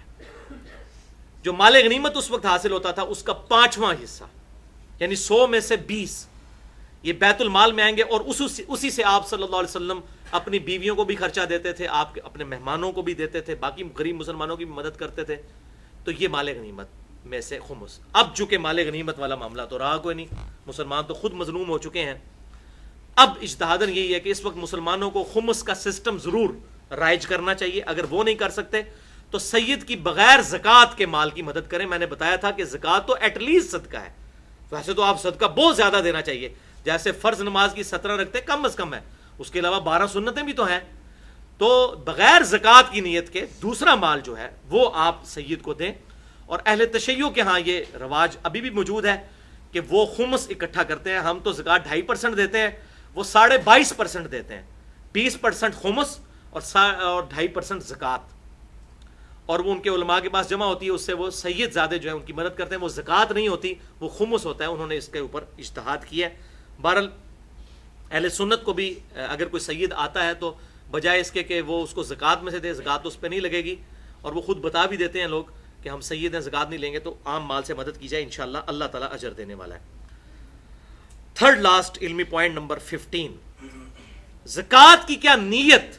جو مال غنیمت اس وقت حاصل ہوتا تھا اس کا 5واں حصہ، یعنی 100 میں سے 20 یہ بیت المال میں آئیں گے، اور اسی سے آپ صلی اللہ علیہ وسلم اپنی بیویوں کو بھی خرچہ دیتے تھے، آپ اپنے مہمانوں کو بھی دیتے تھے، باقی غریب مسلمانوں کی بھی مدد کرتے تھے. تو یہ مال غنیمت میں سے خمس. اب چونکہ مال غنیمت والا معاملہ تو رہا کوئی نہیں، مسلمان تو خود مظلوم ہو چکے ہیں. اب اجتہاداً یہی ہے کہ اس وقت مسلمانوں کو خمس کا سسٹم ضرور رائج کرنا چاہیے. اگر وہ نہیں کر سکتے تو سید کی بغیر زکوٰۃ کے مال کی مدد کریں. میں نے بتایا تھا کہ زکوٰۃ تو ایٹ لیسٹ صدقہ ہے, ویسے تو آپ صدقہ بہت زیادہ دینا چاہیے, جیسے فرض نماز کی 17 رکھتے کم از کم ہے, اس کے علاوہ 12 سنتیں بھی تو ہیں. تو بغیر زکوٰۃ کی نیت کے دوسرا مال جو ہے وہ آپ سید کو دیں. اور اہل تشیع کے ہاں یہ رواج ابھی بھی موجود ہے کہ وہ خمس اکٹھا کرتے ہیں. ہم تو زکوٰۃ 2.5% دیتے ہیں, وہ 22.5% دیتے ہیں, 20% خمس اور 2.5% زکوٰۃ. اور وہ ان کے علماء کے پاس جمع ہوتی ہے, اس سے وہ سید زیادہ جو ہے ان کی مدد کرتے ہیں. وہ زکوٰۃ نہیں ہوتی, وہ خمس ہوتا ہے. انہوں نے اس کے اوپر اجتہاد کیا ہے. بہرحال اہل سنت کو بھی اگر کوئی سید آتا ہے تو بجائے اس کے کہ وہ اس کو زکوٰۃ میں سے دے, زکوٰۃ تو اس پہ نہیں لگے گی, اور وہ خود بتا بھی دیتے ہیں لوگ کہ ہم سید ہیں, زکوٰۃ نہیں لیں گے, تو عام مال سے مدد کی جائے, انشاءاللہ اللہ تعالیٰ اجر دینے والا ہے. تھرڈ لاسٹ علمی پوائنٹ نمبر 15, زکوٰۃ کی کیا نیت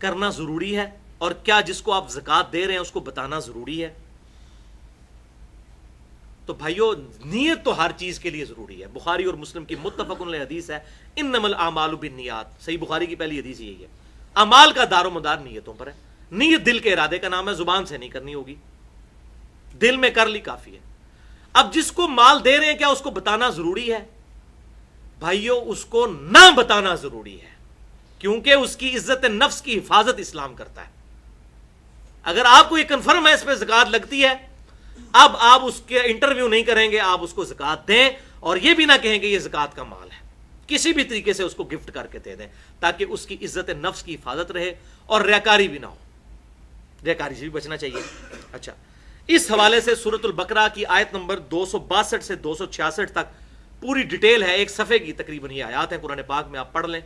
کرنا ضروری ہے, اور کیا جس کو آپ زکوٰۃ دے رہے ہیں اس کو بتانا ضروری ہے. تو بھائیو نیت تو ہر چیز کے لیے ضروری ہے. بخاری اور مسلم کی متفق علیہ حدیث ہے, انما الاعمال بالنیات. صحیح بخاری کی پہلی حدیث یہی ہے. اعمال کا دار و مدار نیتوں پر ہے. نیت دل کے ارادے کا نام ہے, زبان سے نہیں کرنی ہوگی, دل میں کر لی کافی ہے. اب جس کو مال دے رہے ہیں کیا اس کو بتانا ضروری ہے؟ بھائیو اس کو نہ بتانا ضروری ہے, کیونکہ اس کی عزت نفس کی حفاظت اسلام کرتا ہے. اگر آپ کو یہ کنفرم ہے اس پہ زکوٰۃ لگتی ہے, اب آپ اس کے انٹرویو نہیں کریں گے, آپ اس کو زکوٰۃ دیں, اور یہ بھی نہ کہیں کہ یہ زکوٰۃ کا مال ہے, کسی بھی طریقے سے اس کو گفٹ کر کے دے دیں تاکہ اس کی عزت نفس کی حفاظت رہے اور ریاکاری بھی نہ ہو. ریاکاری سے بھی بچنا چاہیے. اچھا, اس حوالے سے سورۃ البقرہ کی آیت نمبر 262 سے 266 تک پوری ڈیٹیل ہے, ایک صفحے کی تقریباً یہ آیات ہیں قرآن پاک میں, آپ پڑھ لیں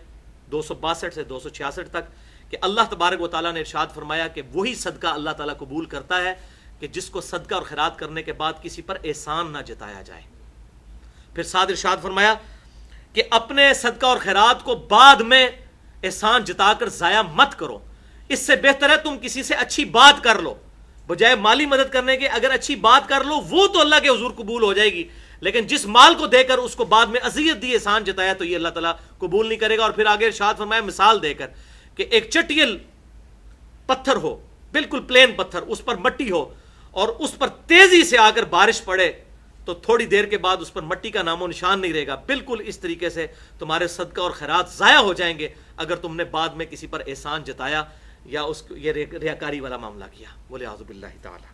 262 سے 266 تک, کہ اللہ تبارک و تعالیٰ نے ارشاد فرمایا کہ وہی صدقہ اللہ تعالیٰ قبول کرتا ہے کہ جس کو صدقہ اور خیرات کرنے کے بعد کسی پر احسان نہ جتایا جائے. پھر ساتھ ارشاد فرمایا کہ اپنے صدقہ اور خیرات کو بعد میں احسان جتا کر ضائع مت کرو, اس سے بہتر ہے تم کسی سے اچھی بات کر لو. بجائے مالی مدد کرنے کے اگر اچھی بات کر لو وہ تو اللہ کے حضور قبول ہو جائے گی, لیکن جس مال کو دے کر اس کو بعد میں اذیت دی, احسان جتایا, تو یہ اللہ تعالیٰ قبول نہیں کرے گا. اور پھر آگے ارشاد فرمایا مثال دے کر کہ ایک چٹیل پتھر ہو, بالکل پلین پتھر, اس پر مٹی ہو, اور اس پر تیزی سے آ کر بارش پڑے تو تھوڑی دیر کے بعد اس پر مٹی کا نام و نشان نہیں رہے گا. بالکل اس طریقے سے تمہارے صدقہ اور خیرات ضائع ہو جائیں گے اگر تم نے بعد میں کسی پر احسان جتایا یا اس یہ ریاکاری والا معاملہ کیا. بولے اعوذ باللہ تعالی.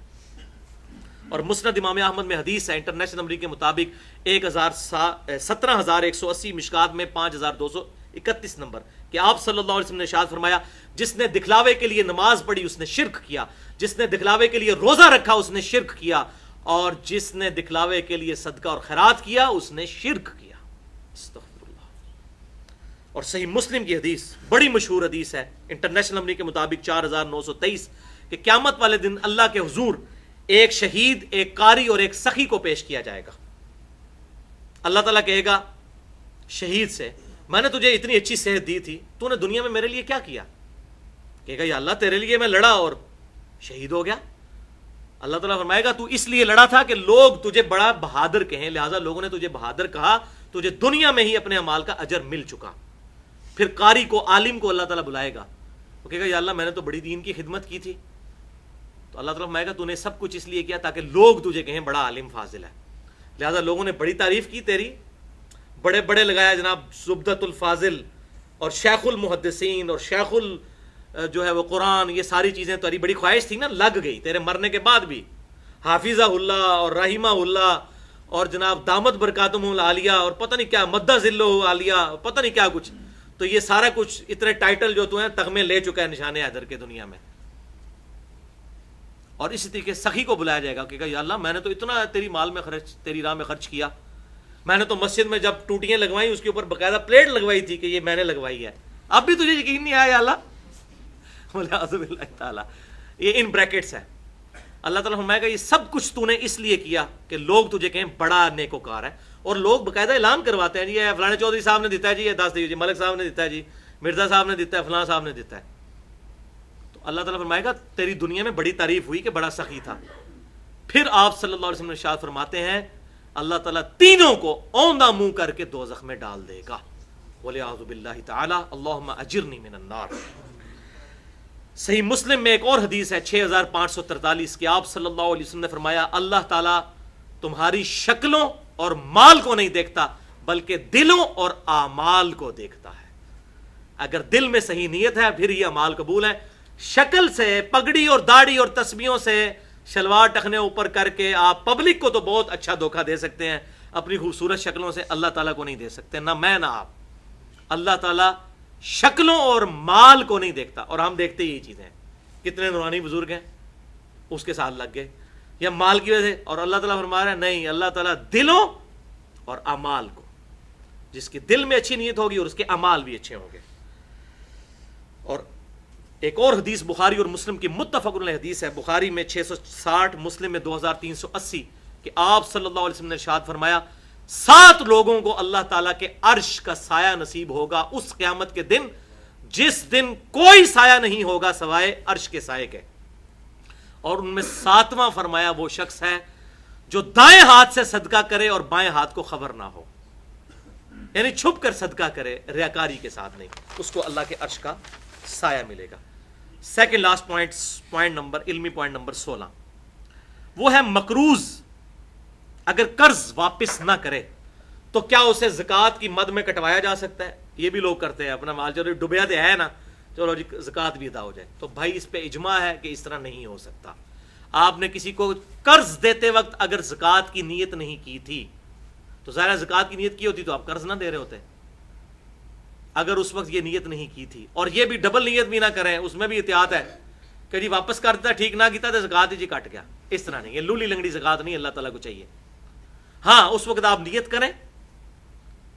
اور مسند امام احمد میں حدیث ہے انٹرنیشنل نمبر کے مطابق 17,180, مشکات میں 5,231 نمبر, کہ آپ صلی اللہ علیہ وسلم نے ارشاد فرمایا جس نے دکھلاوے کے لیے نماز پڑھی اس نے شرک کیا, جس نے دکھلاوے کے لیے روزہ رکھا اس نے شرک کیا, اور جس نے دکھلاوے کے لیے صدقہ اور خیرات کیا اس نے شرک کیا. استغفر اللہ. اور صحیح مسلم کی حدیث, بڑی مشہور حدیث ہے انٹرنیشنل نمبر کے مطابق 4,923, کہ قیامت والے دن اللہ کے حضور ایک شہید, ایک قاری اور ایک سخی کو پیش کیا جائے گا. اللہ تعالیٰ کہے گا شہید سے, میں نے تجھے اتنی اچھی صحت دی تھی, تو نے دنیا میں میرے لیے کیا کیا؟ کہے گا یا اللہ تیرے لیے میں لڑا اور شہید ہو گیا. اللہ تعالیٰ فرمائے گا تو اس لیے لڑا تھا کہ لوگ تجھے بڑا بہادر کہیں, لہٰذا لوگوں نے تجھے بہادر کہا, تجھے دنیا میں ہی اپنے اعمال کا اجر مل چکا. پھر قاری کو, عالم کو اللہ تعالیٰ بلائے گا, وہ کہے گا یا اللہ میں نے تو بڑی دین کی خدمت کی تھی. تو اللہ تعالیٰ فرمائے گا تو نے سب کچھ اس لیے کیا تاکہ لوگ تجھے کہیں بڑا عالم فاضل ہے, لہٰذا لوگوں نے بڑی تعریف کی تیری, بڑے بڑے لگایا جناب زبدۃ الفاضل اور شیخ المحدثین اور شیخ جو ہے وہ قرآن, یہ ساری چیزیں تیری بڑی خواہش تھی نا, لگ گئی تیرے مرنے کے بعد بھی. حافظہ اللہ اور رحمہ اللہ اور جناب دامت برکاتہم العالیہ اور پتہ نہیں کیا مدہ ذلہ عالیہ, پتہ نہیں کیا کچھ, تو یہ سارا کچھ اتنے ٹائٹل جو تو ہیں تغمے لے چکا ہے نشان حیدر کے دنیا میں. اور اسی طریقے سخی کو بلایا جائے گا کہ یا اللہ میں نے تو اتنا تیری مال میں خرچ, تیری راہ میں خرچ کیا, میں نے تو مسجد میں جب ٹوٹیاں لگوائی اس کے اوپر باقاعدہ پلیٹ لگوائی تھی کہ یہ میں نے لگوائی ہے, اب بھی تجھے یقین نہیں آیا یا اللہ. بولے اعوذ باللہ تعالیٰ. یہ ان بریکٹس ہے. اللہ تعالیٰ فرمائے گا یہ سب کچھ تو نے اس لیے کیا کہ لوگ تجھے کہیں بڑا نیکوکار ہے, اور لوگ باقاعدہ اعلان کرواتے ہیں جی یہ فلانے چودھری صاحب نے دیتا ہے, جی یہ 10 دیجیے, ملک صاحب نے دیتا ہے, جی مرزا صاحب نے دیتا ہے, فلاں صاحب نے دیتا ہے. تو اللہ تعالیٰ فرمائے گا تیری دنیا میں بڑی تعریف ہوئی کہ بڑا سخی تھا. پھر آپ صلی اللہ علیہ وسلم نے ارشاد فرماتے ہیں اللہ تعالیٰ تینوں کو اوندہ منہ کر کے دوزخ میں ڈال دے گا. وَلِعَوْذُ بِاللَّهِ تَعَالَى اللہم اجرنی من النار. صحیح مسلم میں ایک اور حدیث ہے 6543 کہ آپ صلی اللہ علیہ وسلم نے فرمایا اللہ تعالیٰ تمہاری شکلوں اور مال کو نہیں دیکھتا بلکہ دلوں اور اعمال کو دیکھتا ہے. اگر دل میں صحیح نیت ہے پھر یہ اعمال قبول ہے. شکل سے پگڑی اور داڑھی اور تسبیحوں سے شلوار ٹخنے اوپر کر کے آپ پبلک کو تو بہت اچھا دھوکہ دے سکتے ہیں, اپنی خوبصورت شکلوں سے اللہ تعالیٰ کو نہیں دے سکتے, نہ میں نہ آپ. اللہ تعالیٰ شکلوں اور مال کو نہیں دیکھتا, اور ہم دیکھتے ہی یہ چیزیں. کتنے نورانی بزرگ ہیں اس کے ساتھ لگ گئے یا مال کی وجہ سے, اور اللہ تعالیٰ فرما رہا ہے نہیں, اللہ تعالیٰ دلوں اور اعمال کو, جس کی دل میں اچھی نیت ہوگی اور اس کے اعمال بھی اچھے ہوں گے. اور ایک اور حدیث بخاری اور مسلم کی متفق علیہ حدیث ہے, بخاری میں 660, مسلم میں 2380, کہ آپ صلی اللہ علیہ وسلم نے ارشاد فرمایا 7 لوگوں کو اللہ تعالیٰ کے عرش کا سایہ نصیب ہوگا اس قیامت کے دن جس دن کوئی سایہ نہیں ہوگا سوائے عرش کے سائے کے. اور ان میں 7واں فرمایا وہ شخص ہے جو دائیں ہاتھ سے صدقہ کرے اور بائیں ہاتھ کو خبر نہ ہو, یعنی چھپ کر صدقہ کرے ریاکاری کے ساتھ نہیں, اس کو اللہ کے عرش کا سایہ ملے گا. سیکنڈ لاسٹ علمی پوائنٹ نمبر 16, وہ ہے مقروض اگر قرض واپس نہ کرے تو کیا اسے زکوٰۃ کی مد میں کٹوایا جا سکتا ہے؟ یہ بھی لوگ کرتے ہیں, اپنا مال چلو ڈوبیا تو ہے نا, چلو جی زکوٰۃ بھی ادا ہو جائے. تو بھائی اس پہ اجماع ہے کہ اس طرح نہیں ہو سکتا. آپ نے کسی کو قرض دیتے وقت اگر زکوٰۃ کی نیت نہیں کی تھی تو ظاہر زکوٰۃ کی نیت کی ہوتی تو آپ قرض نہ دے رہے ہوتے. اگر اس وقت یہ نیت نہیں کی تھی, اور یہ بھی ڈبل نیت بھی نہ کریں, اس میں بھی احتیاط ہے کہ جی واپس کر دیتا ٹھیک نہ کیتا تو زکوٰۃ جی کٹ گیا, اس طرح نہیں. یہ لولی لنگڑی زکوٰۃ نہیں اللہ تعالیٰ کو چاہیے. ہاں اس وقت آپ نیت کریں,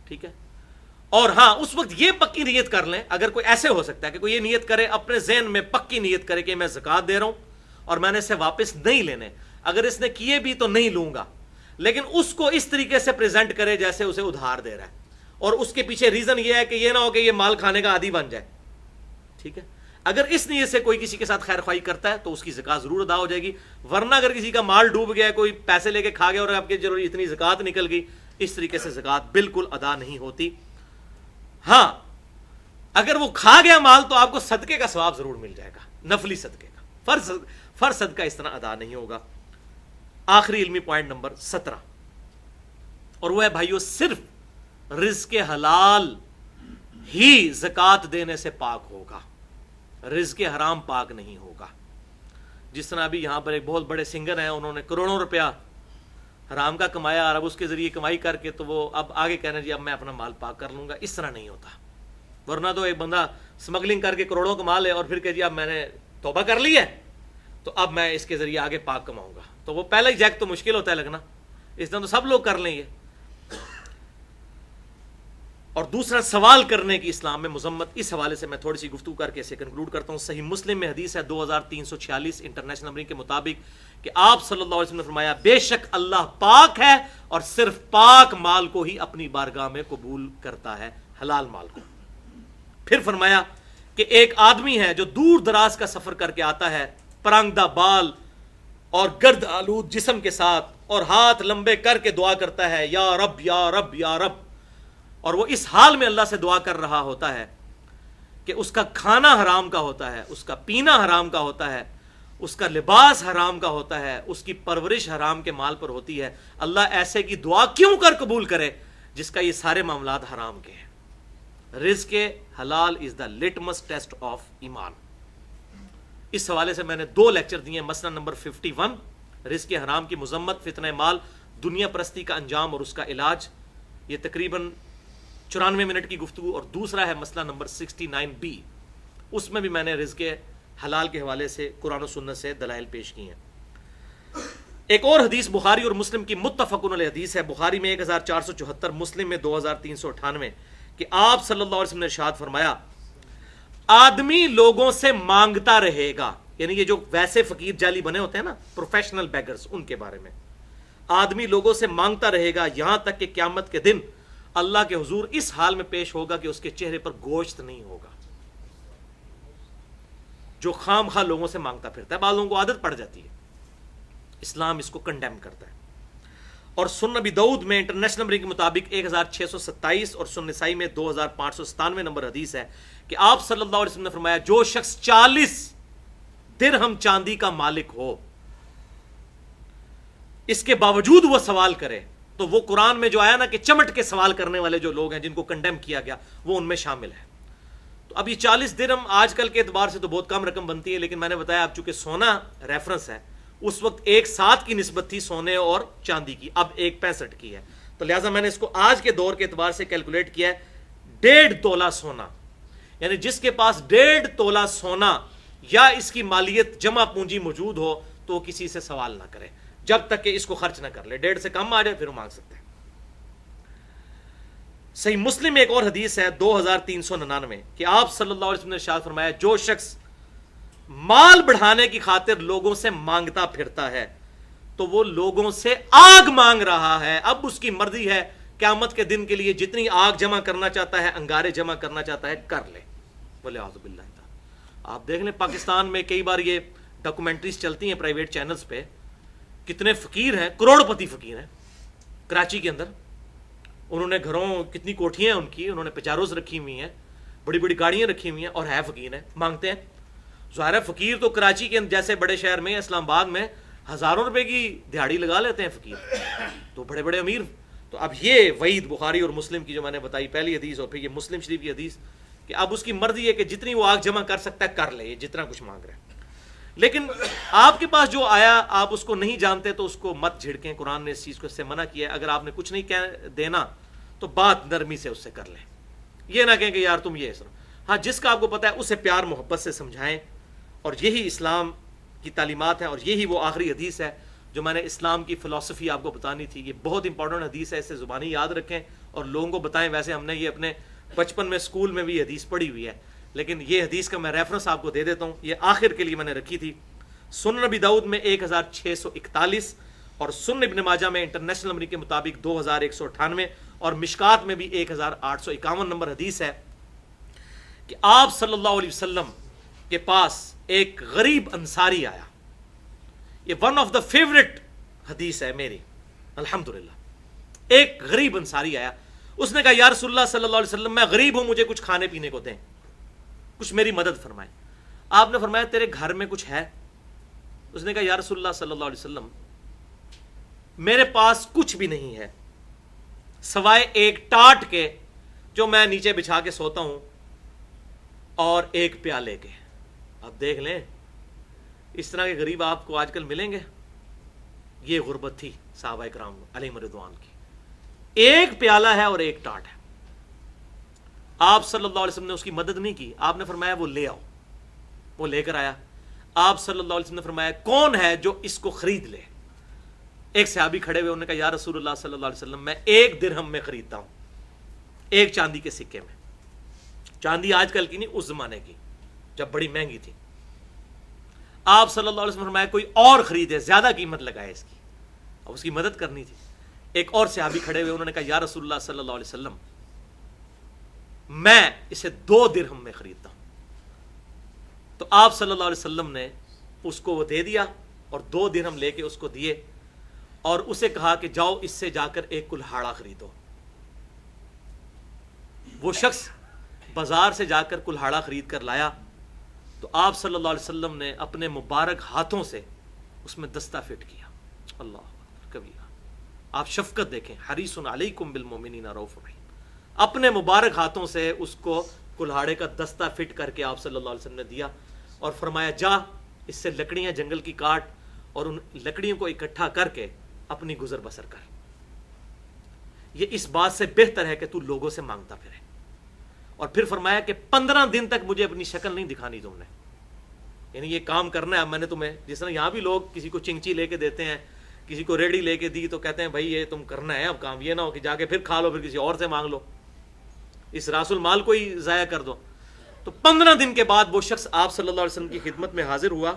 ٹھیک ہے, اور ہاں اس وقت یہ پکی نیت کر لیں. اگر کوئی ایسے ہو سکتا ہے کہ کوئی یہ نیت کرے, اپنے ذہن میں پکی نیت کرے کہ میں زکوٰۃ دے رہا ہوں اور میں نے اسے واپس نہیں لینے, اگر اس نے کیے بھی تو نہیں لوں گا, لیکن اس کو اس طریقے سے پریزنٹ کرے جیسے اسے ادھار دے رہا ہے, اور اس کے پیچھے ریزن یہ ہے کہ یہ نہ ہو کہ یہ مال کھانے کا عادی بن جائے. ٹھیک ہے, اگر اس نیت سے کوئی کسی کے ساتھ خیر خواہی کرتا ہے تو اس کی زکوٰۃ ضرور ادا ہو جائے گی. ورنہ اگر کسی کا مال ڈوب گیا, کوئی پیسے لے کے کھا گیا اور آپ کے ضروری اتنی زکوٰۃ نکل گئی, اس طریقے سے زکوٰۃ بالکل ادا نہیں ہوتی. ہاں اگر وہ کھا گیا مال تو آپ کو صدقے کا ثواب ضرور مل جائے گا, نفلی صدقے کا. فرض صدقہ اس طرح ادا نہیں ہوگا. آخری علمی پوائنٹ نمبر 17, اور وہ ہے بھائیو صرف رزق حلال ہی زکوٰۃ دینے سے پاک ہوگا, رزق حرام پاک نہیں ہوگا. جس طرح ابھی یہاں پر ایک بہت بڑے سنگر ہیں, انہوں نے کروڑوں روپیہ حرام کا کمایا اور اب اس کے ذریعے کمائی کر کے تو وہ اب آگے کہنا جی اب میں اپنا مال پاک کر لوں گا. اس طرح نہیں ہوتا. ورنہ تو ایک بندہ سمگلنگ کر کے کروڑوں کما لے اور پھر کہ جی اب میں نے توبہ کر لی ہے تو اب میں اس کے ذریعے آگے پاک کماؤں گا, تو وہ پہلا ہی جیک تو مشکل ہوتا ہے لگنا. اس طرح تو سب لوگ کر لیں یہ. اور دوسرا سوال کرنے کی اسلام میں مذمت, اس حوالے سے میں تھوڑی سی گفتگو کر کے اسے کنکلوڈ کرتا ہوں. صحیح مسلم میں حدیث ہے 2346 انٹرنیشنل نمبرنگ کے مطابق کہ آپ صلی اللہ علیہ وسلم نے فرمایا بے شک اللہ پاک ہے اور صرف پاک مال کو ہی اپنی بارگاہ میں قبول کرتا ہے, حلال مال کو. پھر فرمایا کہ ایک آدمی ہے جو دور دراز کا سفر کر کے آتا ہے, پرانگدہ بال اور گرد آلود جسم کے ساتھ, اور ہاتھ لمبے کر کے دعا کرتا ہے یا رب یا رب یا رب, اور وہ اس حال میں اللہ سے دعا کر رہا ہوتا ہے کہ اس کا کھانا حرام کا ہوتا ہے, اس کا پینا حرام کا ہوتا ہے, اس کا لباس حرام کا ہوتا ہے, اس کی پرورش حرام کے مال پر ہوتی ہے. اللہ ایسے کی دعا کیوں کر قبول کرے جس کا یہ سارے معاملات حرام کے ہیں. رزق حلال از دا لٹمس ٹیسٹ آف ایمان. اس حوالے سے میں نے 2 لیکچر دیے. مسئلہ نمبر 51 رزق حرام کی مذمت, فتنہ مال, دنیا پرستی کا انجام اور اس کا علاج, یہ تقریباً 94 منٹ کی گفتگو. اور دوسرا ہے مسئلہ نمبر 69B, اس میں بھی میں نے رزق حلال کے حوالے سے قرآن و سنت سے دلائل پیش کی ہیں. ایک اور حدیث بخاری اور مسلم کی متفق علیہ حدیث ہے, بخاری میں 1474, مسلم میں 2398, کہ آپ صلی اللہ علیہ وسلم نے ارشاد فرمایا آدمی لوگوں سے مانگتا رہے گا, یعنی یہ جو ویسے فقیر جعلی بنے ہوتے ہیں نا, پروفیشنل بیگرز, ان کے بارے میں. آدمی لوگوں سے مانگتا رہے گا یہاں تک کہ قیامت کے دن اللہ کے حضور اس حال میں پیش ہوگا کہ اس کے چہرے پر گوشت نہیں ہوگا. جو خام خواہ لوگوں سے مانگتا پھرتا ہے, بعض لوگوں کو عادت پڑ جاتی ہے, اسلام اس کو کنڈیم کرتا ہے. اور سنن ابی داؤد میں انٹرنیشنل نمبر کے مطابق 1627 اور سنن نسائی میں 2597 نمبر حدیث ہے کہ آپ صلی اللہ علیہ وسلم نے فرمایا جو شخص 40 درہم چاندی کا مالک ہو، اس کے باوجود وہ سوال کرے، تو وہ قرآن میں جو آیا نا کہ چمٹ کے سوال کرنے والے جو لوگ ہیں جن کو کنڈیم کیا گیا، وہ ان میں شامل ہے۔ تو اب یہ 40 درہم آج کل کے اعتبار سے تو بہت کم رقم بنتی ہے، لیکن میں نے بتایا اب چونکہ سونا ریفرنس ہے، اس وقت 1:7 کی نسبت تھی سونے اور چاندی کی، اب 1:65 کی ہے، تو لہٰذا میں نے اس کو آج کے دور کے اعتبار سے کیلکولیٹ کیا ہے 1.5 تولہ سونا، یعنی جس کے پاس 1.5 تولہ سونا یا اس کی مالیت جمع پونجی موجود ہو تو وہ کسی سے سوال نہ کرے جب تک کہ اس کو خرچ نہ کر لے، 1.5 سے کم آ جائے پھر وہ مانگ سکتے ہیں۔ صحیح مسلم میں ایک اور حدیث ہے 2399 کہ آپ صلی اللہ علیہ وسلم نے ارشاد فرمایا جو شخص مال بڑھانے کی خاطر لوگوں سے مانگتا پھرتا ہے تو وہ لوگوں سے آگ مانگ رہا ہے، اب اس کی مرضی ہے قیامت کے دن کے لیے جتنی آگ جمع کرنا چاہتا ہے، انگارے جمع کرنا چاہتا ہے، کر لے۔ وَلِعَوْذُ بِاللَّهِ تعالیٰ۔ آپ دیکھ لیں پاکستان میں کئی بار یہ ڈاکومنٹریز چلتی ہیں پرائیویٹ چینلز پہ، کتنے فقیر ہیں، کروڑ پتی فقیر ہیں کراچی کے اندر، انہوں نے گھروں کتنی کوٹھیاں ہیں ان کی، انہوں نے پچاروز رکھی ہوئی ہیں، بڑی بڑی گاڑیاں رکھی ہوئی ہیں، اور ہے فقیر ہیں، مانگتے ہیں۔ ظاہر ہے فقیر تو کراچی کے جیسے بڑے شہر میں، اسلام آباد میں ہزاروں روپے کی دہاڑی لگا لیتے ہیں فقیر، تو بڑے بڑے امیر۔ تو اب یہ وعید بخاری اور مسلم کی جو میں نے بتائی پہلی حدیث، اور پھر یہ مسلم شریف کی حدیث کہ اب اس کی مرضی ہے کہ جتنی وہ آگ جمع کر سکتا ہے کر لے، یہ جتنا کچھ مانگ رہا ہے۔ لیکن آپ کے پاس جو آیا آپ اس کو نہیں جانتے تو اس کو مت جھڑکیں، قرآن نے اس چیز کو اس سے منع کیا ہے۔ اگر آپ نے کچھ نہیں دینا تو بات نرمی سے اس سے کر لیں، یہ نہ کہیں کہ یار تم یہ سنو۔ ہاں جس کا آپ کو پتا ہے اسے پیار محبت سے سمجھائیں، اور یہی اسلام کی تعلیمات ہیں، اور یہی وہ آخری حدیث ہے جو میں نے اسلام کی فلسفی آپ کو بتانی تھی۔ یہ بہت امپورٹنٹ حدیث ہے، اسے زبانی یاد رکھیں اور لوگوں کو بتائیں۔ ویسے ہم نے یہ اپنے بچپن میں اسکول میں بھی یہ حدیث پڑھی ہوئی ہے، لیکن یہ حدیث کا میں ریفرنس آپ کو دے دیتا ہوں، یہ آخر کے لیے میں نے رکھی تھی۔ سنن ابی داؤد میں 1641 اور سنن ابن ماجہ میں انٹرنیشنل نمبر کے مطابق 2198 اور مشکات میں بھی 1851 نمبر حدیث ہے کہ آپ صلی اللہ علیہ وسلم کے پاس ایک غریب انصاری آیا۔ یہ ون آف دا فیوریٹ حدیث ہے میری الحمدللہ۔ ایک غریب انصاری آیا، اس نے کہا یا رسول اللہ صلی اللہ علیہ وسلم میں غریب ہوں، مجھے کچھ کھانے پینے کو دیں، کچھ میری مدد فرمائیں۔ آپ نے فرمایا تیرے گھر میں کچھ ہے؟ اس نے کہا یا رسول اللہ صلی اللہ علیہ وسلم میرے پاس کچھ بھی نہیں ہے سوائے ایک ٹاٹ کے جو میں نیچے بچھا کے سوتا ہوں اور ایک پیالے کے۔ اب دیکھ لیں اس طرح کے غریب آپ کو آج کل ملیں گے؟ یہ غربت تھی صحابہ کرام علیہم رضوان کی۔ ایک پیالہ ہے اور ایک ٹاٹ ہے۔ آپ صلی اللہ علیہ وسلم نے اس کی مدد نہیں کی، آپ نے فرمایا وہ لے آؤ۔ وہ لے کر آیا، آپ صلی اللہ علیہ وسلم نے فرمایا کون ہے جو اس کو خرید لے؟ ایک صحابی کھڑے ہوئے، انہوں نے کہا یا رسول اللہ صلی اللہ علیہ وسلم میں 1 درہم میں خریدتا ہوں، ایک چاندی کے سکے میں۔ چاندی آج کل کی نہیں، اس زمانے کی جب بڑی مہنگی تھی۔ آپ صلی اللہ علیہ وسلم نے فرمایا کوئی اور خریدے، زیادہ قیمت لگائے اس کی، اب اس کی مدد کرنی تھی۔ ایک اور صحابی کھڑے ہوئے، انہوں نے کہا یا رسول اللہ صلی اللہ علیہ وسلم میں اسے 2 درہم میں خریدتا ہوں۔ تو آپ صلی اللہ علیہ وسلم نے اس کو وہ دے دیا اور 2 درہم لے کے اس کو دیے، اور اسے کہا کہ جاؤ اس سے جا کر ایک کلہاڑا خریدو۔ وہ شخص بازار سے جا کر کلہاڑا خرید کر لایا، تو آپ صلی اللہ علیہ وسلم نے اپنے مبارک ہاتھوں سے اس میں دستہ فٹ کیا۔ اللہ اکبر کبیرہ۔ آپ شفقت دیکھیں، حریص علیکم بالمؤمنین رؤوف رحیم۔ اپنے مبارک ہاتھوں سے اس کو کلہاڑے کا دستہ فٹ کر کے آپ صلی اللہ علیہ وسلم نے دیا، اور فرمایا جا اس سے لکڑیاں جنگل کی کاٹ اور ان لکڑیوں کو اکٹھا کر کے اپنی گزر بسر کر۔ یہ اس بات سے بہتر ہے کہ تو لوگوں سے مانگتا پھرے۔ اور پھر فرمایا کہ 15 دن تک مجھے اپنی شکل نہیں دکھانی تم نے، یعنی یہ کام کرنا ہے۔ میں نے تمہیں جس طرح یہاں بھی لوگ کسی کو چنگچی لے کے دیتے ہیں، کسی کو ریڑھی لے کے دی تو کہتے ہیں بھائی یہ تم کرنا ہے اب کام، یہ نہ ہو کہ جا کے پھر کھا لو پھر کسی اور سے مانگ لو، اس راس المال کو ہی ضائع کر دو۔ تو 15 دن کے بعد وہ شخص آپ صلی اللہ علیہ وسلم کی خدمت میں حاضر ہوا،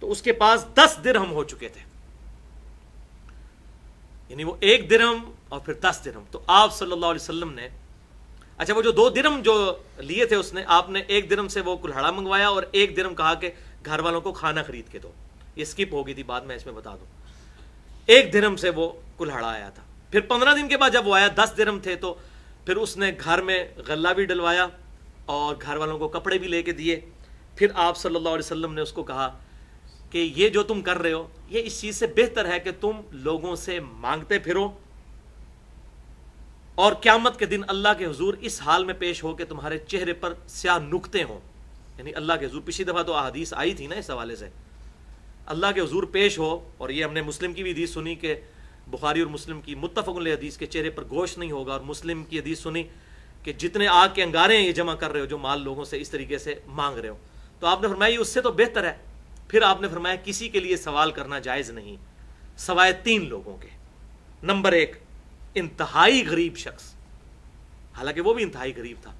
تو اس کے پاس 10 درہم ہو چکے تھے، یعنی وہ 1 درہم اور پھر 10 درہم۔ تو آپ صلی اللہ علیہ وسلم نے اچھا وہ جو 2 درہم جو لیے تھے اس نے، آپ نے 1 درہم سے وہ کلہاڑا منگوایا اور 1 درہم کہا کہ گھر والوں کو کھانا خرید کے دو۔ یہ سکپ ہو گئی تھی، بعد میں اس میں بتا دوں۔ 1 درہم سے وہ کلہڑا آیا تھا. پھر 15 دن کے بعد جب وہ آیا 10 درہم تھے, تو پھر اس نے گھر میں غلہ بھی ڈلوایا اور گھر والوں کو کپڑے بھی لے کے دیے. پھر آپ صلی اللہ علیہ وسلم نے اس کو کہا کہ یہ جو تم کر رہے ہو یہ اس چیز سے بہتر ہے کہ تم لوگوں سے مانگتے پھرو اور قیامت کے دن اللہ کے حضور اس حال میں پیش ہو کہ تمہارے چہرے پر سیاہ نقطے ہوں. یعنی اللہ کے حضور, پچھلی دفعہ تو احادیث آئی تھی نا اس حوالے سے, اللہ کے حضور پیش ہو, اور یہ ہم نے مسلم کی بھی حدیث سنی کہ بخاری اور مسلم کی متفق علیہ حدیث کے چہرے پر گوشت نہیں ہوگا, اور مسلم کی حدیث سنی کہ جتنے آگ کے انگارے ہیں یہ جمع کر رہے ہو جو مال لوگوں سے اس طریقے سے مانگ رہے ہو. تو آپ نے فرمایا یہ اس سے تو بہتر ہے. پھر آپ نے فرمایا کسی کے لیے سوال کرنا جائز نہیں سوائے 3 لوگوں کے. نمبر 1, انتہائی غریب شخص, حالانکہ وہ بھی انتہائی غریب تھا,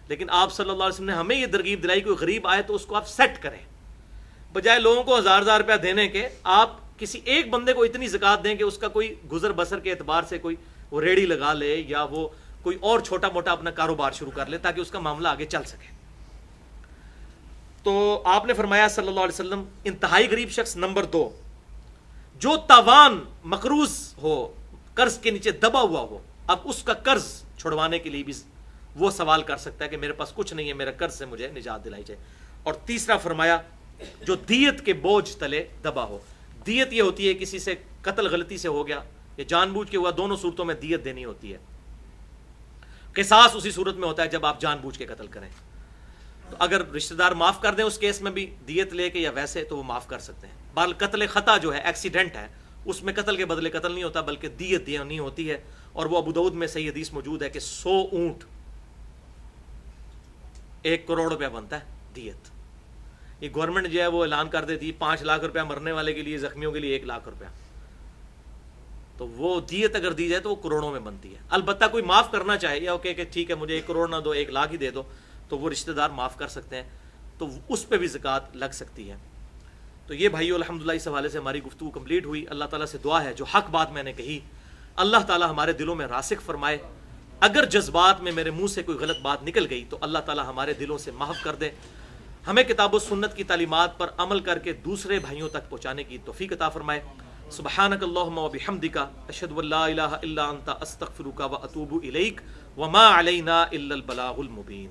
لیکن آپ صلی اللہ علیہ وسلم نے ہمیں یہ ترغیب دلائی کوئی غریب آئے تو اس کو آپ سیٹ کریں, بجائے لوگوں کو 1000 روپیہ دینے کے آپ کسی ایک بندے کو اتنی زکوٰۃ دیں کہ اس کا کوئی گزر بسر کے اعتبار سے کوئی وہ ریڑھی لگا لے یا وہ کوئی اور چھوٹا موٹا اپنا کاروبار شروع کر لے تاکہ اس کا معاملہ آگے چل سکے. تو آپ نے فرمایا صلی اللہ علیہ وسلم انتہائی غریب شخص. نمبر 2, جو تاوان مقروض ہو, قرض کے نیچے دبا ہوا ہو, اب اس کا قرض چھڑوانے کے لیے بھی وہ سوال کر سکتا ہے کہ میرے پاس کچھ نہیں ہے, میرا قرض سے مجھے نجات دلائی جائے. اور تیسرا فرمایا جو دیت کے بوجھ تلے دبا ہو. دیت یہ ہوتی ہے کسی سے قتل غلطی سے ہو گیا یا جان بوجھ کے ہوا, دونوں صورتوں میں دیت دینی ہوتی ہے. قصاص اسی صورت میں ہوتا ہے جب آپ جان بوجھ کے قتل کریں. تو اگر رشتہ دار معاف کر دیں اس کیس میں بھی دیت لے کے یا ویسے تو وہ معاف کر سکتے ہیں. بال قتل خطا جو ہے ایکسیڈنٹ ہے, اس میں قتل کے بدلے قتل نہیں ہوتا بلکہ دیت دینی ہوتی ہے. اور وہ ابو داؤد میں صحیح حدیث موجود ہے کہ 100 اونٹ 1 کروڑ روپیہ بنتا ہے دیت. یہ گورنمنٹ جو ہے وہ اعلان کر دیتی 5 لاکھ روپیہ مرنے والے کے لیے, زخمیوں کے لیے 1 لاکھ روپیہ, تو وہ دیت اگر دی جائے تو وہ کروڑوں میں بنتی ہے. البتہ کوئی معاف کرنا چاہے یا کہ ٹھیک ہے مجھے 1 کروڑ نہ دو 1 لاکھ ہی دے دو, تو وہ رشتہ دار معاف کر سکتے ہیں, تو اس پہ بھی زکوٰۃ لگ سکتی ہے. تو یہ بھائیو الحمدللہ اس حوالے سے ہماری گفتگو کمپلیٹ ہوئی. اللہ تعالیٰ سے دعا ہے جو حق بات میں نے کہی اللہ تعالیٰ ہمارے دلوں میں راسخ فرمائے. اگر جذبات میں میرے منہ سے کوئی غلط بات نکل گئی تو اللہ تعالیٰ ہمارے دلوں سے محو کر دے. ہمیں کتاب و سنت کی تعلیمات پر عمل کر کے دوسرے بھائیوں تک پہنچانے کی توفیق عطا فرمائے. سبحانک اللہم و بحمدک اشہد ان لا الہ الا انت استغفرک و اتوب الیک وما علینا الا البلاغ المبین.